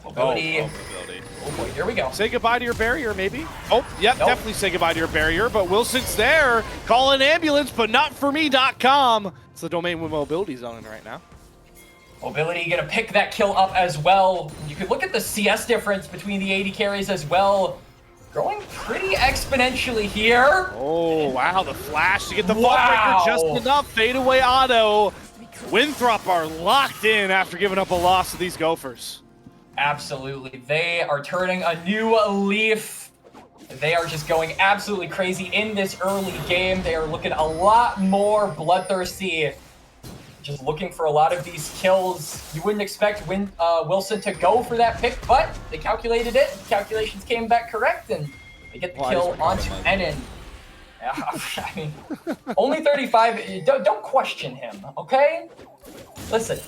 Mobility. Mobility. Oh boy, here we go. Say goodbye to your barrier, maybe. Oh, yep, Nope. definitely say goodbye to your barrier, but Wilson's there. Call an ambulance, but not for me.com. It's the domain with mobility's on it right now. Mobility gonna pick that kill up as well. You could look at the CS difference between the AD carries as well. Growing pretty exponentially here. Oh, wow, the flash to get the Wow. Vault Breaker just enough. Fadeaway auto. Winthrop are locked in after giving up a loss to these Gophers. Absolutely. They are turning a new leaf. They are just going absolutely crazy in this early game. They are looking a lot more bloodthirsty. Just looking for a lot of these kills. You wouldn't expect Wilson to go for that pick, but they calculated it. Calculations came back correct, and they get the kill onto Enon. I mean, only 35. Don't question him, okay? Listen,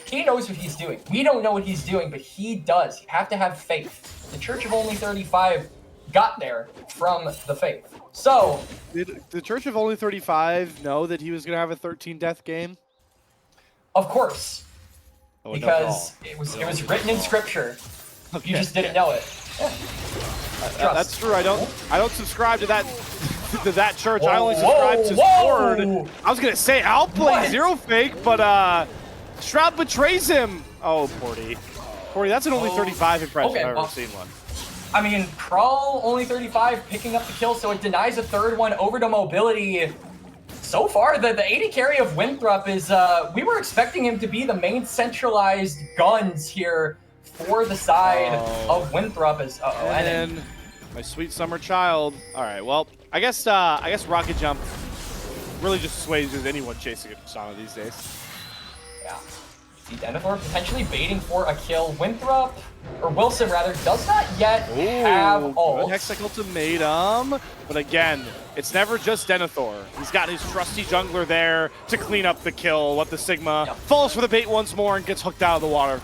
he knows what he's doing. We don't know what he's doing, but he does. You have to have faith. The Church of Only 35 got there from the faith. So, did the Church of Only 35 know that he was going to have a 13 death game? Of course, Oh, because it was written in scripture. Okay. You just didn't know it. Yeah. That's true. I don't subscribe to that to that church. I only subscribe to Sword. I was gonna say I'll play Zero Fake, but Shroud betrays him. Oh, Porty, that's an only 35 impression. Okay, I've ever seen one. I mean, Crawl only 35 picking up the kill, so it denies a third one over to Mobility. So far, the AD carry of Winthrop is, we were expecting him to be the main centralized guns here for the side of Winthrop. As and my sweet summer child. All right, well, I guess Rocket Jump really just assuages anyone chasing a persona these days. Yeah. See Denethor potentially baiting for a kill. Winthrop, or Wilson rather, does not yet have ult. Good Hex ultimatum, but again, it's never just Denethor. He's got his trusty jungler there to clean up the kill. What the Sigma falls for the bait once more and gets hooked out of the water.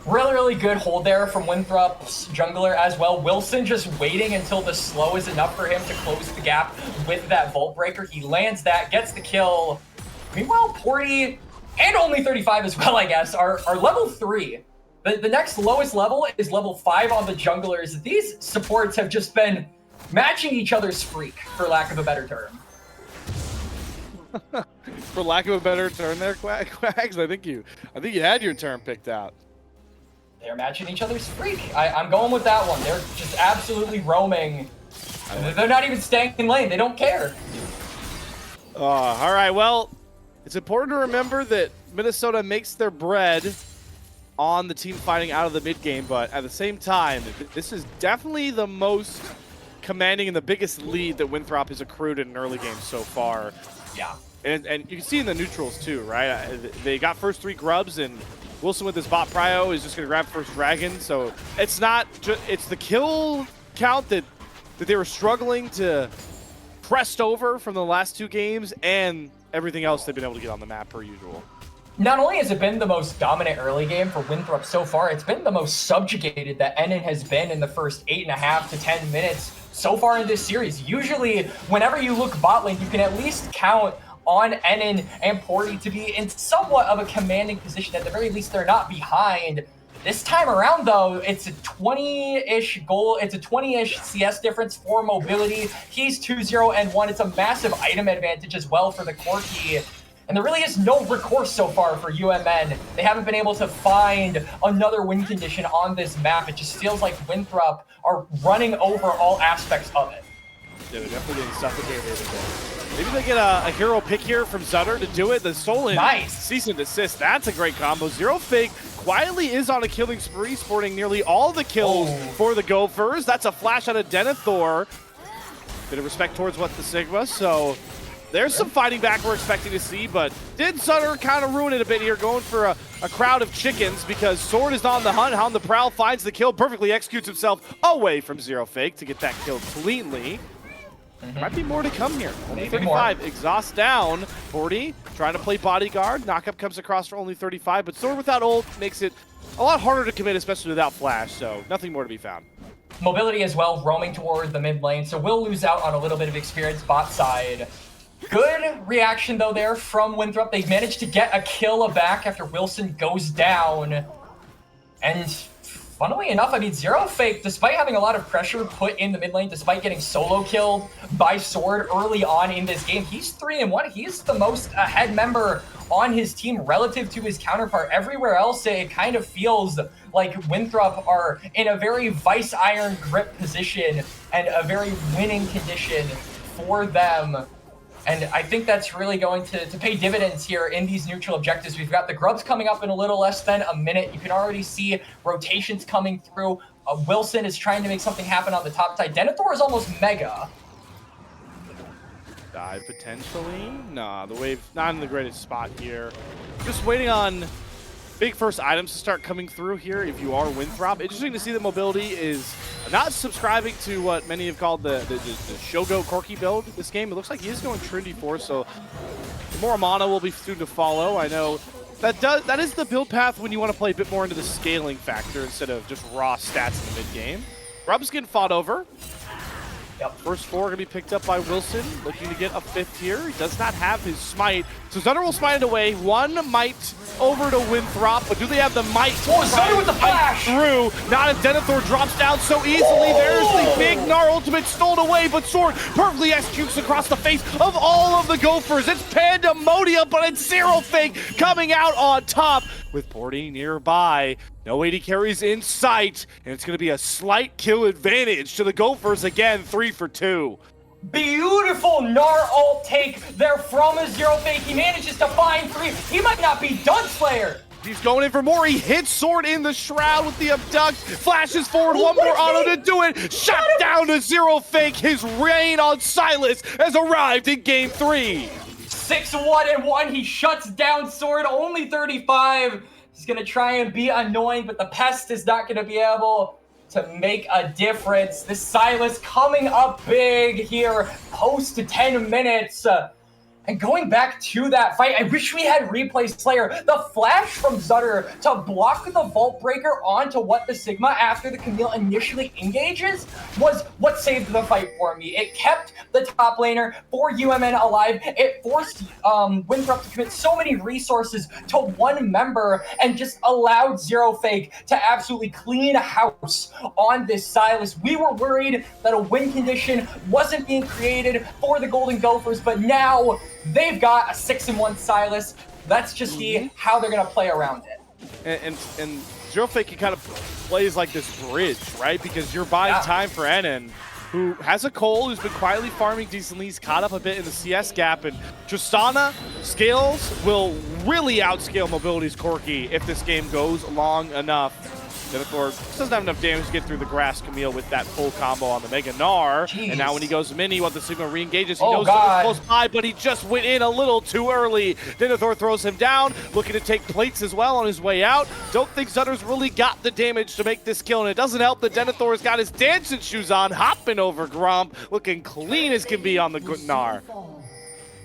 Really, really good hold there from Winthrop's jungler as well. Wilson just waiting until the slow is enough for him to close the gap with that Vault Breaker. He lands that, gets the kill. Meanwhile, Porty and only 35 as well, I guess, are level 3. The next lowest level is level 5 on the junglers. These supports have just been matching each other's freak, for lack of a better term. For lack of a better term there, Quags, I think you had your term picked out. They're matching each other's freak. I'm going with that one. They're just absolutely roaming. They're not even staying in lane. They don't care. All right, well, it's important to remember that Minnesota makes their bread on the team fighting out of the mid game, but at the same time, this is definitely the most commanding and the biggest lead that Winthrop has accrued in an early game so far. Yeah. And you can see in the neutrals too, right? They got first 3 grubs, and Wilson with his bot prio is just going to grab first dragon. So it's not just, it's the kill count that they were struggling to pressed over from the last 2 games, and everything else they've been able to get on the map per usual. Not only has it been the most dominant early game for Winthrop so far, it's been the most subjugated that Enon has been in the first 8.5 to 10 minutes so far in this series. Usually, whenever you look bot lane, you can at least count on Enon and Porty to be in somewhat of a commanding position. At the very least, they're not behind. This time around, though, it's a 20-ish goal. It's a 20-ish CS difference for Mobility. He's 2-0 and 1. It's a massive item advantage as well for the Corki. And there really is no recourse so far for UMN. They haven't been able to find another win condition on this map. It just feels like Winthrop are running over all aspects of it. Yeah, they're definitely getting suffocated. Maybe they get a hero pick here from Zutter to do it. The Stolen cease and desist. That's a great combo. Zero Fake quietly is on a killing spree, sporting nearly all the kills for the Gophers. That's a flash out of Denethor. Bit of respect towards what the Sigma, so there's some fighting back we're expecting to see, but did Sutter kind of ruin it a bit here, going for a crowd of chickens, because Sword is on the hunt, on the prowl, finds the kill, perfectly executes himself away from Zero Fake to get that kill cleanly. There might be more to come here. Only 35, exhaust down. 40 trying to play bodyguard. Knockup comes across for only 35, but Sword without ult makes it a lot harder to commit, especially without flash, so nothing more to be found. Mobility as well, roaming toward the mid lane, so we'll lose out on a little bit of experience bot side. Good reaction, though, there from Winthrop. They managed to get a kill back after Wilson goes down. And funnily enough, I mean, Zero Fake, despite having a lot of pressure put in the mid lane, despite getting solo killed by Sword early on in this game, he's 3-1. He's the most ahead member on his team relative to his counterpart. Everywhere else, it kind of feels like Winthrop are in a very vice iron grip position and a very winning condition for them. And I think that's really going to pay dividends here in these neutral objectives. We've got the Grubs coming up in a little less than a minute. You can already see rotations coming through. Wilson is trying to make something happen on the top side. Denethor is almost mega. Dive potentially? Nah, the wave not in the greatest spot here. Just waiting on big first items to start coming through here if you are Winthrop. Interesting to see that Mobility is not subscribing to what many have called the Shogo Corki build this game. It looks like he is going Trinity Force, so more mana will be soon to follow. I know that is the build path when you want to play a bit more into the scaling factor instead of just raw stats in the mid game. Grub's getting fought over. Yep. First 4 going to be picked up by Wilson, looking to get a 5th here. He does not have his smite, so Zunder will smite it away. One might over to Winthrop, but do they have the might to Zunder with the flash through? Not if Denethor drops down so easily. There's the big Gnar ultimate stolen away, but Sword perfectly executes across the face of all of the Gophers. It's pandemonium, but it's Zero Fake coming out on top with Porty nearby. No AD carries in sight, and it's going to be a slight kill advantage to the Gophers again, 3 for 2. Beautiful Gnar ult take there from a Zero Fake. He manages to find 3. He might not be done, Slayer. He's going in for more. He hits Sword in the shroud with the abduct. Flashes forward, one more auto to do it. Shot down to Zero Fake. His reign on Silas has arrived in game 3. 6-1-1. He shuts down Sword, only 35. He's going to try and be annoying, but the Pest is not going to be able to make a difference. This Silas coming up big here, post 10 minutes. And going back to that fight, I wish we had replay Slayer. The flash from Zutter to block the Vault Breaker onto what the Sigma after the Camille initially engages was what saved the fight for me. It kept the top laner for UMN alive. It forced Winthrop to commit so many resources to one member and just allowed Zero Fake to absolutely clean house on this Silas. We were worried that a win condition wasn't being created for the Golden Gophers, but now they've got a 6-1 Silas. Let's just see how they're gonna play around it. And Zero Fake kind of plays like this bridge, right? Because you're buying time for Enon, who has a Cole who's been quietly farming decently. He's caught up a bit in the CS gap, and Tristana scales will really outscale Mobility's Corki if this game goes long enough. Denethor doesn't have enough damage to get through the grass Camille with that full combo on the Mega Gnar. Jeez. And now when he goes mini, what the Sigma re-engages, he Oh, knows God. he's close by, but he just went in a little too early. Denethor throws him down, looking to take plates as well on his way out. Don't think Zutter's really got the damage to make this kill, and it doesn't help that Denethor's got his dancing shoes on, hopping over Gromp, looking clean as can be on the Gnar.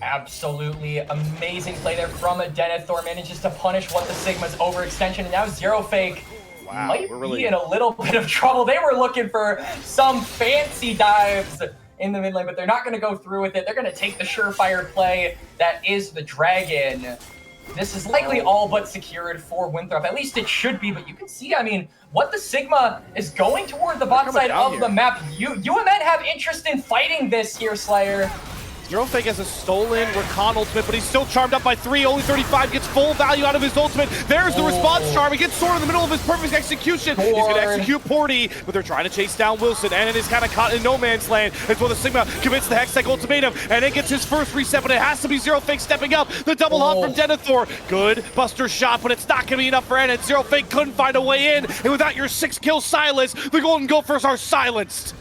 Absolutely amazing play there from a Denethor. Manages to punish what the Sigma's overextension, and now Zero Fake might be in a little bit of trouble. They were looking for some fancy dives in the mid lane, but they're not going to go through with it. They're going to take the surefire play that is the Dragon. This is likely all but secured for Winthrop. At least it should be, but you can see, I mean, what the Sigma is going toward the bot side of the map. UMN have interest in fighting this here, Slayer. Zero Fake has a stolen Recon ultimate, but he's still charmed up by 3. Only 35, gets full value out of his ultimate. There's the response charm. He gets Sword in the middle of his perfect execution. He's going to execute Porty, but they're trying to chase down Wilson, and it is kind of caught in no man's land until the Sigma commits the Hextech ultimatum, and it gets his first reset, but it has to be Zero Fake stepping up. The double hop from Denethor. Good Buster shot, but it's not going to be enough for Enon. Zero Fake couldn't find a way in, and without your 6-kill Silas, the Golden Gophers are silenced.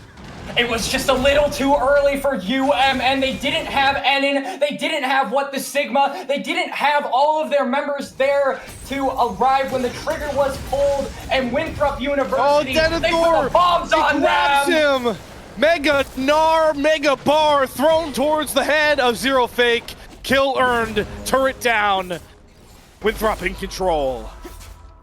It was just a little too early for UMN. They didn't have Enon. They didn't have what the Sigma. They didn't have all of their members there to arrive when the trigger was pulled. And Winthrop University, they put the bombs on them. Him. Mega Gnar, Mega Bar thrown towards the head of Zero Fake. Kill earned. Turret down. Winthrop in control.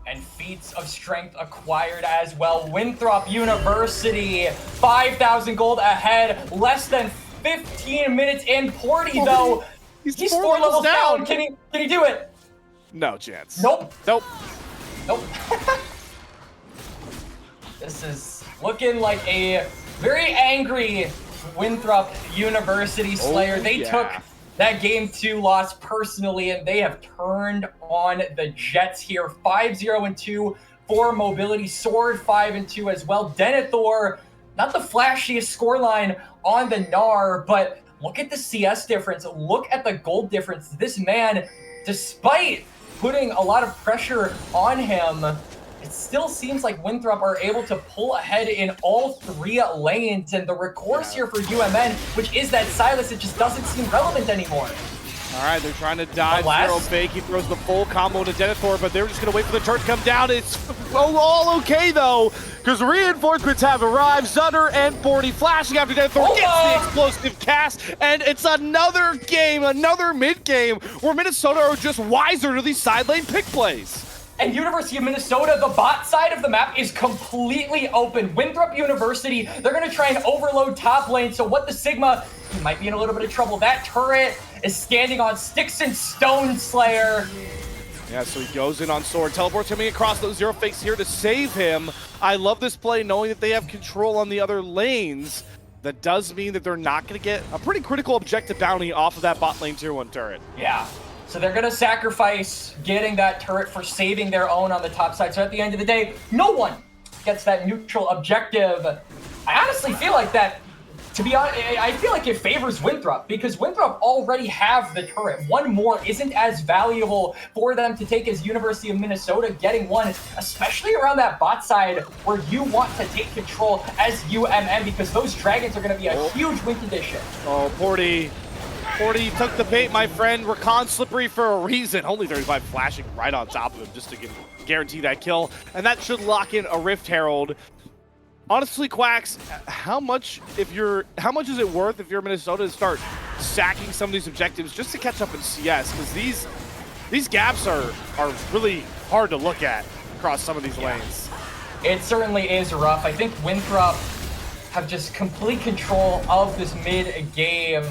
And feats of strength acquired as well. Winthrop University, 5,000 gold ahead, less than 15 minutes in. Porty, though, he's 4 levels down. Can he do it? No chance. Nope. Nope. Nope. This is looking like a very angry Winthrop University Slayer. They took that game 2 loss personally, and they have turned on the Jets here. 5-0-2 for mobility. Sword 5-2 as well. Denethor, not the flashiest scoreline on the Gnar, but look at the CS difference. Look at the gold difference. This man, despite putting a lot of pressure on him, it still seems like Winthrop are able to pull ahead in all 3 lanes, and the recourse here for UMN, which is that Silas, it just doesn't seem relevant anymore. All right, they're trying to dive, zero fake. He throws the full combo to Denethor, but they're just going to wait for the turret to come down. It's all okay, though, because reinforcements have arrived. Zutter and Porty flashing after Denethor gets the explosive cast, and it's another game, another mid-game, where Minnesota are just wiser to these side lane pick plays. And University of Minnesota, the bot side of the map is completely open. Winthrop University, they're going to try and overload top lane. So what the Sigma, he might be in a little bit of trouble. That turret is standing on sticks and stones, Slayer. Yeah, so he goes in on Sword. Teleport's coming across those zero fakes here to save him. I love this play knowing that they have control on the other lanes. That does mean that they're not going to get a pretty critical objective bounty off of that bot lane tier 1 turret. Yeah. So they're going to sacrifice getting that turret for saving their own on the top side. So at the end of the day, no one gets that neutral objective. I honestly feel like that, to be honest, I feel like it favors Winthrop because Winthrop already have the turret. One more isn't as valuable for them to take as University of Minnesota getting one, especially around that bot side where you want to take control as UMM because those dragons are going to be a huge win condition. Oh, Porty took the bait, my friend. Rakan slippery for a reason. Only 35 flashing right on top of him just to guarantee that kill. And that should lock in a Rift Herald. Honestly, Quacks, how much is it worth if you're Minnesota to start sacking some of these objectives just to catch up in CS? Because these gaps are really hard to look at across some of these lanes. It certainly is rough. I think Winthrop have just complete control of this mid-game.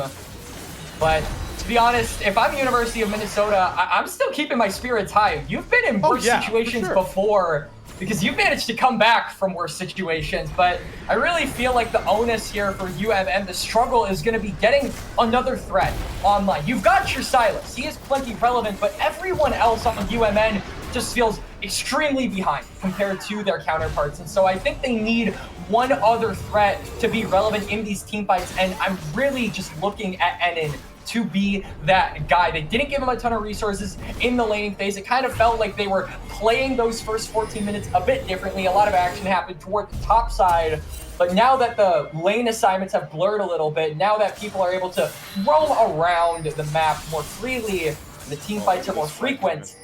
But to be honest, if I'm University of Minnesota, I'm still keeping my spirits high. You've been in worse situations before because you've managed to come back from worse situations. But I really feel like the onus here for UMM, the struggle is going to be getting another threat online. You've got your Silas. He is plenty relevant, but everyone else on UMN just feels extremely behind compared to their counterparts. And so I think they need one other threat to be relevant in these team fights. And I'm really just looking at Enin to be that guy. They didn't give him a ton of resources in the laning phase. It kind of felt like they were playing those first 14 minutes a bit differently. A lot of action happened toward the top side. But now that the lane assignments have blurred a little bit, now that people are able to roam around the map more freely, and the team fights are more frequent,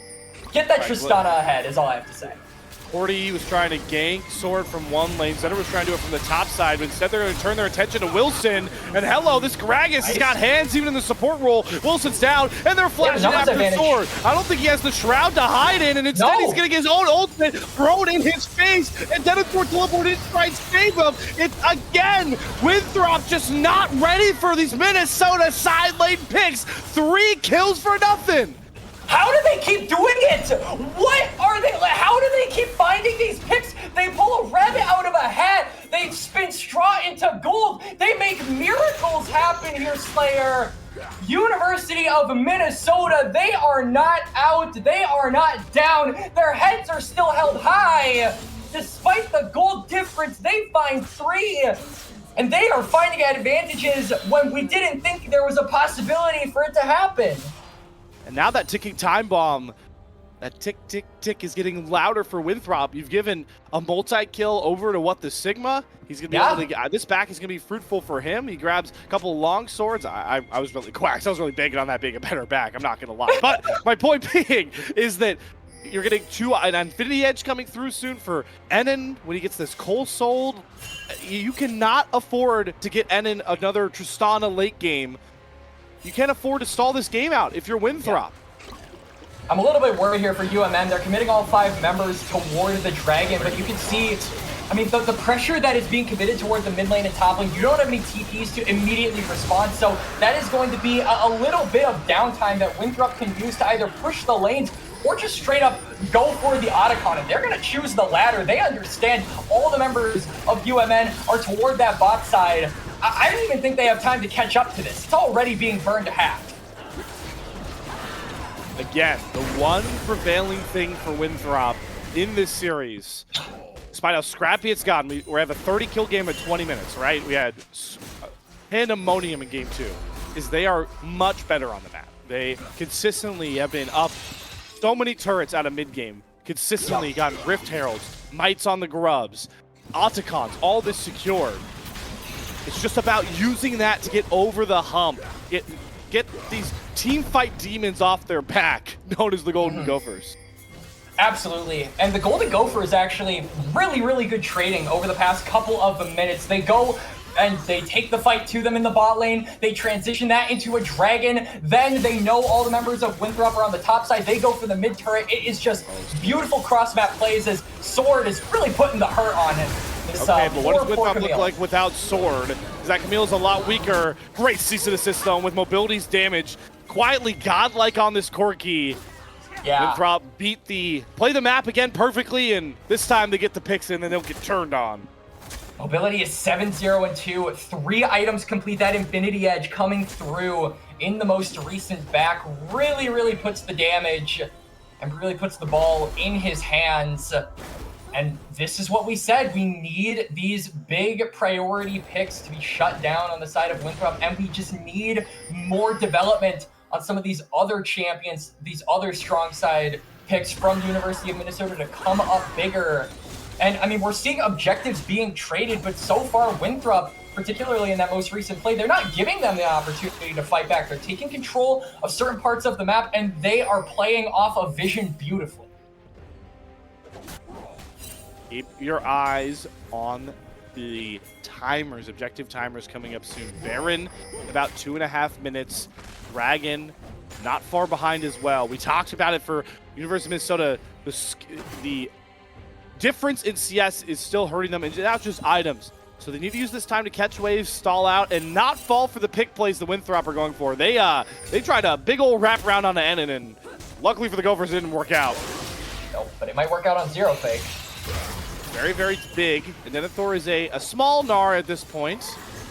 get that Tristana ahead is all I have to say. Porty was trying to gank Sword from one lane. Zener was trying to do it from the top side, but instead they're going to turn their attention to Wilson. And hello, this Gragas has got hands even in the support role. Wilson's down, and they're flashing after Sword. I don't think he has the Shroud to hide in, and instead he's going to get his own ultimate thrown in his face, and Denethor teleported in to try and save him. It's again, Winthrop just not ready for these Minnesota side lane picks. 3 kills for nothing. How do they keep doing it? What are they? How do they keep finding these picks? They pull a red out of a hat. They spin straw into gold. They make miracles happen here, Slayer. University of Minnesota, they are not out. They are not down. Their heads are still held high. Despite the gold difference, they find 3. And they are finding advantages when we didn't think there was a possibility for it to happen. And now that ticking time bomb, that tick, tick, tick is getting louder for Winthrop. You've given a multi-kill over to what, the Sigma? He's going to be able to get, this back is going to be fruitful for him. He grabs a couple long swords. I was really Quacks. I was really banking on that being a better back. I'm not going to lie. But my point being is that you're getting an Infinity Edge coming through soon for Enin when he gets this Coal sold. You cannot afford to get Enin another Tristana late game. You can't afford to stall this game out if you're Winthrop. I'm a little bit worried here for UMN. They're committing all 5 members toward the Dragon, but you can see, I mean, the pressure that is being committed toward the mid lane and top lane, you don't have any TPs to immediately respond, so that is going to be a little bit of downtime that Winthrop can use to either push the lanes or just straight up go for the Otacon. And they're going to choose the latter. They understand all the members of UMN are toward that bot side. I don't even think they have time to catch up to this. It's already being burned to half. Again, the one prevailing thing for Winthrop in this series, despite how scrappy it's gotten, we have a 30-kill game in 20 minutes, right? We had pandemonium in game 2, is they are much better on the map. They consistently have been up so many turrets out of mid-game, consistently gotten Rift Heralds, Mites on the Grubs, Otacons, all this secured. It's just about using that to get over the hump, get these team fight demons off their back, known as the Golden Gophers. Absolutely. And the Golden Gophers actually really good trading over the past couple of minutes. They go and they take the fight to them in the bot lane. They transition that into a Dragon. Then they know all the members of Winthrop are on the top side. They go for the mid turret. It is just beautiful cross-map plays as Sword is really putting the hurt on him. Okay, but what does Winthrop look like without Sword? Because that Camille's a lot weaker. Great cease assist though with mobility's damage. Quietly godlike on this Corki. Yeah. Winthrop play the map again perfectly, and this time they get the picks in and they'll get turned on. Mobility is 7-0 and 2. 3 items complete. That Infinity Edge coming through in the most recent back really puts the damage and really puts the ball in his hands. And this is what we said. We need these big priority picks to be shut down on the side of Winthrop, and we just need more development on some of these other champions, these other strong side picks from the University of Minnesota to come up bigger. And I mean, we're seeing objectives being traded, but so far Winthrop, particularly in that most recent play, they're not giving them the opportunity to fight back. They're taking control of certain parts of the map, and they are playing off of vision beautifully. Keep your eyes on the timers, objective timers coming up soon. Baron, about 2.5 minutes. Dragon, not far behind as well. We talked about it for University of Minnesota. The difference in CS is still hurting them, and not just items. So they need to use this time to catch waves, stall out, and not fall for the pick plays the Winthrop are going for. They tried a big old wrap around on the Enon, and luckily for the Gophers, it didn't work out. Nope, but it might work out on Zero Fake. Very big. And Denethor is a small Gnar at this point.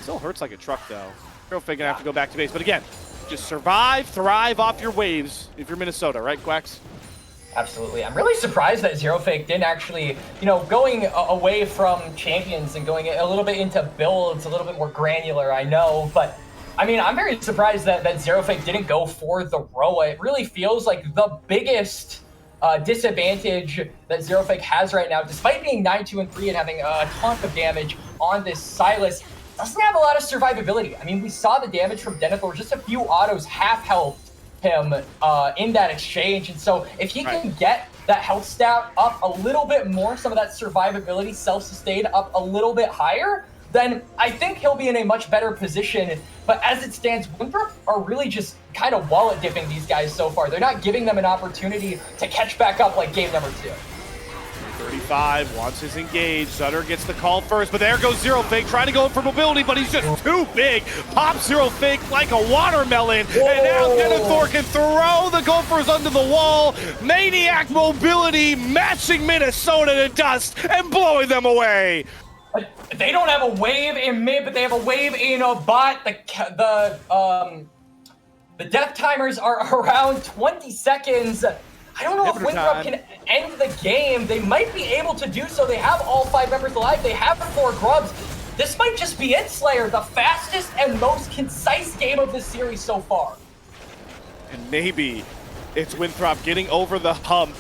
Still hurts like a truck, though. Zero Fake gonna have to go back to base. But again, just survive, thrive off your waves if you're Minnesota, right, Quacks? Absolutely. I'm really surprised that Zero Fake didn't actually, going away from champions and going a little bit into builds, a little bit more granular, I know. But, I mean, I'm very surprised that Zero Fake didn't go for the Roa. It really feels like the biggest disadvantage that Zero Fake has right now, despite being 9-2 and 3 and having a ton of damage on this Sylas, doesn't have a lot of survivability. I mean, we saw the damage from Denethor, just a few autos half health him in that exchange, and so if he can get that health stat up a little bit more, some of that survivability, self-sustained up a little bit higher, then I think he'll be in a much better position. But as it stands, Winthrop are really just kind of wallet dipping these guys so far. They're not giving them an opportunity to catch back up like game number 2. 35 wants his engage. Sutter gets the call first, but there goes Zero Fake trying to go for mobility, but he's just too big. Pops Zero Fake like a watermelon. Whoa. And now Denethor can throw the Gophers under the wall. Maniac mobility matching Minnesota to dust and blowing them away. They don't have a wave in mid, but they have a wave in a bot. The death timers are around 20 seconds. I don't know if Winthrop can end the game. They might be able to do so. They have all 5 members alive. They have 4 grubs. This might just be it, Slayer. The fastest and most concise game of this series so far. And maybe it's Winthrop getting over the hump.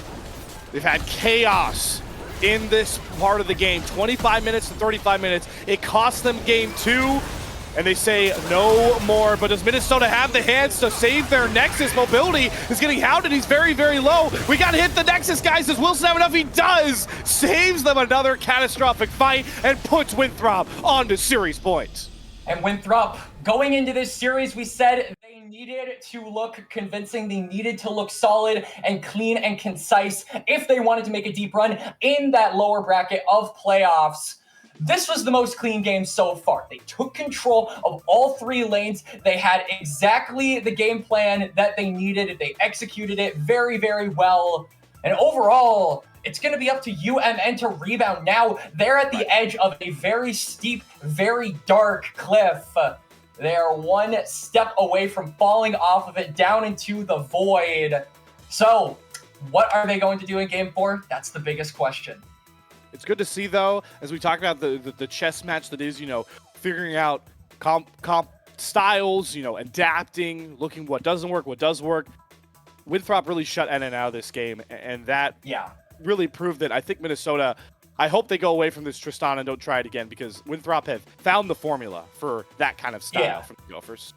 They've had chaos in this part of the game. 25 minutes to 35 minutes. It cost them game 2. And they say no more, but does Minnesota have the hands to save their Nexus? Mobility is getting hounded, he's very low. We gotta hit the Nexus, guys. Does Wilson have enough? He does! Saves them another catastrophic fight and puts Winthrop on to series points. And Winthrop, going into this series, we said they needed to look convincing. They needed to look solid and clean and concise if they wanted to make a deep run in that lower bracket of playoffs. This was the most clean game so far. They took control of all 3 lanes. They had exactly the game plan that they needed. They executed it very, very well. And overall, it's going to be up to UMN to rebound. Now, they're at the edge of a very steep, very dark cliff. They are 1 step away from falling off of it down into the void. So, what are they going to do in Game 4? That's the biggest question. It's good to see, though, as we talk about the chess match that is, figuring out comp styles, adapting, looking what doesn't work, what does work. Winthrop really shut NN out of this game, and that really proved that I think Minnesota, I hope they go away from this Tristan and don't try it again, because Winthrop have found the formula for that kind of style from the Gophers.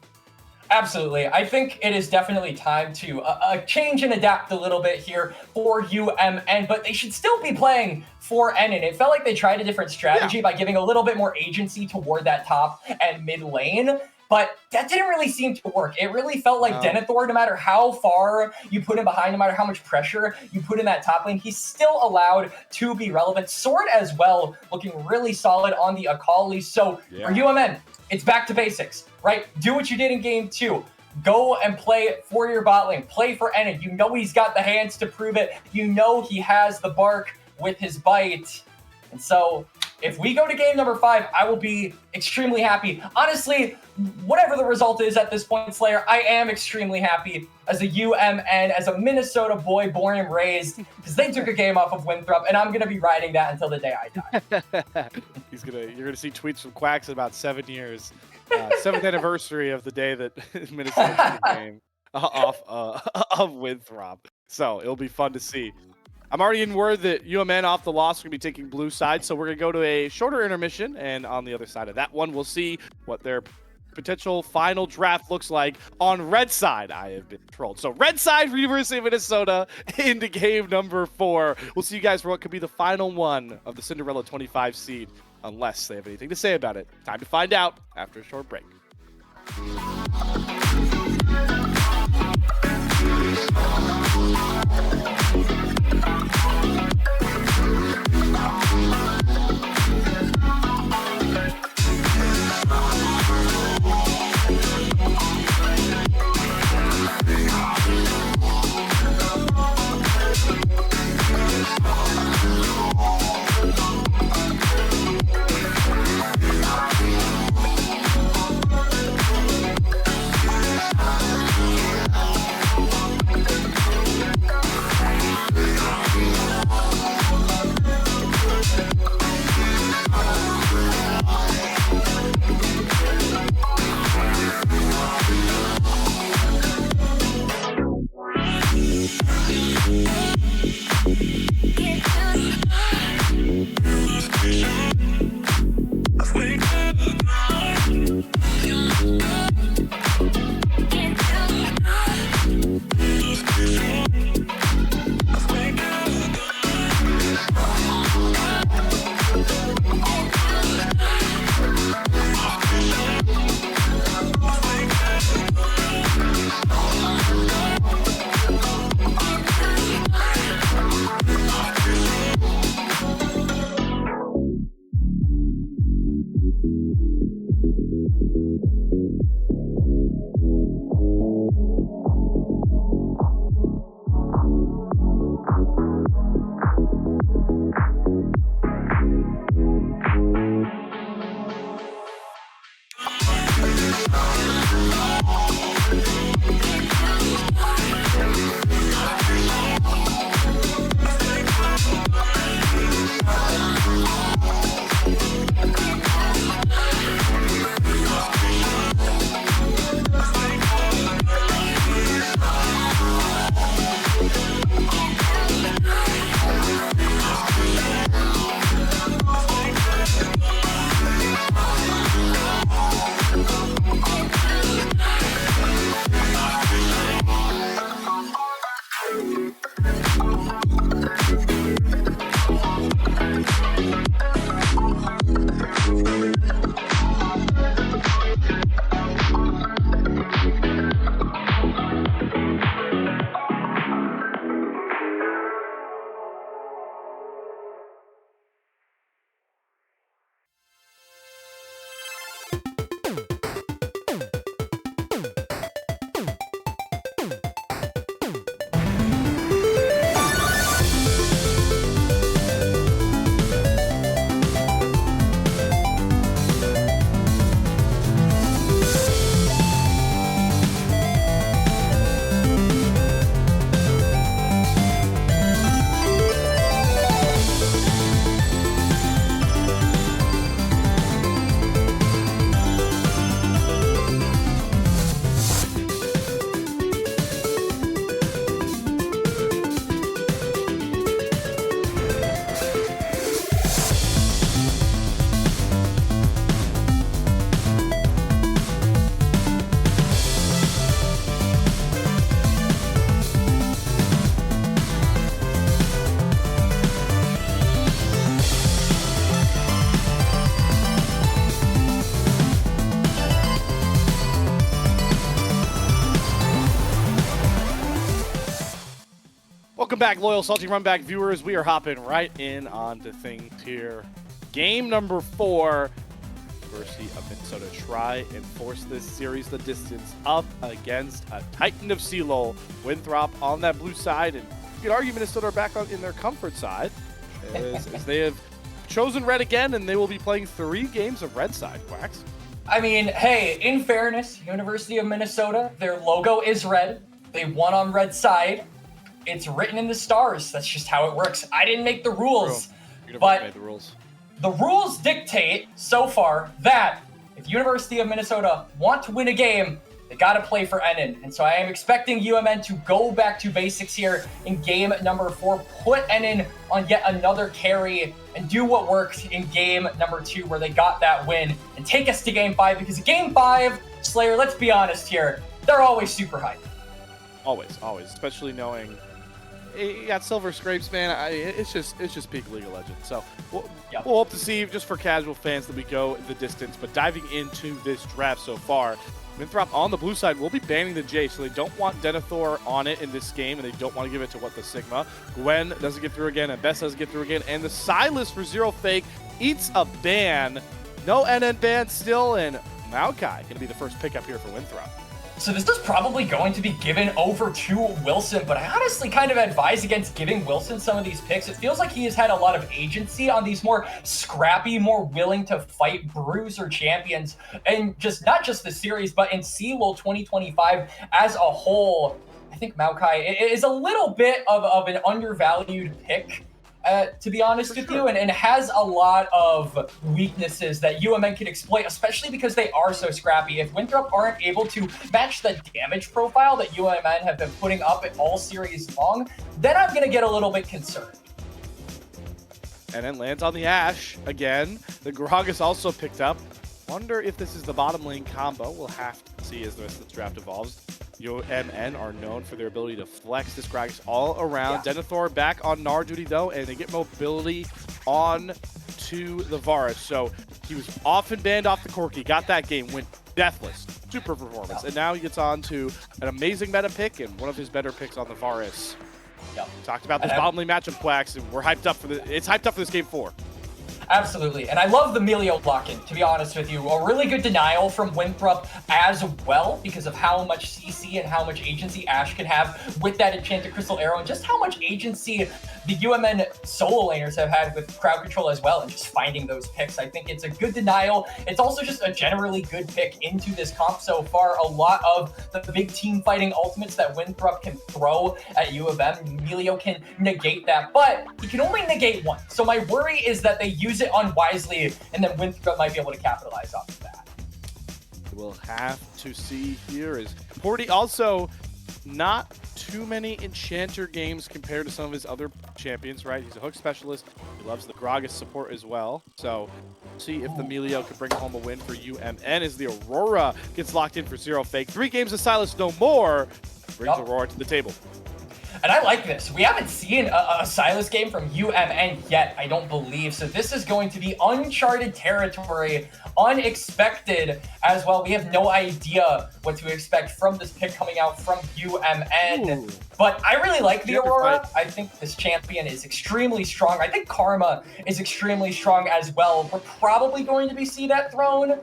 Absolutely. I think it is definitely time to change and adapt a little bit here for UMN, but they should still be playing for NN. It felt like they tried a different strategy by giving a little bit more agency toward that top and mid lane, but that didn't really seem to work. It really felt like Denethor, no matter how far you put him behind, no matter how much pressure you put in that top lane, he's still allowed to be relevant. Sword as well, looking really solid on the Akali. So for UMN, it's back to basics, right? Do what you did in Game 2. Go and play for your bot lane. Play for NN. You know he's got the hands to prove it. You know he has the bark with his bite. And so if we go to game number 5, I will be extremely happy. Honestly, whatever the result is at this point, Slayer, I am extremely happy as a UMN, as a Minnesota boy born and raised, because they took a game off of Winthrop, and I'm going to be riding that until the day I die. You're gonna see tweets from Quacks in about 7 years. 7th anniversary of the day that Minnesota took a game off of Winthrop. So it'll be fun to see. I'm already in word that UMN off the loss are going to be taking blue side, so we're going to go to a shorter intermission, and on the other side of that one, we'll see what their potential final draft looks like on red side. I have been trolled. So red side for University of Minnesota into game number 4. We'll see you guys for what could be the final one of the Cinderella 25 seed, unless they have anything to say about it. Time to find out after a short break. Welcome back, loyal Salty Runback viewers. We are hopping right in onto things here. Game number 4. University of Minnesota try and force this series the distance up against a Titan of CLOL. Winthrop on that blue side, and you could argue Minnesota are back in their comfort side as they have chosen red again, and they will be playing 3 games of red side, Quacks. I mean, hey, in fairness, University of Minnesota, their logo is red. They won on red side. It's written in the stars. That's just how it works. I didn't make the rules, but made the rules. The rules dictate so far that if University of Minnesota want to win a game, they got to play for NN. And so I am expecting UMN to go back to basics here in game number 4, put NN on yet another carry, and do what worked in game number 2 where they got that win and take us to game 5, because game 5, Slayer, let's be honest here, they're always super hyped. Always, especially knowing you got Silver Scrapes, man. It's just peak League of Legends. So we'll hope to see, just for casual fans, that we go the distance. But diving into this draft so far, Winthrop on the blue side will be banning the J, so they don't want Denethor on it in this game, and they don't want to give it to the Sigma. Gwen doesn't get through again, and Bess doesn't get through again, and the Silas for Zero Fake eats a ban. No NN ban still, and Maokai going to be the first pickup here for Winthrop. So this is probably going to be given over to Wilson, but I honestly kind of advise against giving Wilson some of these picks. It feels like he has had a lot of agency on these more scrappy, more willing to fight bruiser champions, and not just the series, but in CLOL 2025 as a whole. I think Maokai is a little bit of an undervalued pick, to be honest with you, and has a lot of weaknesses that UMN can exploit, especially because they are so scrappy. If Winthrop aren't able to match the damage profile that UMN have been putting up all series long, then I'm going to get a little bit concerned. And then lands on the Ashe again. The Gragas also picked up. Wonder if this is the bottom lane combo. We'll have to see as the rest of the draft evolves. UMN are known for their ability to flex this Gragas all around. Yeah. Denethor back on Gnar duty though, and they get mobility on to the Varus. So he was often banned off the Corki, got that game, went deathless, super performance. And now he gets on to an amazing meta pick and one of his better picks on the Varus. Yep. Talked about this bottom lane matchup, Quacks, and we're hyped up for it's hyped up for this game 4. Absolutely, and I love the Melio lock-in, to be honest with you. A really good denial from Winthrop as well, because of how much CC and how much agency Ashe can have with that Enchanted Crystal Arrow, and just how much agency the UMN solo laners have had with crowd control as well, and just finding those picks. I think it's a good denial. It's also just a generally good pick into this comp so far. A lot of the big team fighting ultimates that Winthrop can throw at U of M, Melio can negate that, but he can only negate one. So my worry is that they use it unwisely, and then Winthrop might be able to capitalize off of that. We'll have to see here. Is Porty also not too many Enchanter games compared to some of his other champions, right? He's a hook specialist. He loves the Gragas support as well. So see if the Melio could bring home a win for UMN as the Aurora gets locked in for Zero Fake. 3 games of Silas, no more. Brings Aurora to the table. And I like this. We haven't seen a Silas game from UMN yet, I don't believe. So this is going to be uncharted territory, unexpected as well. We have no idea what to expect from this pick coming out from UMN. Ooh. But I really like the Aurora. I think this champion is extremely strong. I think Karma is extremely strong as well. We're probably going to see that thrown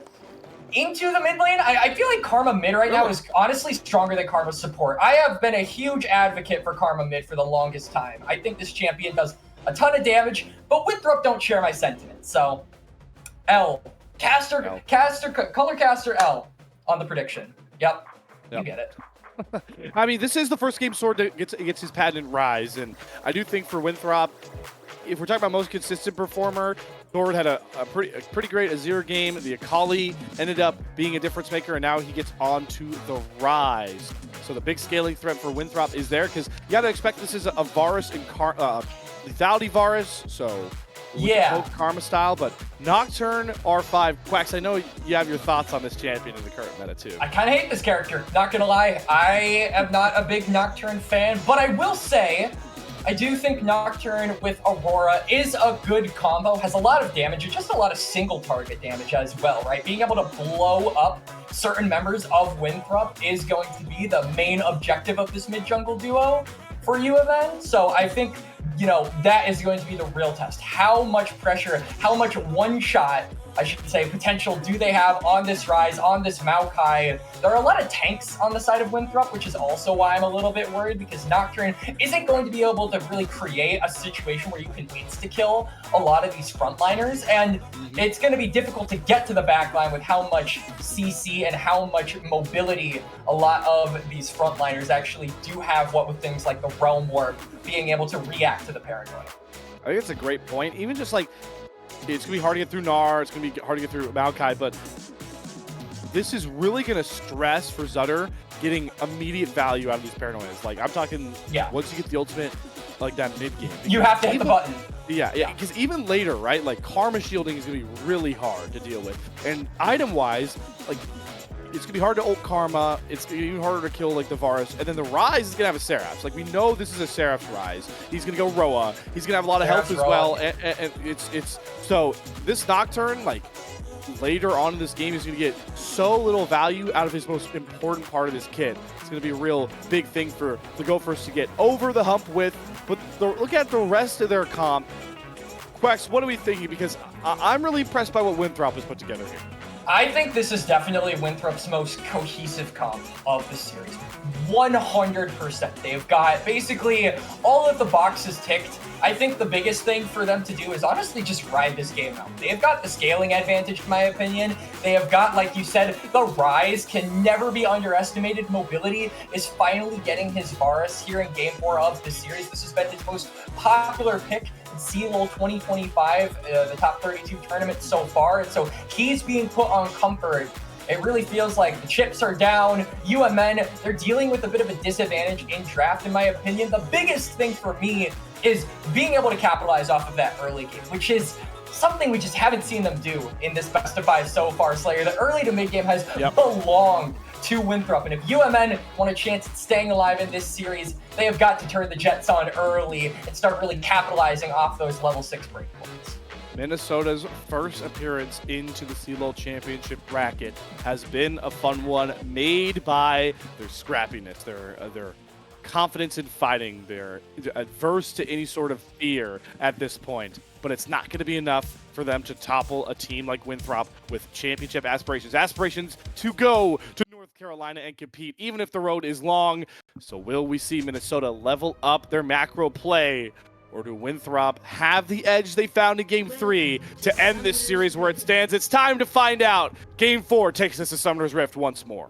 into the mid lane. I feel like Karma mid right now is honestly stronger than Karma support. I have been a huge advocate for Karma mid for the longest time. I think this champion does a ton of damage, but Winthrop don't share my sentiment. So L. Color Caster L on the prediction. Yep. You get it. I mean, this is the first game Sword that gets his patent rise, and I do think for Winthrop, if we're talking about most consistent performer, Sword had a pretty great Azir game. The Akali ended up being a difference maker, and now he gets on to the rise. So the big scaling threat for Winthrop is there, because you got to expect this is a Varus and lethality Varus, so Karma style, but Nocturne R5. Quacks, I know you have your thoughts on this champion in the current meta too. I kind of hate this character, not gonna lie. I am not a big Nocturne fan, but I will say I do think Nocturne with Aurora is a good combo, has a lot of damage, and just a lot of single target damage as well, right? Being able to blow up certain members of Winthrop is going to be the main objective of this mid-jungle duo. for UMN. So I think, you know, that is going to be the real test. How much pressure, how much one-shot, I should say, potential do they have on this Rise, on this Maokai? There are a lot of tanks on the side of Winthrop, which is also why I'm a little bit worried, because Nocturne isn't going to be able to really create a situation where you can insta-kill a lot of these frontliners, and it's going to be difficult to get to the backline with how much CC and how much mobility a lot of these frontliners actually do have, what with things like the Realm Warp being able to react to the Paranoid. I think it's a great point. Even just like, it's going to be hard to get through Gnar, it's going to be hard to get through Maokai, but this is really going to stress for Zutter getting immediate value out of these Paranoids. Like, I'm talking, once you get the ultimate, like that mid-game. You have to hit the button. Yeah, because even later, right, like Karma shielding is going to be really hard to deal with. And item-wise, like, it's going to be hard to ult Karma, it's going to be even harder to kill, like, the Varus, and then the Rise is going to have a Seraphs. Like, we know this is a Seraph's Rise. He's going to go Roa. He's going to have a lot of health as well, and it's so this Nocturne, like, later on in this game, is going to get so little value out of his most important part of his kit. It's going to be a real big thing for the Gophers to get over the hump with, but look at the rest of their comp. Quex, what are we thinking? Because I'm really impressed by what Winthrop has put together here. I think this is definitely Winthrop's most cohesive comp of the series. 100%. They've got basically all of the boxes ticked. I think the biggest thing for them to do is honestly just ride this game out. They've got the scaling advantage, in my opinion. They have got, like you said, the Rise can never be underestimated. Mobility is finally getting his Varus here in Game 4 of the series. This has been his most popular pick in CLOL 2025, the top 32 tournament so far. And so he's being put on comfort. It really feels like the chips are down. UMN, they're dealing with a bit of a disadvantage in draft, in my opinion. The biggest thing for me is being able to capitalize off of that early game, which is something we just haven't seen them do in this best of 5 so far, Slayer. The early to mid game has belonged to Winthrop, and if UMN want a chance at staying alive in this series, they have got to turn the Jets on early and start really capitalizing off those level 6 breakpoints. Minnesota's first appearance into the CLOL Championship bracket has been a fun one, made by their scrappiness, their confidence in fighting. They're adverse to any sort of fear at this point, but it's not going to be enough for them to topple a team like Winthrop with championship aspirations to go to North Carolina and compete, even if the road is long. So will we see Minnesota level up their macro play, or do Winthrop have the edge they found in Game 3 to end this series where it stands? It's time to find out. Game 4 takes us to Summoner's Rift once more.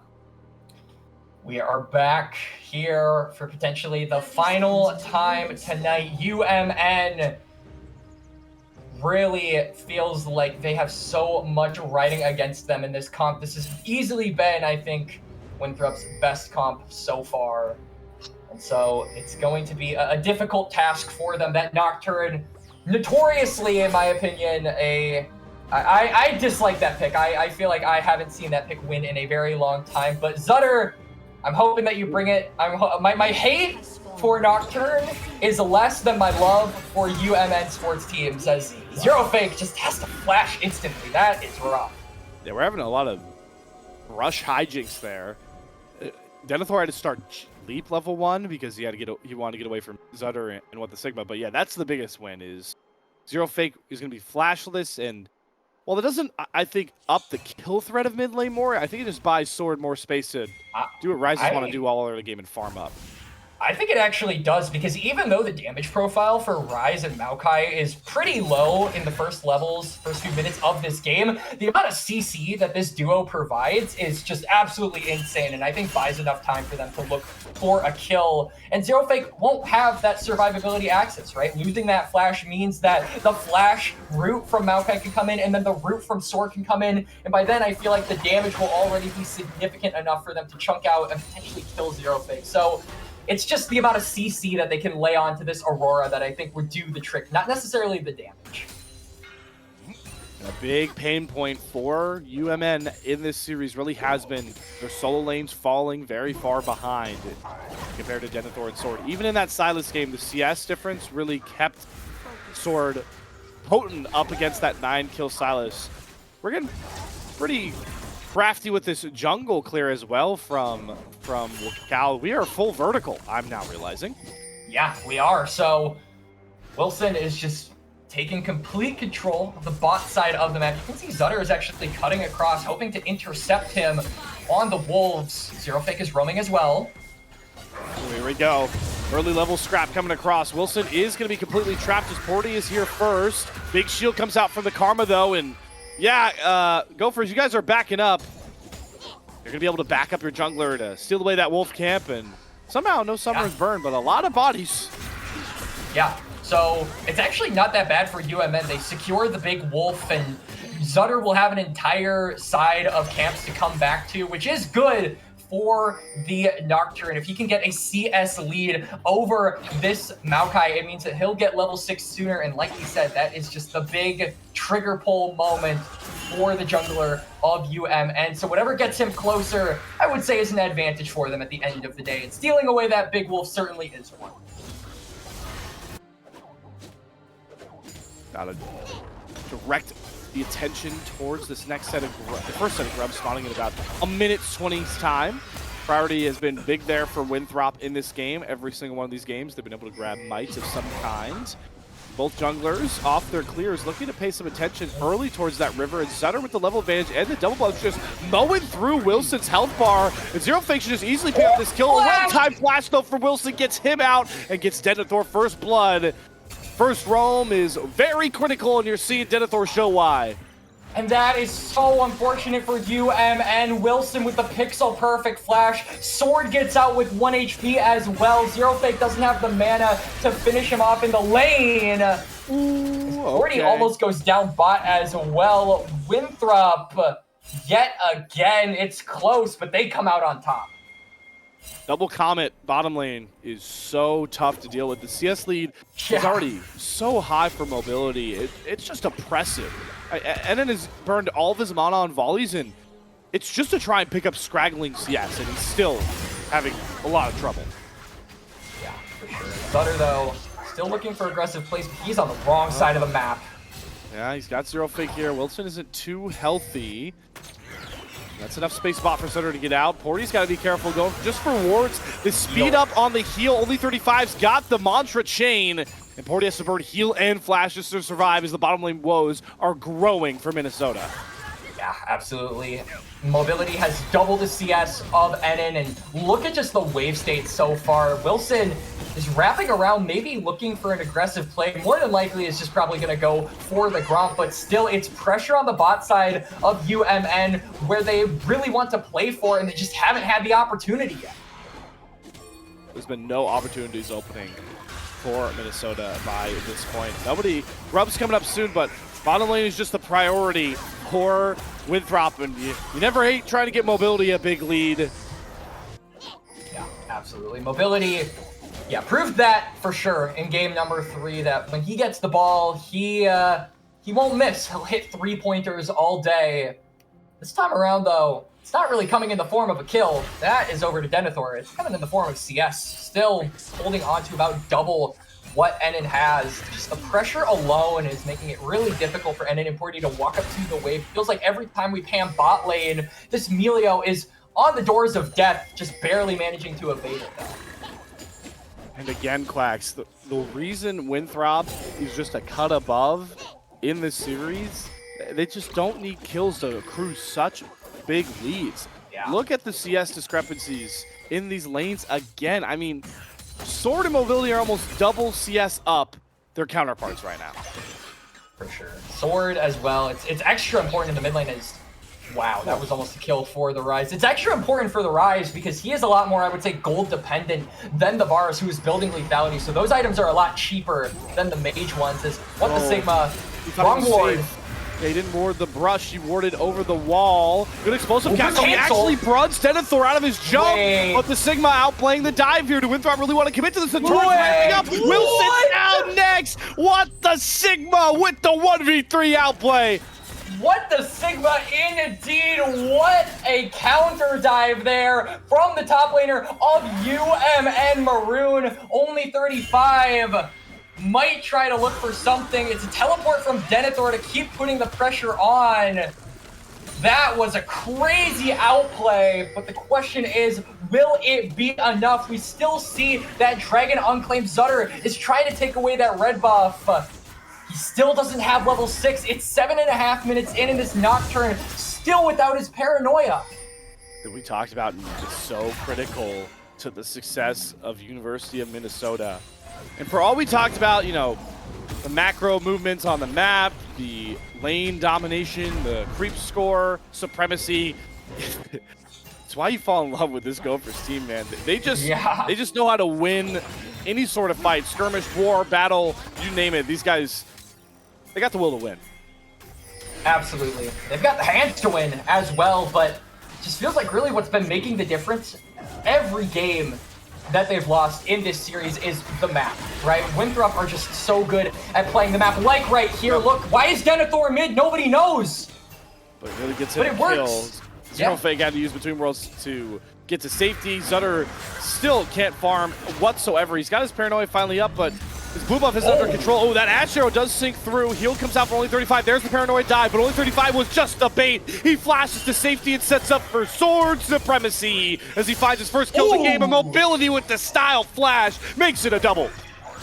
We are back here for potentially the final time tonight. UMN really feels like they have so much riding against them in this comp. This has easily been, I think, Winthrop's best comp so far. And so it's going to be a difficult task for them. That Nocturne, notoriously, in my opinion, I dislike that pick. I feel like I haven't seen that pick win in a very long time. But Zutter, I'm hoping that you bring it. My hate for Nocturne is less than my love for UMN sports teams, as Zero Fake just has to flash instantly. That is rough. Yeah, we're having a lot of rush hijinks there. Denethor had to start Leap level 1 because he wanted to get away from Zutter and what the Sigma. But yeah, that's the biggest win, is Zero Fake is going to be flashless, and well, it doesn't, I think, up the kill threat of mid lane more. I think it just buys Sword more space to do what Rises want to do all over the game and farm up. I think it actually does, because even though the damage profile for Rise and Maokai is pretty low in the first few minutes of this game, the amount of CC that this duo provides is just absolutely insane, and I think buys enough time for them to look for a kill. And Zero Fake won't have that survivability access, right? Losing that flash means that the flash route from Maokai can come in, and then the route from Sword can come in, and by then I feel like the damage will already be significant enough for them to chunk out and potentially kill Zero Fake. So it's just the amount of CC that they can lay onto this Aurora that I think would do the trick, not necessarily the damage. A big pain point for UMN in this series really has been their solo lanes falling very far behind compared to Denethor and Sword. Even in that Silas game, the CS difference really kept Sword potent up against that 9-kill Silas. We're getting pretty crafty with this jungle clear as well from Cal. We are full vertical, I'm now realizing. Yeah, we are. So Wilson is just taking complete control of the bot side of the map. You can see Zutter is actually cutting across, hoping to intercept him on the Wolves. Zero Fake is roaming as well. Here we go. Early level scrap coming across. Wilson is going to be completely trapped as Porty is here first. Big shield comes out from the Karma though, and yeah, Gophers, you guys are backing up. You're going to be able to back up your jungler to steal away that Wolf camp, and somehow no summer is burned, but a lot of bodies. Yeah, so it's actually not that bad for UMN. They secure the big Wolf, and Zutter will have an entire side of camps to come back to, which is good for the Nocturne. If he can get a CS lead over this Maokai, it means that he'll get level 6 sooner, and like he said, that is just the big trigger pull moment for the jungler of UMN. So whatever gets him closer, I would say is an advantage for them at the end of the day, and stealing away that big Wolf certainly is one. Gotta direct the attention towards this next set of the first set of grubs spawning in about a minute 20's time. Priority has been big there for Winthrop in this game. Every single one of these games, they've been able to grab mites of some kind. Both junglers off their clears, looking to pay some attention early towards that river. And Zutter with the level advantage and the double buff just mowing through Wilson's health bar. And Zero Fake should just easily pick up this kill. A one-time flash though for Wilson gets him out and gets Denethor first blood. First roam is very critical, and you're seeing Denethor show why. And that is so unfortunate for UMN. Wilson with the pixel perfect flash. Sword gets out with 1 HP as well. Zero Fake doesn't have the mana to finish him off in the lane. Ooh, Porty almost goes down bot as well. Winthrop, yet again, it's close, but they come out on top. Double Comet bottom lane is so tough to deal with. The CS lead is already so high for mobility. It's just oppressive. Enon has burned all of his mana on volleys, and it's just to try and pick up scraggling CS, and he's still having a lot of trouble. Yeah, for sure. Zutter, though, still looking for aggressive plays, but he's on the wrong side of the map. Yeah, he's got Zero Fake here. Wilson isn't too healthy. That's enough space bot for Sutter to get out. Porty's got to be careful going just for wards. The speed up on the heal, only 35's got the mantra chain. And Porty has to burn heal and flash just to survive as the bottom lane woes are growing for Minnesota. Yeah, absolutely. Mobility has doubled the CS of Enon, and look at just the wave state so far. Wilson is wrapping around, maybe looking for an aggressive play. More than likely, it's just probably going to go for the Gromp, but still, it's pressure on the bot side of UMN where they really want to play for, and they just haven't had the opportunity yet. There's been no opportunities opening for Minnesota by this point. Grub's coming up soon, but bottom lane is just the priority for Winthrop, and you never hate trying to get mobility a big lead. Yeah, absolutely. Mobility, yeah, proved that for sure in game number 3, that when he gets the ball, he won't miss. He'll hit 3-pointers all day. This time around, though, it's not really coming in the form of a kill. That is over to Denethor. It's coming in the form of CS. Still holding on to about double what Enon has. Just the pressure alone is making it really difficult for Enon and Porty to walk up to the wave. Feels like every time we pan bot lane, this Melio is on the doors of death, just barely managing to evade it, though. And again, Quacks, the reason Winthrop is just a cut above in this series, they just don't need kills to accrue such big leads. Yeah. Look at the CS discrepancies in these lanes again. I mean, Sword and Mobility are almost double CS up their counterparts right now. For sure. Sword as well. It's extra important in the mid lane. Wow, that was almost a kill for the Rise. It's extra important for the Rise because he is a lot more, I would say, gold dependent than the Varus, who is building lethality. So those items are a lot cheaper than the mage ones. The Sigma, wrong ward. They didn't ward the brush, he warded over the wall. Good explosive cast. He actually bruns Denethor out of his jump. But the Sigma outplaying the dive here. Do Winthrop really want to commit to this? The turret's ramping up. Wilson down next. What the Sigma with the 1v3 outplay. What the Sigma indeed. What a counter dive there from the top laner of UMN Maroon. Only 35. Might try to look for something. It's a teleport from Denethor to keep putting the pressure on. That was a crazy outplay, but the question is, will it be enough? We still see that Dragon Unclaimed Zutter is trying to take away that red buff. He still doesn't have level 6. It's 7.5 minutes in this Nocturne, still without his paranoia. That we talked about is so critical to the success of University of Minnesota. And for all we talked about, you know, the macro movements on the map, the lane domination, the creep score, supremacy. It's why you fall in love with this Gophers team, man. They just know how to win any sort of fight, skirmish, war, battle, you name it. These guys, they got the will to win. Absolutely. They've got the hands to win as well, but it just feels like really what's been making the difference every game that they've lost in this series is the map, right? Winthrop are just so good at playing the map. Like right here, look, why is Denethor mid? Nobody knows. But it really gets him it kills. Zero Fake had to use Between Worlds to get to safety. Zutter still can't farm whatsoever. He's got his paranoia finally up, but his blue buff is under control. Oh, that Ash Arrow does sink through. Heal comes out for only 35. There's the paranoid dive, but only 35 was just a bait. He flashes to safety and sets up for sword supremacy as he finds his first kill of the game. And Mobility with the style flash makes it a double.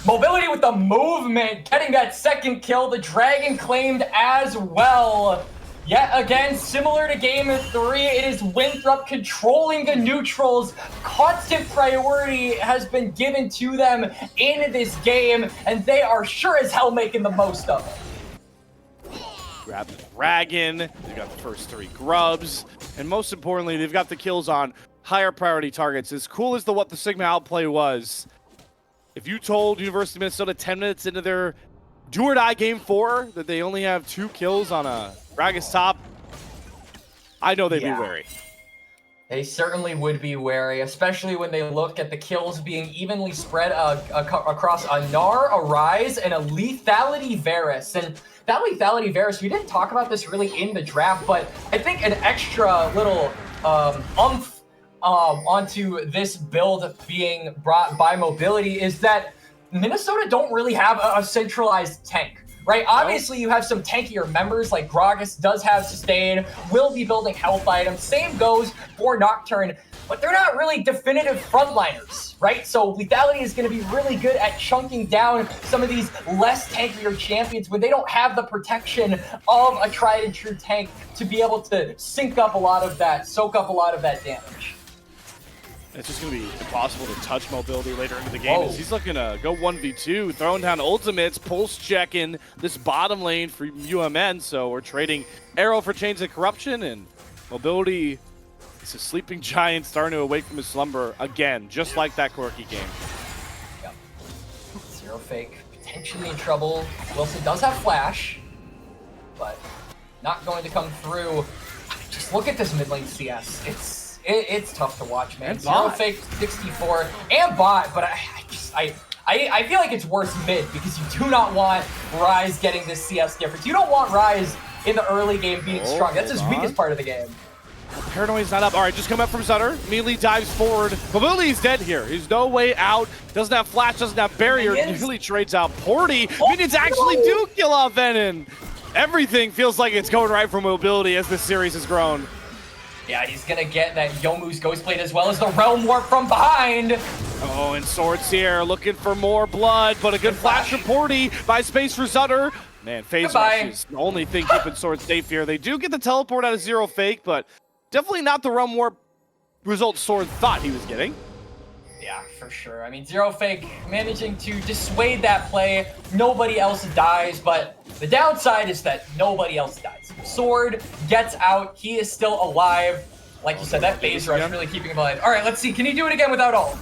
Mobility with the movement, getting that second kill. The Dragon claimed as well. Yet again, similar to Game 3, it is Winthrop controlling the neutrals. Constant priority has been given to them in this game, and they are sure as hell making the most of it. Grab the Dragon, they've got the first 3 grubs, and most importantly, they've got the kills on higher priority targets. As cool as what the Sigma outplay was, if you told University of Minnesota 10 minutes into their do or die game 4 that they only have 2 kills on a Gragas top, I know they'd be wary. They certainly would be wary, especially when they look at the kills being evenly spread across a Gnar, a Ryze, and a Lethality Varus. And that Lethality Varus, we didn't talk about this really in the draft, but I think an extra little oomph onto this build being brought by Mobility is that Minnesota don't really have a centralized tank. Right, obviously you have some tankier members like Gragas does have sustain, will be building health items, same goes for Nocturne, but they're not really definitive frontliners, right? So Lethality is going to be really good at chunking down some of these less tankier champions when they don't have the protection of a tried and true tank to be able to soak up a lot of that damage. It's just going to be impossible to touch Mobility later into the game. As he's looking to go 1v2, throwing down ultimates, pulse checking this bottom lane for UMN. So we're trading Arrow for Chains of Corruption, and Mobility is a sleeping giant starting to awake from his slumber again, just like that Corki game. Yep. Zero Fake potentially in trouble. Wilson does have Flash, but not going to come through. Just look at this mid lane CS. It's tough to watch, man. Zero Fake 64 and bot, but I feel like it's worse mid because you do not want Ryze getting this CS difference. You don't want Ryze in the early game being strong. That's his weakest part of the game. Paranoia's not up. All right, just come up from Zutter. Immediately dives forward. Mobility's dead here. There's no way out. Doesn't have flash, doesn't have barrier. Usually trades out Porty. Minions actually do kill off Venom. Everything feels like it's going right for Mobility as this series has grown. Yeah, he's gonna get that Youmuu's Ghostblade as well as the Realm Warp from behind. Oh, and Swords here, looking for more blood, but a good flash from Porty. Buys space for Zutter. Man, Phase Rush is the only thing keeping Swords safe here. They do get the teleport out of Zero Fake, but definitely not the Realm Warp result Sword thought he was getting. Yeah, for sure. I mean, Zero Fake managing to dissuade that play. Nobody else dies, but the downside is that nobody else dies. Sword gets out. He is still alive. Like you said, that Phase Rush really keeping him alive. All right, let's see. Can he do it again without ult?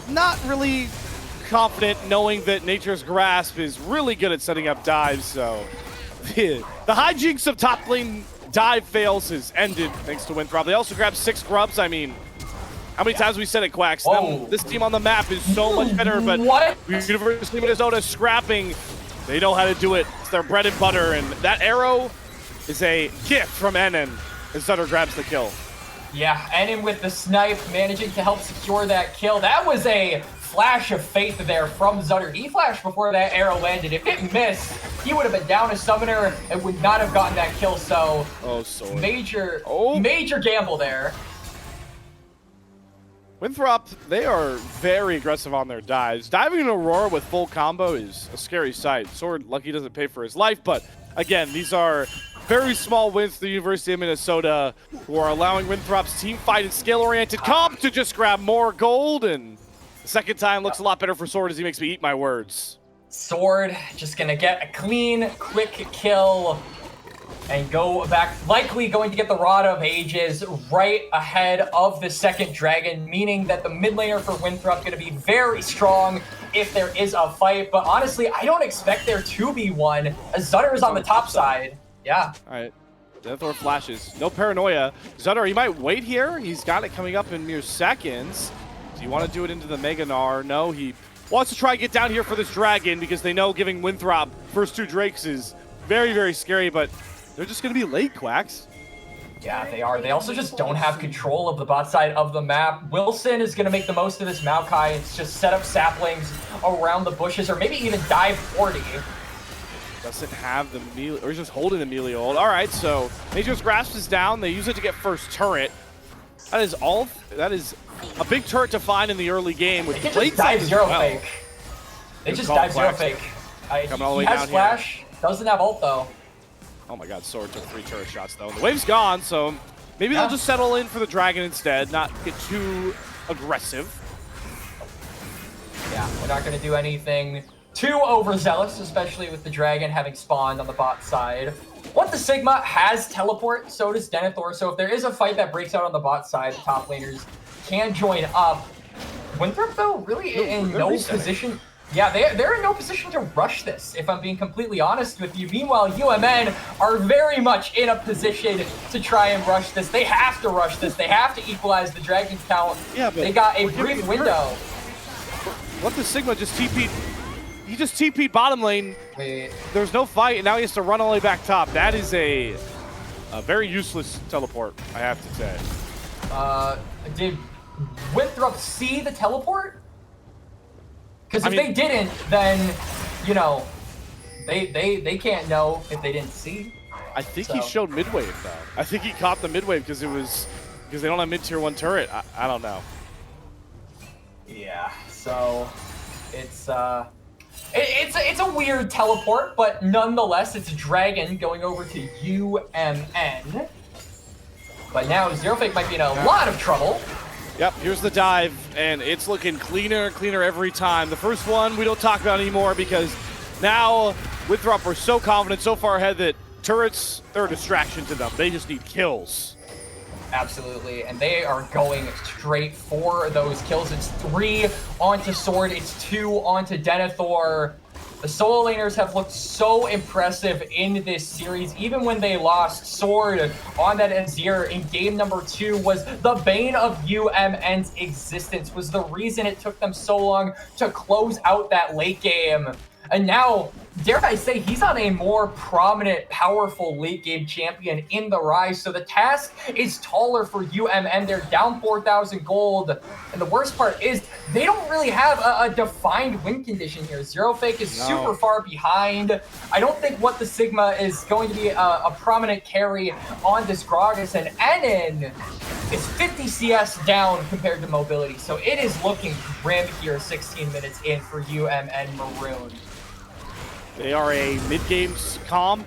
Not really confident knowing that Nature's Grasp is really good at setting up dives, so the hijinks of top lane dive fails has ended thanks to Winthrop. They also grabbed 6 grubs. I mean, how many times we said it, Quacks? This team on the map is so much better, but University of Minnesota scrapping. They know how to do it. It's their bread and butter, and that arrow is a gift from NN as Zutter grabs the kill. Yeah, NN with the snipe, managing to help secure that kill. That was a flash of faith there from Zutter. He flashed before that arrow landed. If it missed, he would have been down a summoner and would not have gotten that kill. So, major gamble there. Winthrop, they are very aggressive on their dives. Diving an Aurora with full combo is a scary sight. Sword, lucky doesn't pay for his life, but again, these are very small wins to the University of Minnesota who are allowing Winthrop's team fight and skill-oriented comp to just grab more gold, and the second time looks a lot better for Sword as he makes me eat my words. Sword just gonna get a clean, quick kill and go back, likely going to get the Rod of Ages right ahead of the second dragon, meaning that the mid laner for Winthrop going to be very strong if there is a fight. But honestly, I don't expect there to be one, as Zutter is on the top side. Yeah. All right. Denethor flashes. No paranoia. Zutter, he might wait here. He's got it coming up in mere seconds. Do you want to do it into the Mega Gnar? No, he wants to try and get down here for this dragon because they know giving Winthrop first 2 Drakes is very, very scary, but they're just going to be late, Quacks. Yeah, they are. They also just don't have control of the bot side of the map. Wilson is going to make the most of this Maokai. It's just set up saplings around the bushes, or maybe even dive 40. Doesn't have the melee, or he's just holding the melee ult. All right, so Nature's Grasp is down. They use it to get first turret. That is all. That is a big turret to find in the early game with Blade dive zero fake. They just dive zero fake. Coming all the way he has down flash. Here. Doesn't have ult though. Oh my god, Sword took 3 turret shots though. The wave's gone, so maybe they'll just settle in for the dragon instead, not get too aggressive. Yeah, we're not going to do anything too overzealous, especially with the dragon having spawned on the bot side. What the Sigma has teleport, so does Denethor. So if there is a fight that breaks out on the bot side, the top laners can join up. Winthrop, though, really in no position. Yeah, they're in no position to rush this, if I'm being completely honest with you. Meanwhile, UMN are very much in a position to try and rush this. They have to rush this. They have to equalize the Dragon's count. Yeah, but they got a brief window. What the Sigma just TP'd? He just TP'd bottom lane. Wait. There's no fight, and now he has to run all the way back top. That is a very useless teleport, I have to say. Did Winthrop see the teleport? Because if they didn't, then, you know, they can't know if they didn't see. I think he showed mid-wave, though. I think he caught the mid-wave because they don't have mid-tier 1 turret. I don't know. Yeah, so it's a weird teleport, but nonetheless, it's a dragon going over to UMN. But now Zero Fake might be in a lot of trouble. Yep, here's the dive, and it's looking cleaner and cleaner every time. The first one we don't talk about anymore because now Winthrop are so confident, so far ahead that turrets, they're a distraction to them. They just need kills. Absolutely, and they are going straight for those kills. It's 3 onto Sword, it's 2 onto Denethor. The solo laners have looked so impressive in this series. Even when they lost, Sword on that Azir in game number 2 was the bane of UMN's existence, was the reason it took them so long to close out that late game. And now, dare I say, he's on a more prominent, powerful late-game champion in the Rise, so the task is taller for UMN. They're down 4,000 gold, and the worst part is they don't really have a defined win condition here. Zero Fake is super far behind. I don't think What the Sigma is going to be a prominent carry on this Gragas, and Enon is 50 CS down compared to mobility, so it is looking grim here 16 minutes in for UMN Maroon. They are a mid-game comp,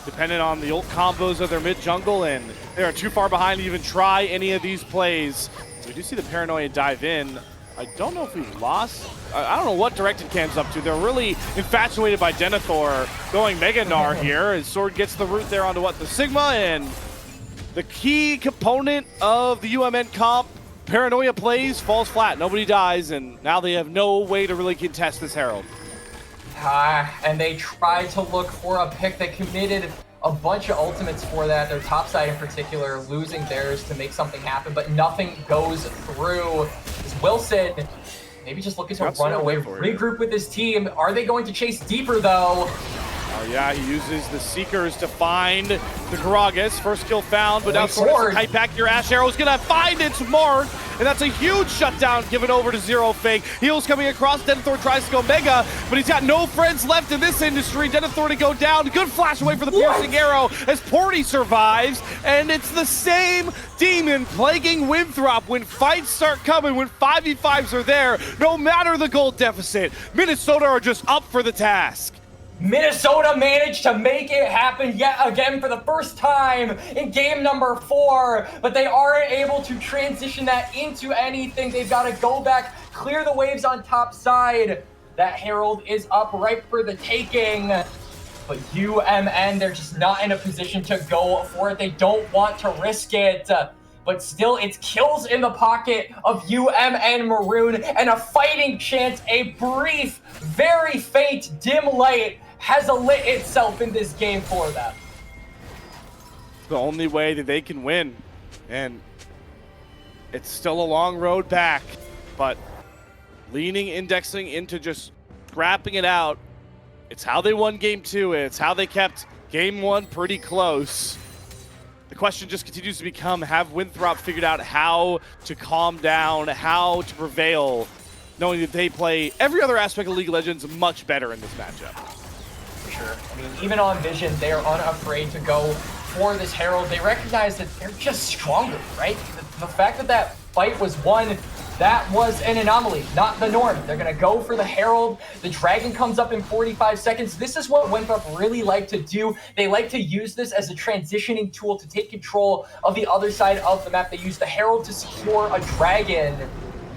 dependent on the ult combos of their mid-jungle, and they are too far behind to even try any of these plays. We do see the Paranoia dive in. I don't know if we've lost. I don't know what Directed Cam's up to. They're really infatuated by Denethor going Mega Gnar here, as Sword gets the root there onto What the Sigma, and the key component of the UMN comp, Paranoia plays, falls flat. Nobody dies, and now they have no way to really contest this Herald. And they tried to look for a pick. They committed a bunch of ultimates for that, their top side in particular, losing theirs to make something happen, but nothing goes through. As Wilson maybe just looking to run away, regroup with his team. Are they going to chase deeper, though? Oh, yeah, he uses the Seekers to find the Gragas. First kill found, but now Sword, kite back your Ash Arrow is going to find its mark, and that's a huge shutdown given over to Zero Fake. Heals coming across, Denethor tries to go Mega, but he's got no friends left in this industry. Denethor to go down, good flash away for the piercing arrow as Porty survives, and it's the same demon plaguing Winthrop when fights start coming, when 5v5s are there, no matter the gold deficit. Minnesota are just up for the task. Minnesota managed to make it happen yet again for the first time in game number 4, but they aren't able to transition that into anything. They've got to go back, clear the waves on top side. That Herald is up right for the taking, but UMN, they're just not in a position to go for it. They don't want to risk it. But still, it's kills in the pocket of UMN Maroon, and a fighting chance, a brief, very faint, dim light has lit itself in this game for them. The only way that they can win, and it's still a long road back, but leaning, indexing into just scrapping it out, it's how they won game 2, it's how they kept game 1 pretty close. The question just continues to become, have Winthrop figured out how to calm down, how to prevail, knowing that they play every other aspect of League of Legends much better in this matchup? For sure. I mean, even on Vision, they are unafraid to go for this Herald. They recognize that they're just stronger, right? The fact that that fight was won, that was an anomaly, not the norm. They're going to go for the Herald. The Dragon comes up in 45 seconds. This is what Winthrop really like to do. They like to use this as a transitioning tool to take control of the other side of the map. They use the Herald to secure a Dragon.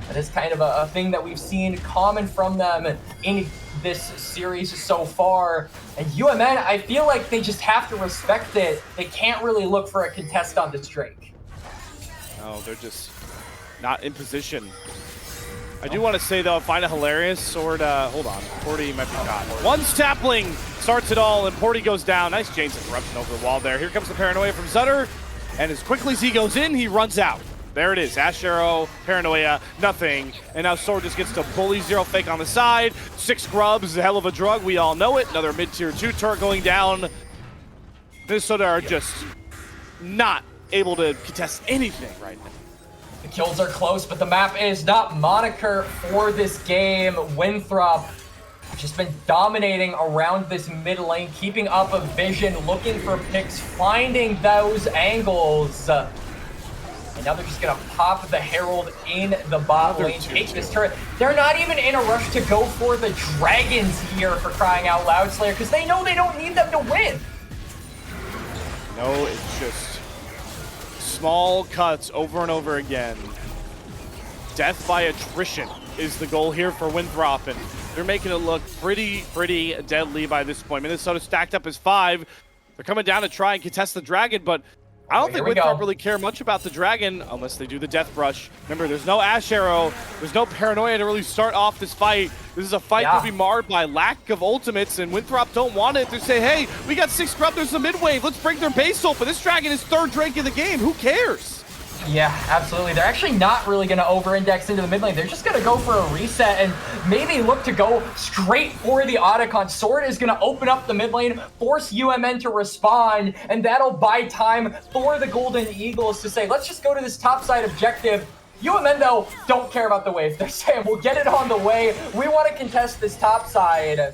That is kind of a thing that we've seen common from them in this series so far. And UMN, I feel like they just have to respect it. They can't really look for a contest on this Drake. No, they're just not in position. I do want to say, though, I find it hilarious. Sword, hold on. Porty might be caught. One Sapling starts it all, and Porty goes down. Nice Jane's interruption over the wall there. Here comes the Paranoia from Zutter, and as quickly as he goes in, he runs out. There it is. Ash Arrow, Paranoia, nothing. And now Sword just gets to bully Zero Fake on the side. 6 grubs is a hell of a drug. We all know it. Another mid-tier 2 turret going down. Minnesota are just not able to contest anything right now. The kills are close, but the map is not moniker for this game. Winthrop just been dominating around this mid lane, keeping up a vision, looking for picks, finding those angles. And now they're just gonna pop the Herald in the bot lane, take this turret. They're not even in a rush to go for the Dragons here, for crying out loud, Slayer, because they know they don't need them to win. No, it's just small cuts over and over again. Death by attrition is the goal here for Winthrop, and they're making it look pretty deadly by this point. Minnesota stacked up as 5. They're coming down to try and contest the Dragon, but I don't think Winthrop really care much about the Dragon unless they do the Death Brush. Remember, there's no Ash Arrow, there's no Paranoia to really start off this fight. This is a fight that will be marred by lack of ultimates, and Winthrop don't want it. They say, hey, we got 6 scrub, there's the mid wave, let's break their base open. This Dragon is 3rd Drake in the game, who cares? Yeah, absolutely. They're actually not really going to over-index into the mid lane. They're just going to go for a reset and maybe look to go straight for the Otacon. Sword is going to open up the mid lane, force UMN to respond, and that'll buy time for the Golden Eagles to say, let's just go to this topside objective. UMN, though, don't care about the wave. They're saying, we'll get it on the way. We want to contest this topside.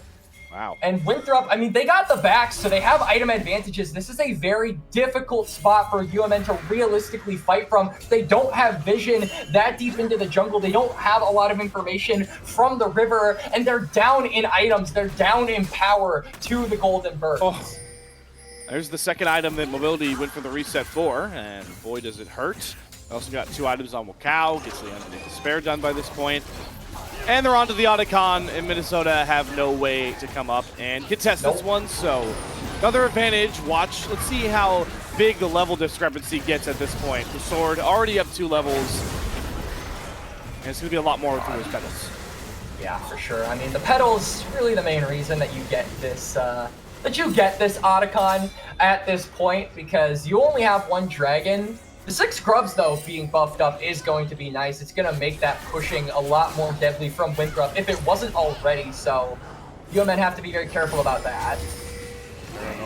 Wow. And Winthrop, I mean, they got the back, so they have item advantages. This is a very difficult spot for UMN to realistically fight from. They don't have vision that deep into the jungle. They don't have a lot of information from the river, and they're down in items. They're down in power to the Golden Birds. Oh. There's the second item that Mobility went for the reset for, and boy, does it hurt. Also got 2 items on Wakao, gets the Underneath Despair done by this point. And they're onto the Otacon, and Minnesota have no way to come up and contest this one, so another advantage. Watch, let's see how big the level discrepancy gets at this point. The Sword already up 2 levels, and it's gonna be a lot more through his petals. Yeah, for sure. I mean, the petals really the main reason that you get this Otacon at this point, because you only have 1 dragon. The 6 grubs, though, being buffed up is going to be nice. It's going to make that pushing a lot more deadly from Winthrop if it wasn't already, so UMN have to be very careful about that.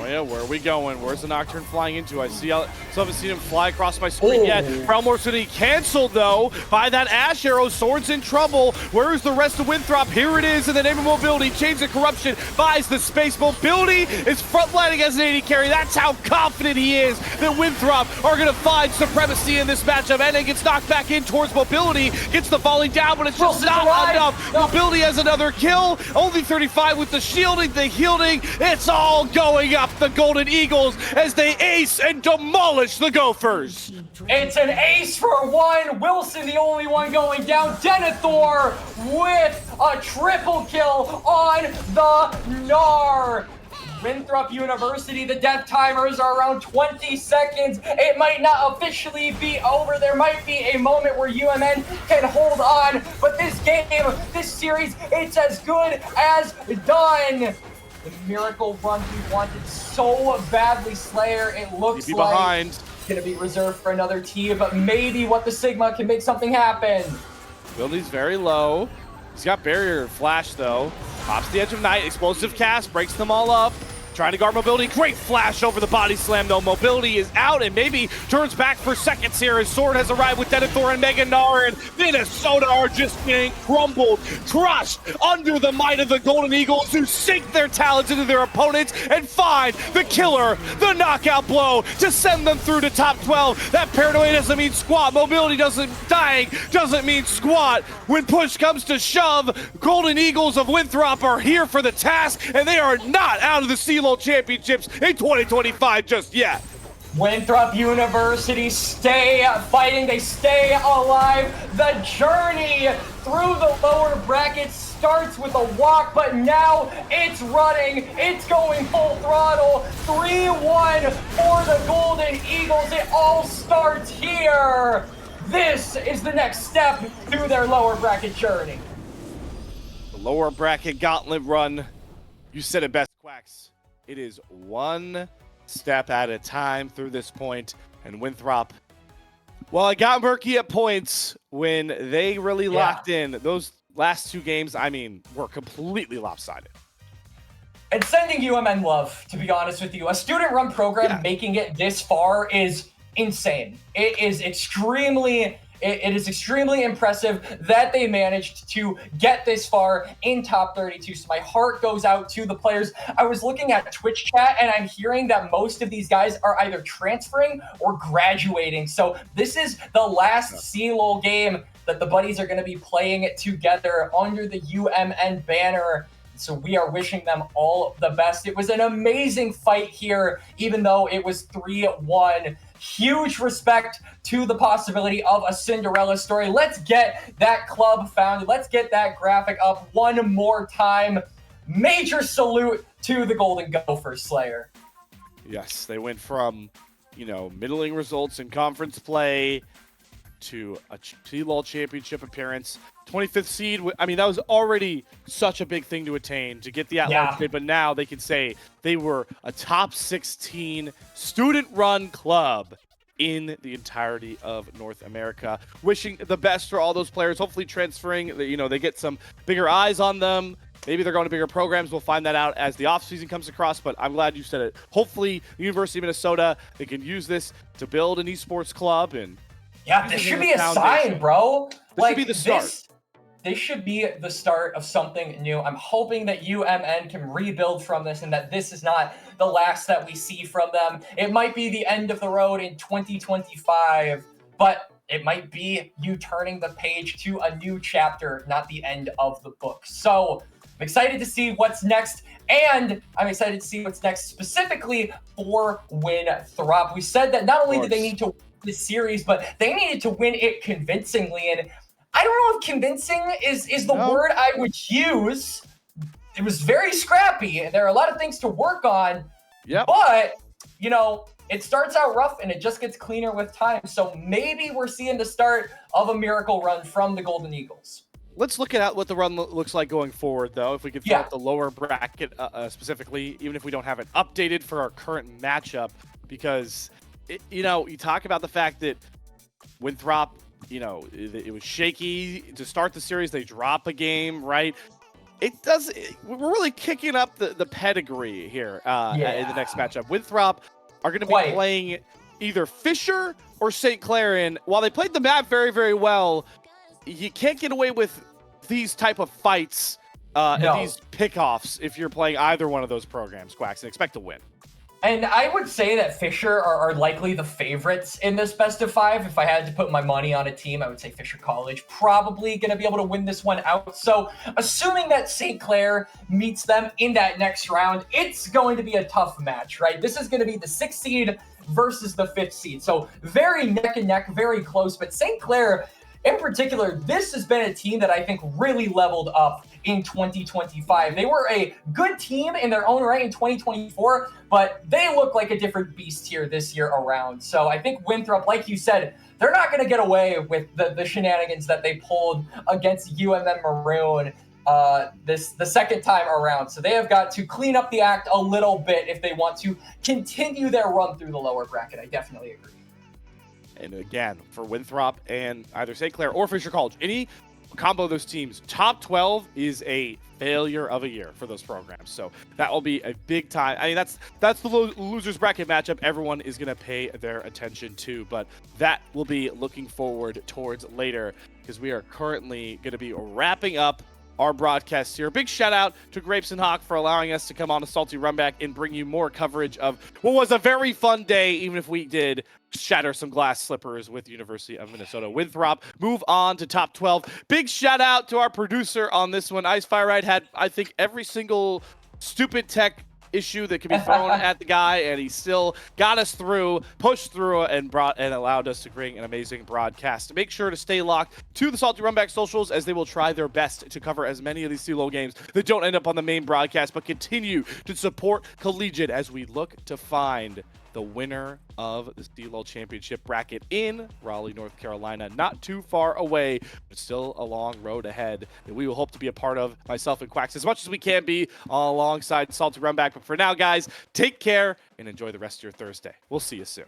Oh yeah, where are we going? Where's the Nocturne flying into? I see, still haven't seen him fly across my screen yet. Frelmore City canceled though by that Ash Arrow. Sword's in trouble. Where's the rest of Winthrop? Here it is in the name of mobility. Change the corruption, buys the space. Mobility is frontlining as an AD carry. That's how confident he is that Winthrop are gonna find supremacy in this matchup. And then gets knocked back in towards mobility, gets the volley down, but it's just not enough. Mobility has another kill. Only 35 with the shielding, the healing. It's all going up the Golden Eagles as they ace and demolish the Gophers. It's an ace for one. Wilson, the only one going down. Denethor with a triple kill on the Gnar. Winthrop University, the death timers are around 20 seconds. It might not officially be over. There might be a moment where UMN can hold on, but this game, this series, it's as good as done. The miracle run we wanted so badly, Slayer. It looks like it's gonna be reserved for another team, but maybe what the Sigma can make something happen. Building's very low. He's got barrier flash though. Pops the edge of night, explosive cast, breaks them all up. Trying to guard mobility. Great flash over the body slam though. Mobility is out and maybe turns back for seconds here as Sword has arrived with Denethor and Mega Gnar, and Minnesota are just getting crumbled, crushed under the might of the Golden Eagles, who sink their talents into their opponents and find the killer, the knockout blow to send them through to top 12. That paranoia doesn't mean squat. Mobility doesn't mean squat. When push comes to shove, Golden Eagles of Winthrop are here for the task, and they are not out of the CLOL championships in 2025 just yet. Winthrop University stay fighting, they stay alive. The journey through the lower brackets starts with a walk, but now it's running, it's going full throttle. 3-1 for the Golden Eagles. It all starts here. This is the next step through their lower bracket journey. The lower bracket gauntlet run. You said it best, Quacks. It is one step at a time through this point, and Winthrop, well, it got murky at points when they really locked in. Those last two games, I mean, were completely lopsided. And sending UMN love, to be honest with you. A student-run program making it this far is insane. It is extremely impressive that they managed to get this far in top 32. So my heart goes out to the players. I was looking at Twitch chat and I'm hearing that most of these guys are either transferring or graduating. So this is the last CLOL game that the buddies are going to be playing together under the UMN banner. So we are wishing them all the best. It was an amazing fight here, even though it was 3-1. Huge respect to the possibility of a Cinderella story. Let's get that club founded. Let's get that graphic up one more time. Major salute to the Golden Gophers, Slayer. Yes, they went from, middling results in conference play to a CLOL championship appearance. 25th seed, I mean, that was already such a big thing to attain, to get the at-large bid, but now they can say they were a top 16 student-run club in the entirety of North America. Wishing the best for all those players, hopefully transferring, they get some bigger eyes on them. Maybe they're going to bigger programs. We'll find that out as the offseason comes across, but I'm glad you said it. Hopefully, University of Minnesota, they can use this to build an esports club. And yeah, this should be a sign, bro. This should be the start. This should be the start of something new. I'm hoping that UMN can rebuild from this and that this is not the last that we see from them. It might be the end of the road in 2025, but it might be you turning the page to a new chapter, not the end of the book. So I'm excited to see what's next, and I'm excited to see what's next specifically for Winthrop. We said that not only did they need to win this series, but they needed to win it convincingly, and I don't know if convincing is the word I would use. It was very scrappy, and there are a lot of things to work on. Yeah. But, it starts out rough, and it just gets cleaner with time. So maybe we're seeing the start of a miracle run from the Golden Eagles. Let's look at what the run looks like going forward, though. If we could fill out the lower bracket specifically, even if we don't have it updated for our current matchup, because, you talk about the fact that Winthrop, it was shaky to start the series. They drop a game, right? we're really kicking up the pedigree here in the next matchup. Winthrop are going to be playing either Fisher or St. Clair, and while they played the map very, very well, you can't get away with these type of fights and these pickoffs if you're playing either one of those programs, Quacks, and expect to win. And I would say that Fisher are likely the favorites in this best of 5. If I had to put my money on a team, I would say Fisher College probably going to be able to win this one out. So assuming that St. Clair meets them in that next round, it's going to be a tough match, right? This is going to be the 6th seed versus the 5th seed. So very neck and neck, very close. But St. Clair, in particular, this has been a team that I think really leveled up in 2025. They were a good team in their own right in 2024, but they look like a different beast here this year around. So I think Winthrop, like you said, they're not going to get away with the shenanigans that they pulled against UMM Maroon the second time around. So they have got to clean up the act a little bit if they want to continue their run through the lower bracket. I definitely agree. And again, for Winthrop and either St. Clair or Fisher College, any combo of those teams, top 12 is a failure of a year for those programs. So that will be a big time. I mean, that's the losers bracket matchup everyone is going to pay their attention to, but that will be looking forward towards later because we are currently going to be wrapping up our broadcast here. Big shout out to Grapes and Hawk for allowing us to come on a Salty Runback and bring you more coverage of what was a very fun day, even if we did shatter some glass slippers with University of Minnesota. Winthrop move on to top 12. Big shout out to our producer on this one. Ice Fire Ride had, I think, every single stupid tech issue that could be thrown at the guy, and he still got us through, pushed through, and allowed us to bring an amazing broadcast. Make sure to stay locked to the Salty Runback socials, as they will try their best to cover as many of these CLOL games that don't end up on the main broadcast, but continue to support Collegiate as we look to find the winner of the CLOL Championship bracket in Raleigh, North Carolina. Not too far away, but still a long road ahead that we will hope to be a part of, myself and Quacks, as much as we can be alongside Salty Runback. But for now, guys, take care and enjoy the rest of your Thursday. We'll see you soon.